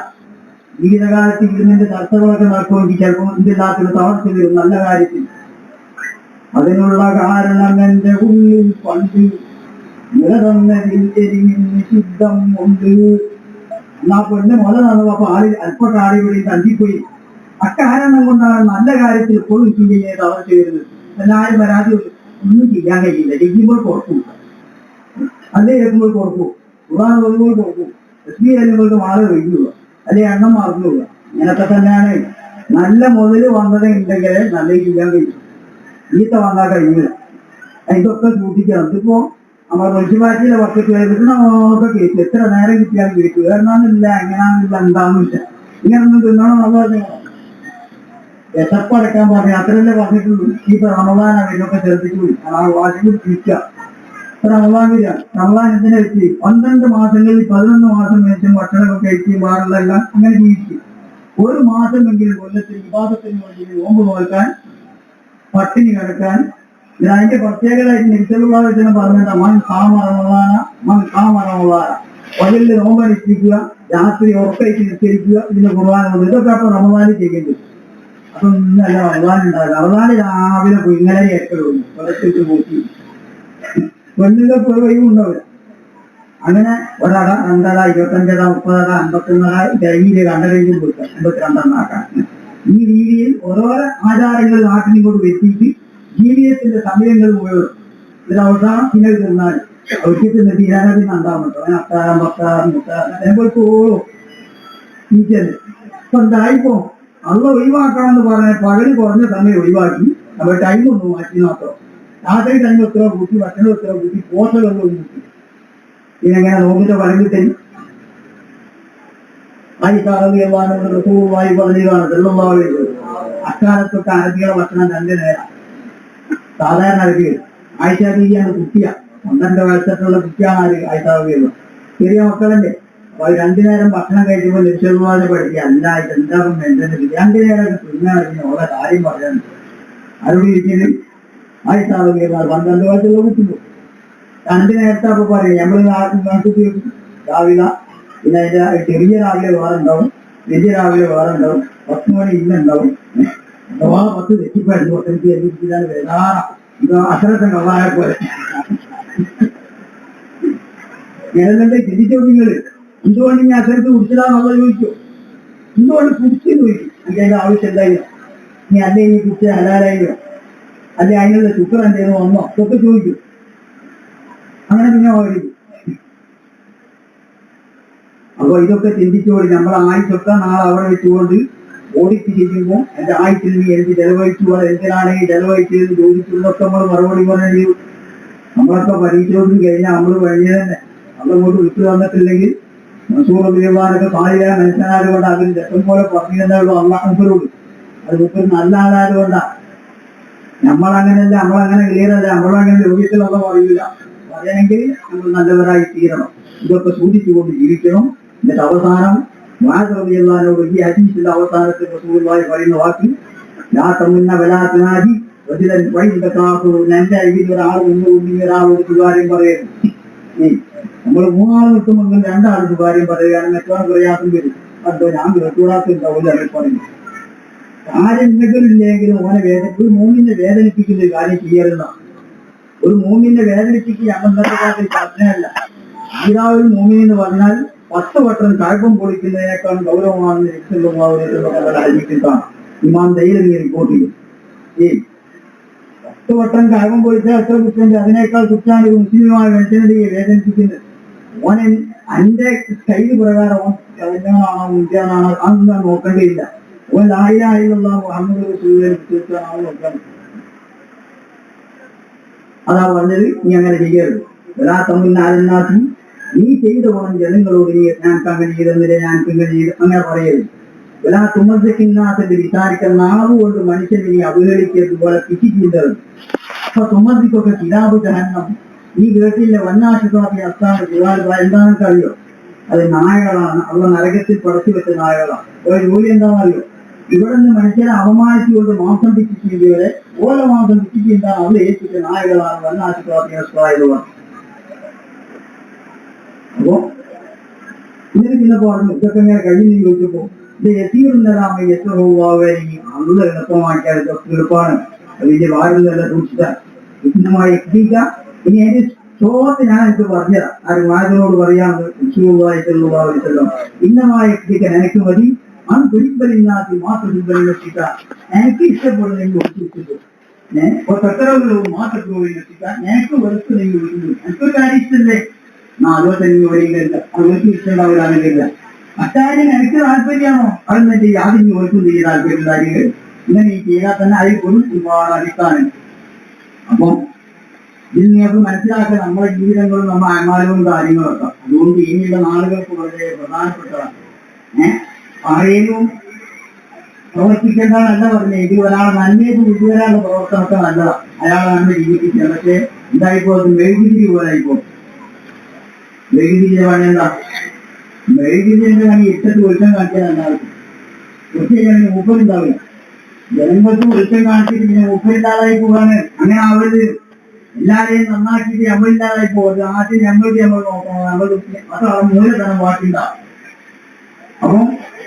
ജീവിതകാലത്ത് ഇരുന്നിന്റെ ചർച്ചകളൊക്കെ നടക്കുമെങ്കിൽ ചിലപ്പോൾ ഇതില്ലാത്തൊരു തളർച്ച വരും നല്ല കാര്യത്തിൽ അതിനുള്ള കാരണം എന്റെ ഉള്ളിൽ പണ്ട് നിലതന്നതിന് ശുദ്ധം ഉണ്ട് എന്നാ പെണ്ണ് മുല നടന്നപ്പോ അല്പക്കാടി കൂടി തണ്ടിപ്പോയി അക്കാരണം കൊണ്ടാണ് നല്ല കാര്യത്തിൽ എപ്പോഴും ചെയ്യുന്നത് തളർച്ച വരുന്നത് എല്ലാവരും പരാതി ഒന്നും ചെയ്യാൻ കഴിയില്ല ചെയ്യുമ്പോൾ കുറക്കും അല്ലേ കേൾക്കുമ്പോൾ കുറക്കും ഖുർആൻ വരുമ്പോൾ കുറക്കും തസ്ബീഹ് ചെല്ലുമ്പോൾ മാറി വയ്ക്കുക അല്ലെ എണ്ണം മറന്നുക ഇങ്ങനൊക്കെ തന്നെയാണ് നല്ല മുതല് വന്നത് ഉണ്ടെങ്കിൽ നല്ല ചെയ്യാൻ കഴിയും ഈത്ത വന്നാൽ കഴിയില്ല ഇതൊക്കെ സൂക്ഷിക്കണം ഇതിപ്പോ നമ്മുടെ മുനിസിപ്പാലിറ്റിയിലെ ബക്കറ്റ് കിട്ടണമൊക്കെ കേട്ടു എത്ര നേരം കിട്ടിയാൽ കേട്ടു എന്നാന്നില്ല എങ്ങനെയാണെന്നില്ല എന്താന്നില്ല ഇങ്ങനൊന്നും തിന്നണം എന്ന് പറഞ്ഞു വിശപ്പടക്കാൻ പറഞ്ഞു അത്രയല്ലേ പറഞ്ഞിട്ടുള്ളൂ ഇപ്പൊ റമദാനാണ് ഇതൊക്കെ ചേർത്തിട്ട് ആ വാശിയിൽ തിരിക്കുക റമദാൻ വരിക റമദാൻ എന്തിനെ വെച്ച് 12 മാസങ്ങളിൽ 11 മാസം വെച്ചും ഭക്ഷണമൊക്കെ കഴിച്ച് വേറെല്ലാം അങ്ങനെ ജീവിച്ചു ഒരു മാസമെങ്കിലും കൊല്ലത്തിൽ വിവാദത്തിന് വേണ്ടി നോമ്പ് നോക്കാൻ പട്ടിണി കിടക്കാൻ ഇതിന്റെ പ്രത്യേകതയായിട്ട് നിശ്ചലവാദത്തിന് പറഞ്ഞിട്ട് മൻ കാമറമുള്ളാന പകലിൽ നോമ്പനുഷ്ഠിക്കുക രാത്രി ഉറക്കയ്ക്ക് നിശ്ചയിക്കുക ഇതിന്റെ കുർബാന ഇതൊക്കെ അപ്പൊ റമദാനിൽ ചെയ്യേണ്ടത് അപ്പൊ ഇന്നല്ല റമദാൻ ഉണ്ടാകുക റമദാൻ രാവിലെ ഇന്നലെ ഏറ്റുള്ളൂ പുറത്തേക്ക് നോക്കി പെണ്ണുങ്ങൾക്ക് ഒരു വഴിവുണ്ടാവില്ല അങ്ങനെ ഒരട 2 25 30 51 ഡൽഹിയിലെ 2 കൊടുക്കാം 52 ആക്കാൻ ഈ രീതിയിൽ ഓരോരോ ആചാരങ്ങൾ നാട്ടിനിങ്ങോട്ട് വെച്ചിട്ട് ജീവിതത്തിന്റെ സമയങ്ങൾ മുഴുവൻ ഇതിലവസാനം പിന്നെ തിന്നാൽ ഔഷ്യത്തിന് തീരാനതിന് ഉണ്ടാവുന്നുണ്ടോ അങ്ങനെ അത്താരം പത്താറും മുട്ടാറും ടീച്ചർ ഇപ്പൊ എന്തായിപ്പോ അള്ള ഒഴിവാക്കണമെന്ന് പറഞ്ഞ പകല് കുറഞ്ഞ സമയം ഒഴിവാക്കി നമ്മൾ ടൈം ഒന്ന് മാറ്റി നോക്കാം രാത്രി ടൈം എത്ര കൂട്ടി ഭക്ഷണം എത്ര കൂട്ടി പോഷകളൊന്നും കൂട്ടി ഇതെങ്ങനെ നോക്കിട്ട് പറഞ്ഞിട്ട് ായി പറഞ്ഞതാണ് അക്കാലത്തൊക്കെ അറബികളെ ഭക്ഷണം 2 നേരം സാധാരണ അറബികൾ ആയിഷ ബീവിയാണ് കുട്ടിയ 12 വയസ്സൊക്കെയുള്ള കുട്ടിയാണ് ആയിഷ ബീവി ചെറിയ മക്കളല്ലേ അപ്പൊ 2 നേരം ഭക്ഷണം കഴിക്കുമ്പോൾ ലക്ഷ്യമാരെ പഠിക്കുക അല്ല എന്താകും എന്തെന്ന് 2 നേരം തിന്നാണ് ഓരോ കാര്യം പറയാൻ ആരോട് ഇരിക്കുന്നത് ആയിഷ ബീവി 12 വയസ്സുള്ള കുട്ടിക്കും 2 നേരത്തെ അപ്പൊ പറയും നമ്മള് നാട്ടിൽ രാവിലെ പിന്നെ അതിന്റെ ചെറിയ രാവിലെ വേറെ ഉണ്ടാവും വലിയ രാവിലെ വേറെ ഉണ്ടാവും 10 മണി ഇന്നുണ്ടാവും അഥവാ 10 തെറ്റിപ്പായിരുന്നു 10 വേദാറ ഇത് അക്ഷരത്തെ കള്ളായ പോലെ ഞാനെന്നെ ചിന്തിച്ചോട്ടിങ്ങള് എന്തുകൊണ്ട് ഞാൻ അക്ഷരത്ത് കുടിച്ചതാണെന്നുള്ള ചോദിച്ചു എന്തുകൊണ്ട് കുടിച്ചെന്ന് ചോദിച്ചു എനിക്ക് അതിന്റെ ആവശ്യം എന്തായിരുന്നു നീ അല്ലേ ഇനി കുടിച്ച ഹലാലായോ അല്ലെ അതിനുള്ള ശുക്ർ എന്തേലും വന്നോ ഒക്കെ ചോദിച്ചു അങ്ങനെ പിന്നെ ഓടിക്കും അപ്പൊ ഇതൊക്കെ ചിന്തിച്ചുകൊണ്ട് നമ്മളെ ആയുസൊക്കെ നാളെ അവിടെ വെച്ചുകൊണ്ട് ഓഡിറ്റ് ചെയ്യുമ്പോൾ എന്റെ ആയുസിൽ നീ എനിക്ക് ചെലവഴിച്ചു എന്തിനാണ് ഈ ചെലവഴിച്ചത് ചോദിച്ചുള്ളൊക്കെ നമ്മൾ മറുപടി പറഞ്ഞു നമ്മളൊക്കെ പരീക്ഷയോട് കഴിഞ്ഞാൽ നമ്മൾ കഴിഞ്ഞ തന്നെ നമ്മളങ്ങോട്ട് വിട്ടു തന്നിട്ടില്ലെങ്കിൽ മസൂറൊക്കെ പാലിയ മനുഷ്യനായത് കൊണ്ട് അതിന് രസം പോലെ പറഞ്ഞു തന്നെയുള്ളൂ അള്ളാഹുരോട് അത് മുപ്പത് നല്ല ആളായത് കൊണ്ടാണ് നമ്മളങ്ങനെയല്ല നമ്മളങ്ങനെ ക്ലിയറല്ല നമ്മളങ്ങനെ യോഗ്യത്തിലുള്ള പറയില്ല പറയണമെങ്കിൽ നമ്മൾ നല്ലവരായി തീരണം ഇതൊക്കെ സൂക്ഷിച്ചുകൊണ്ട് ജീവിക്കണം എന്നിട്ട് അവസാനം മാതൃകയോട് ഈ ഹദീസിന്റെ അവസാനത്തിൽ റസൂലുള്ളാഹി പറയുന്ന വാക്ക് ലാ തമുന്ന വലാ തുനാദി വജിലൻ വൈദ കാഫു എന്റെ അരികിൽ ഒരാൾ നിന്നുകൊണ്ട് ഒരാളോട് സുകാര്യം പറയുന്നു നമ്മൾ 3 ആൾ നിൽക്കുമെങ്കിൽ 2 ആൾ സുകാര്യം പറയുകയാണെങ്കിൽ എത്ര പ്രയാസം വരും അതോ ഞാൻ കേട്ടുകൂടാത്തുണ്ടാവില്ല അവർ പറയുന്നു കാര്യം എന്തെങ്കിലും ഇല്ലെങ്കിലും ഓനെ ഒരു മൂന്നിനെ വേദനിപ്പിക്കുന്ന ഒരു കാര്യം ചെയ്യരുതാണ് ഒരു മൂന്നിനെ വേദനിപ്പിക്കുക അന്നത്തെ കാലത്തിൽ പ്രശ്നമല്ല ഈരാവിൽ മൂമി എന്ന് പറഞ്ഞാൽ 10 വട്ടം കാഴ്പം പൊളിക്കുന്നതിനേക്കാൾ ഗൗരവമാണെന്ന് രക്തമാണ് ഇമാം ദൈലമി റിപ്പോർട്ട് ചെയ്യും 10 വട്ടം കാഴ്പം പൊളിച്ചാൽ എത്ര കുറ്റമുണ്ട് അതിനേക്കാൾ കുറ്റാണ് മുസ്ലിമായ മനുഷ്യനെ വേദനിപ്പിക്കുന്നത് ഓനെ അന്റെ സ്റ്റൈല് പ്രകാരം ഓൻ കല്യാണമാണോ മുൻകാണോ അതൊന്നും നോക്കേണ്ടിയില്ല ഓൻ ലായിലുള്ള മുഹമ്മദ് റസൂലിനെ നോക്കണം അതാ പറഞ്ഞത് നീ അങ്ങനെ ചെയ്യരുത് വലാ തമ്മിൽ ആരെന്നാത്തി നീ ചെയ്ത ഗുണം ജനങ്ങളോട് നീ ഞങ്ങൾക്ക് അങ്ങനെ ചെയ്തെന്നില്ല ഞങ്ങൾക്ക് ഇങ്ങനെ ചെയ്ത് അങ്ങനെ പറയരുത് വലാ തുമ്മസിക്കുന്നതിന്റെ വിചാരിക്കാൻ നാവ് കൊണ്ട് മനുഷ്യനെ നീ അവഹേളിക്കരുത് പോലെ പിറ്റി ചെയ്തത് അപ്പൊ തുമ്മസിക്കൊക്കെ കിതാബ് ജഹന്നം ഈ കേട്ടില്ല വന്നാശുപാത്തി അസ്ഥാന എന്താണെന്ന് അറിയോ? അത് നായകളാണ്. അവ നരകത്തിൽ പടച്ചു വെച്ച നായകളാണ്. ഒരു ജോലി എന്താണെന്നറിയോ? ഇവിടെ നിന്ന് മനുഷ്യരെ അപമാനിച്ചുകൊണ്ട് മാംസം പിച്ചിച്ചിരിക്കുന്നവരെ ഓല മാംസം പിച്ചിച്ചിരുന്നാൽ അവരെ ഏൽപ്പിച്ച നായകളാണ് വന്നാശുപാത്തി അസ്ഥായതുമാണ്. അപ്പോ ഇതിന് പിന്നെ പറഞ്ഞു ഇതൊക്കെ ഇങ്ങനെ കഴിഞ്ഞ് ചോദിച്ചപ്പോ ഇത് എത്തിയിരുന്നതാമ എത്ര പോവായിരിക്കും അന്ന് എളുപ്പമാക്കിയാൽ ഇതൊക്കെ എളുപ്പമാണ്. വലിയ ഭാരതല്ല സൂക്ഷിച്ചാൽ കൃത്യമായി എത്തിക്കാം. ഇനി എന്റെ ചോദ്യത്തെ ഞാൻ എനിക്ക് പറഞ്ഞുതരാം. ആ വാചനോട് പറയാമെന്ന് ഇന്നമായി എത്തിക്കാൻ എനിക്ക് മതി. അത് പിടിപ്പലില്ലാത്ത മാത്രം രക്ഷിക്കാൻ എനിക്ക് ഇഷ്ടപ്പെടുന്നെങ്കിൽ ഒഴിച്ചിട്ടു തൊട്ടറവുകളും മാത്രം രക്ഷിക്കാൻ എനിക്ക് വെറുക്കുന്നെങ്കിൽ ഒഴിച്ചു. എനിക്കൊരു കാര്യം ഇഷ്ടല്ലേ? അതുപോലെ വരികയില്ല. അവർക്ക് ഇഷ്ടമുണ്ടാവില്ല. അക്കാര്യം എനിക്ക് താല്പര്യമാണോ? അതെന്നെ യാതൊരു ജോലിക്കും ചെയ്യ താല്പര്യം കാര്യങ്ങൾ ഇങ്ങനെ ചെയ്താൽ തന്നെ അതിൽ ഒരു ഒരുപാട് അടിസ്ഥാനം. അപ്പം ഇതിൽ നിങ്ങൾക്ക് മനസ്സിലാക്കുക നമ്മുടെ ജീവിതങ്ങളും നമ്മുടെ അമാലവും കാര്യങ്ങളൊക്കെ. അതുകൊണ്ട് ഇനിയുള്ള നാളുകൾക്ക് വളരെ പ്രധാനപ്പെട്ടതാണ്. ആരെയും പ്രവർത്തിക്കേണ്ടതല്ല പറഞ്ഞത്. ഇത് ഒരാളെ നന്മയ്ക്ക് കൊണ്ടുവരാനുള്ള പ്രവർത്തനമൊക്കെ നല്ലതാണ്. അയാളെ നന്മ ജീവിപ്പിക്കുക. പക്ഷെ എന്തായിപ്പോ അത് മെഴുകുതിരി പോലെ ആയിപ്പോ. മെഴുകുതിരിയുടെ പണി എന്താ? മെഴുകുതിരിന്റെ പണി ഇട്ടിട്ട് വെളിച്ചം കാണിക്കാൻ ഉണ്ടാവും. ഒറ്റയ്ക്ക് മൂപ്പറുണ്ടാവില്ല. ജനങ്ങൾക്ക് വെളിച്ചം കാണിച്ചിട്ട് പിന്നെ മൂപ്പരില്ലാതായി പോകാന് അങ്ങനെ ആവരുത്. എല്ലാരെയും നന്നാക്കിയിട്ട് നമ്മളില്ലാതായി പോകരുത്. ആദ്യം ഞങ്ങൾക്ക് നമ്മൾ നോക്കണം. നമ്മൾ അതാണ് മൂലധനം വാട്ടിണ്ടാവും. അപ്പം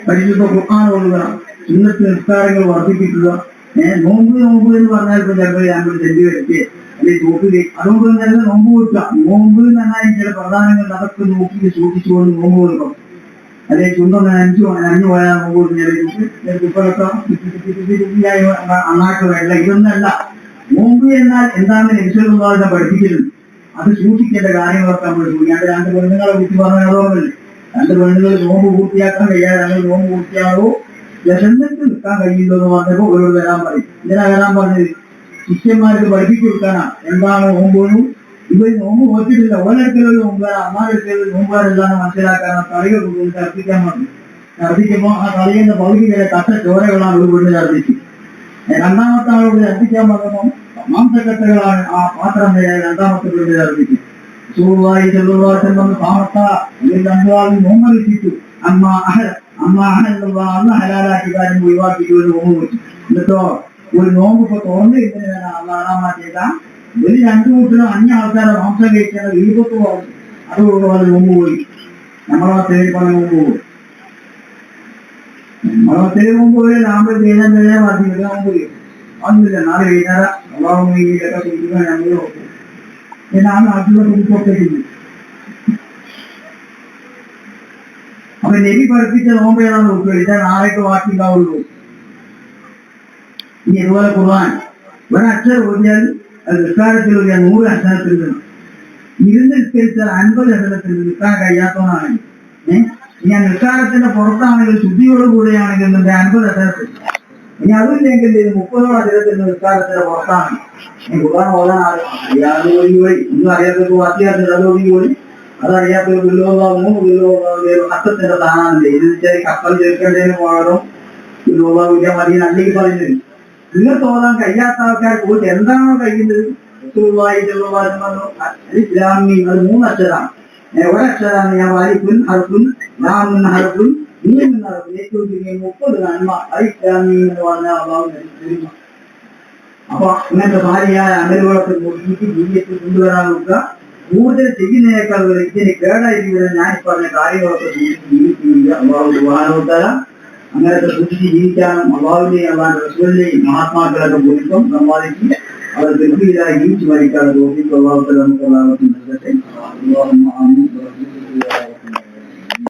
പരിശുദ്ധ ഖുർആൻ ഓതുക, സുന്നത്ത് നിസ്കാരങ്ങൾ വർദ്ധിപ്പിക്കുക. നോമ്പ് എന്ന് പറഞ്ഞാൽ ഇപ്പൊ ചിലപ്പോൾ ഞങ്ങൾ ചെല്ലി വെച്ച് അല്ലെങ്കിൽ തോപ്പില് അതുകൊണ്ട് തന്നെ നോമ്പ് കൊടുക്കുക. നോമ്പ് എന്ന് പറഞ്ഞാൽ ചില പ്രധാനങ്ങൾ അതൊക്കെ നോക്കി സൂക്ഷിച്ചുകൊണ്ട് നോമ്പ് കൊടുക്കണം. അല്ലെങ്കിൽ ചുണ്ടൊന്ന് അഞ്ഞു പോയാൽ നോമ്പ് കൊടുക്കുക. കുപ്പളൊക്കെ അണ്ണാക്ക് വേണ്ട. ഇതൊന്നല്ല. നോമ്പ് എന്നാൽ എന്താണെന്ന് ലക്ഷ്യമുള്ള പഠിപ്പിച്ചിട്ടുണ്ട്. അത് സൂക്ഷിക്കേണ്ട കാര്യങ്ങളൊക്കെ നമ്മൾ സൂക്ഷിക്കാം. രണ്ട് പെണ്ണുങ്ങളെ കുറിച്ച് പറഞ്ഞോളല്ലേ? രണ്ട് പെണ്ണുങ്ങൾ നോമ്പ് പൂർത്തിയാക്കാൻ കഴിയാതെ ഞങ്ങൾ നോമ്പ് പൂർത്തിയാകോ വിശന്നിട്ട് നിൽക്കാൻ കഴിയില്ലോ എന്ന് പറഞ്ഞപ്പോ ഓരോട് വരാൻ പറയും. എന്തിനാ വരാൻ പറഞ്ഞത്? ശിഷ്യന്മാർക്ക് പഠിപ്പിച്ചു കൊടുക്കാനാണ്. എന്താണ് നോമ്പോഴും ഇവർ നോമ്പ് നോക്കിയിട്ടില്ല. ഓരോരുത്തരും നോമ്പുകാരാ, അമ്മാരൊരുത്തരും നോമ്പുകാരെല്ലാം മനസ്സിലാക്കാനാണ്. കളികൾ കൊണ്ടുപോയി ഛർദ്ദിക്കാൻ പറഞ്ഞു. ഛർദ്ദിക്കുമ്പോൾ ആ കളിയുടെ പകുതി വരെ കട്ട ചോരകളാണ് ഒരു വീട്ടിൽ ഛർദ്ദിച്ചു. രണ്ടാമത്തെ ആളോട് ഛർദ്ദിക്കാൻ പറഞ്ഞപ്പോൾ മാംസക്കട്ടകളാണ് ആ പാത്രം വരെ രണ്ടാമത്തെ വീട്ടിൽ ഛർദ്ദിച്ചു. സൂവായി ചെല്ലുവാസം വന്ന് താമസ ഇവർ രണ്ടുപാടും നോമ്പറിയിച്ചു. അമ്മ അന്ന് ഹലാലാക്കി കാര്യം ഒഴിവാക്കിയിട്ട് ഒരു നോമ്പ് വെച്ചു. എന്നിട്ടോ ഒരു നോമ്പ് ഇപ്പൊ തുറന്നിരിക്കുന്നതിന് ആറാമാറ്റിയേക്കാം. ഇവര് രണ്ടു കൂട്ടിലും അന്യ ആൾക്കാരെ മാംസം കഴിച്ചാൽ വീപത്ത് പറഞ്ഞു. അതുകൊണ്ട് അത് നോമ്പ് പോയി. നമ്മളെ തേടി പറഞ്ഞ നോമ്പ് പോയി. നമ്മളെ തേടി നോമ്പ് പോയി നാമ്പ് ചെയ്യാൻ കഴിയാൻ ബാധിക്കില്ല. നോമ്പ് പോയി ഒന്നുമില്ല. നാളെ വൈകുന്നേരം അള്ളാഹും ഇതൊക്കെ സൂക്ഷിക്കാൻ ഞങ്ങൾ നോക്കും. പിന്നെ ആ നാട്ടിലെ കുറിച്ചൊക്കെ ചെയ്യും. അപ്പൊ നബി പഠിപ്പിച്ച നോമ്പ് ഏതാണെന്ന് നോക്കുക. ഇതാ നാളേക്ക് ബാക്കിയുണ്ടാവുള്ളൂ. ഇനി ഇതുപോലെ ഖുർആൻ ഒരക്ഷരം ഓടിയാൽ അത് നിസ്കാരത്തിൽ ഓടിയാൽ 100 അക്ഷരത്തിൽ നിന്നും ഇരുന്ന് നിസ്കരിച്ചാൽ 50 അക്ഷരത്തിൽ നിൽക്കാൻ കഴിയാത്തവനാണെങ്കിൽ ഇനി ആ നിസ്കാരത്തിന്റെ പുറത്താണെങ്കിൽ ശുദ്ധിയോടുകൂടിയാണെങ്കിൽ 50 അക്ഷരത്തിൽ. ഇനി അതില്ലെങ്കിൽ 30 അക്ഷരത്തിൽ നിസ്കാരത്തിന്റെ പുറത്താണ്. ഖുർആൻ ഓതാൻ അറിയാതെ ഒന്നും അറിയാത്തവർക്ക് വാക്കിയാറില്ല. അത് ഒതുങ്ങി അതറിയാത്തവർ അർത്ഥത്തിന്റെ സ്ഥാനമല്ലേ. ഇത് വെച്ചാൽ കപ്പൽ ചേർക്കേണ്ടതിന് പകരം വിദ്യ മതി അല്ലെങ്കിൽ പറയുന്നത്. നിങ്ങൾ തോന്നാൻ കഴിയാത്ത ആൾക്കാർ പോയിട്ട് എന്താണോ കഴിയുന്നത്? ഇസ്ലാമി അത് 3 അക്ഷരാണ്. ഒരക്ഷരാണ് ഞാൻ വാലിപ്പുൻ ഹർപ്പുൻ ലാമുൻ ഹർപ്പുൻ നീൻ ഹർപ്പുൻ. ഏറ്റവും ചുരുങ്ങിയ 30 നന്മ ഇസ്ലാമി എന്ന് പറഞ്ഞാൽ അള്ളാഹു തരും. അപ്പൊ ഇങ്ങനത്തെ ഭാര്യയായ അമലുകളൊക്കെ നോക്കിയിട്ട് ജീവിതത്തിൽ കൊണ്ടുവരാൻ നോക്കുക. കൂടുതൽ ചെയ്യുന്നതിനേക്കാൾ ഇതിന് കേടായിരിക്കുന്നത് ഞാൻ പറഞ്ഞ കാര്യങ്ങളൊക്കെ സൂക്ഷിച്ച് ജീവിക്കുന്നില്ല. അള്ളാഹു സുബ്ഹാനഹു അങ്ങനത്തെ സൂക്ഷിച്ച് ജീവിക്കാനും അള്ളാഹുവിന്റെയും അള്ളാഹുന്റെ റസൂലിന്റെയും മഹാത്മാക്കളൊക്കെ ബോധിക്കും സമ്പാദിച്ച് അവർ ഗംഭീരമായി ജീവിച്ചു മരിക്കാതെ തോന്നിക്കും. അള്ളാഹു നമുക്ക് എല്ലാവർക്കും നൽകട്ടെ.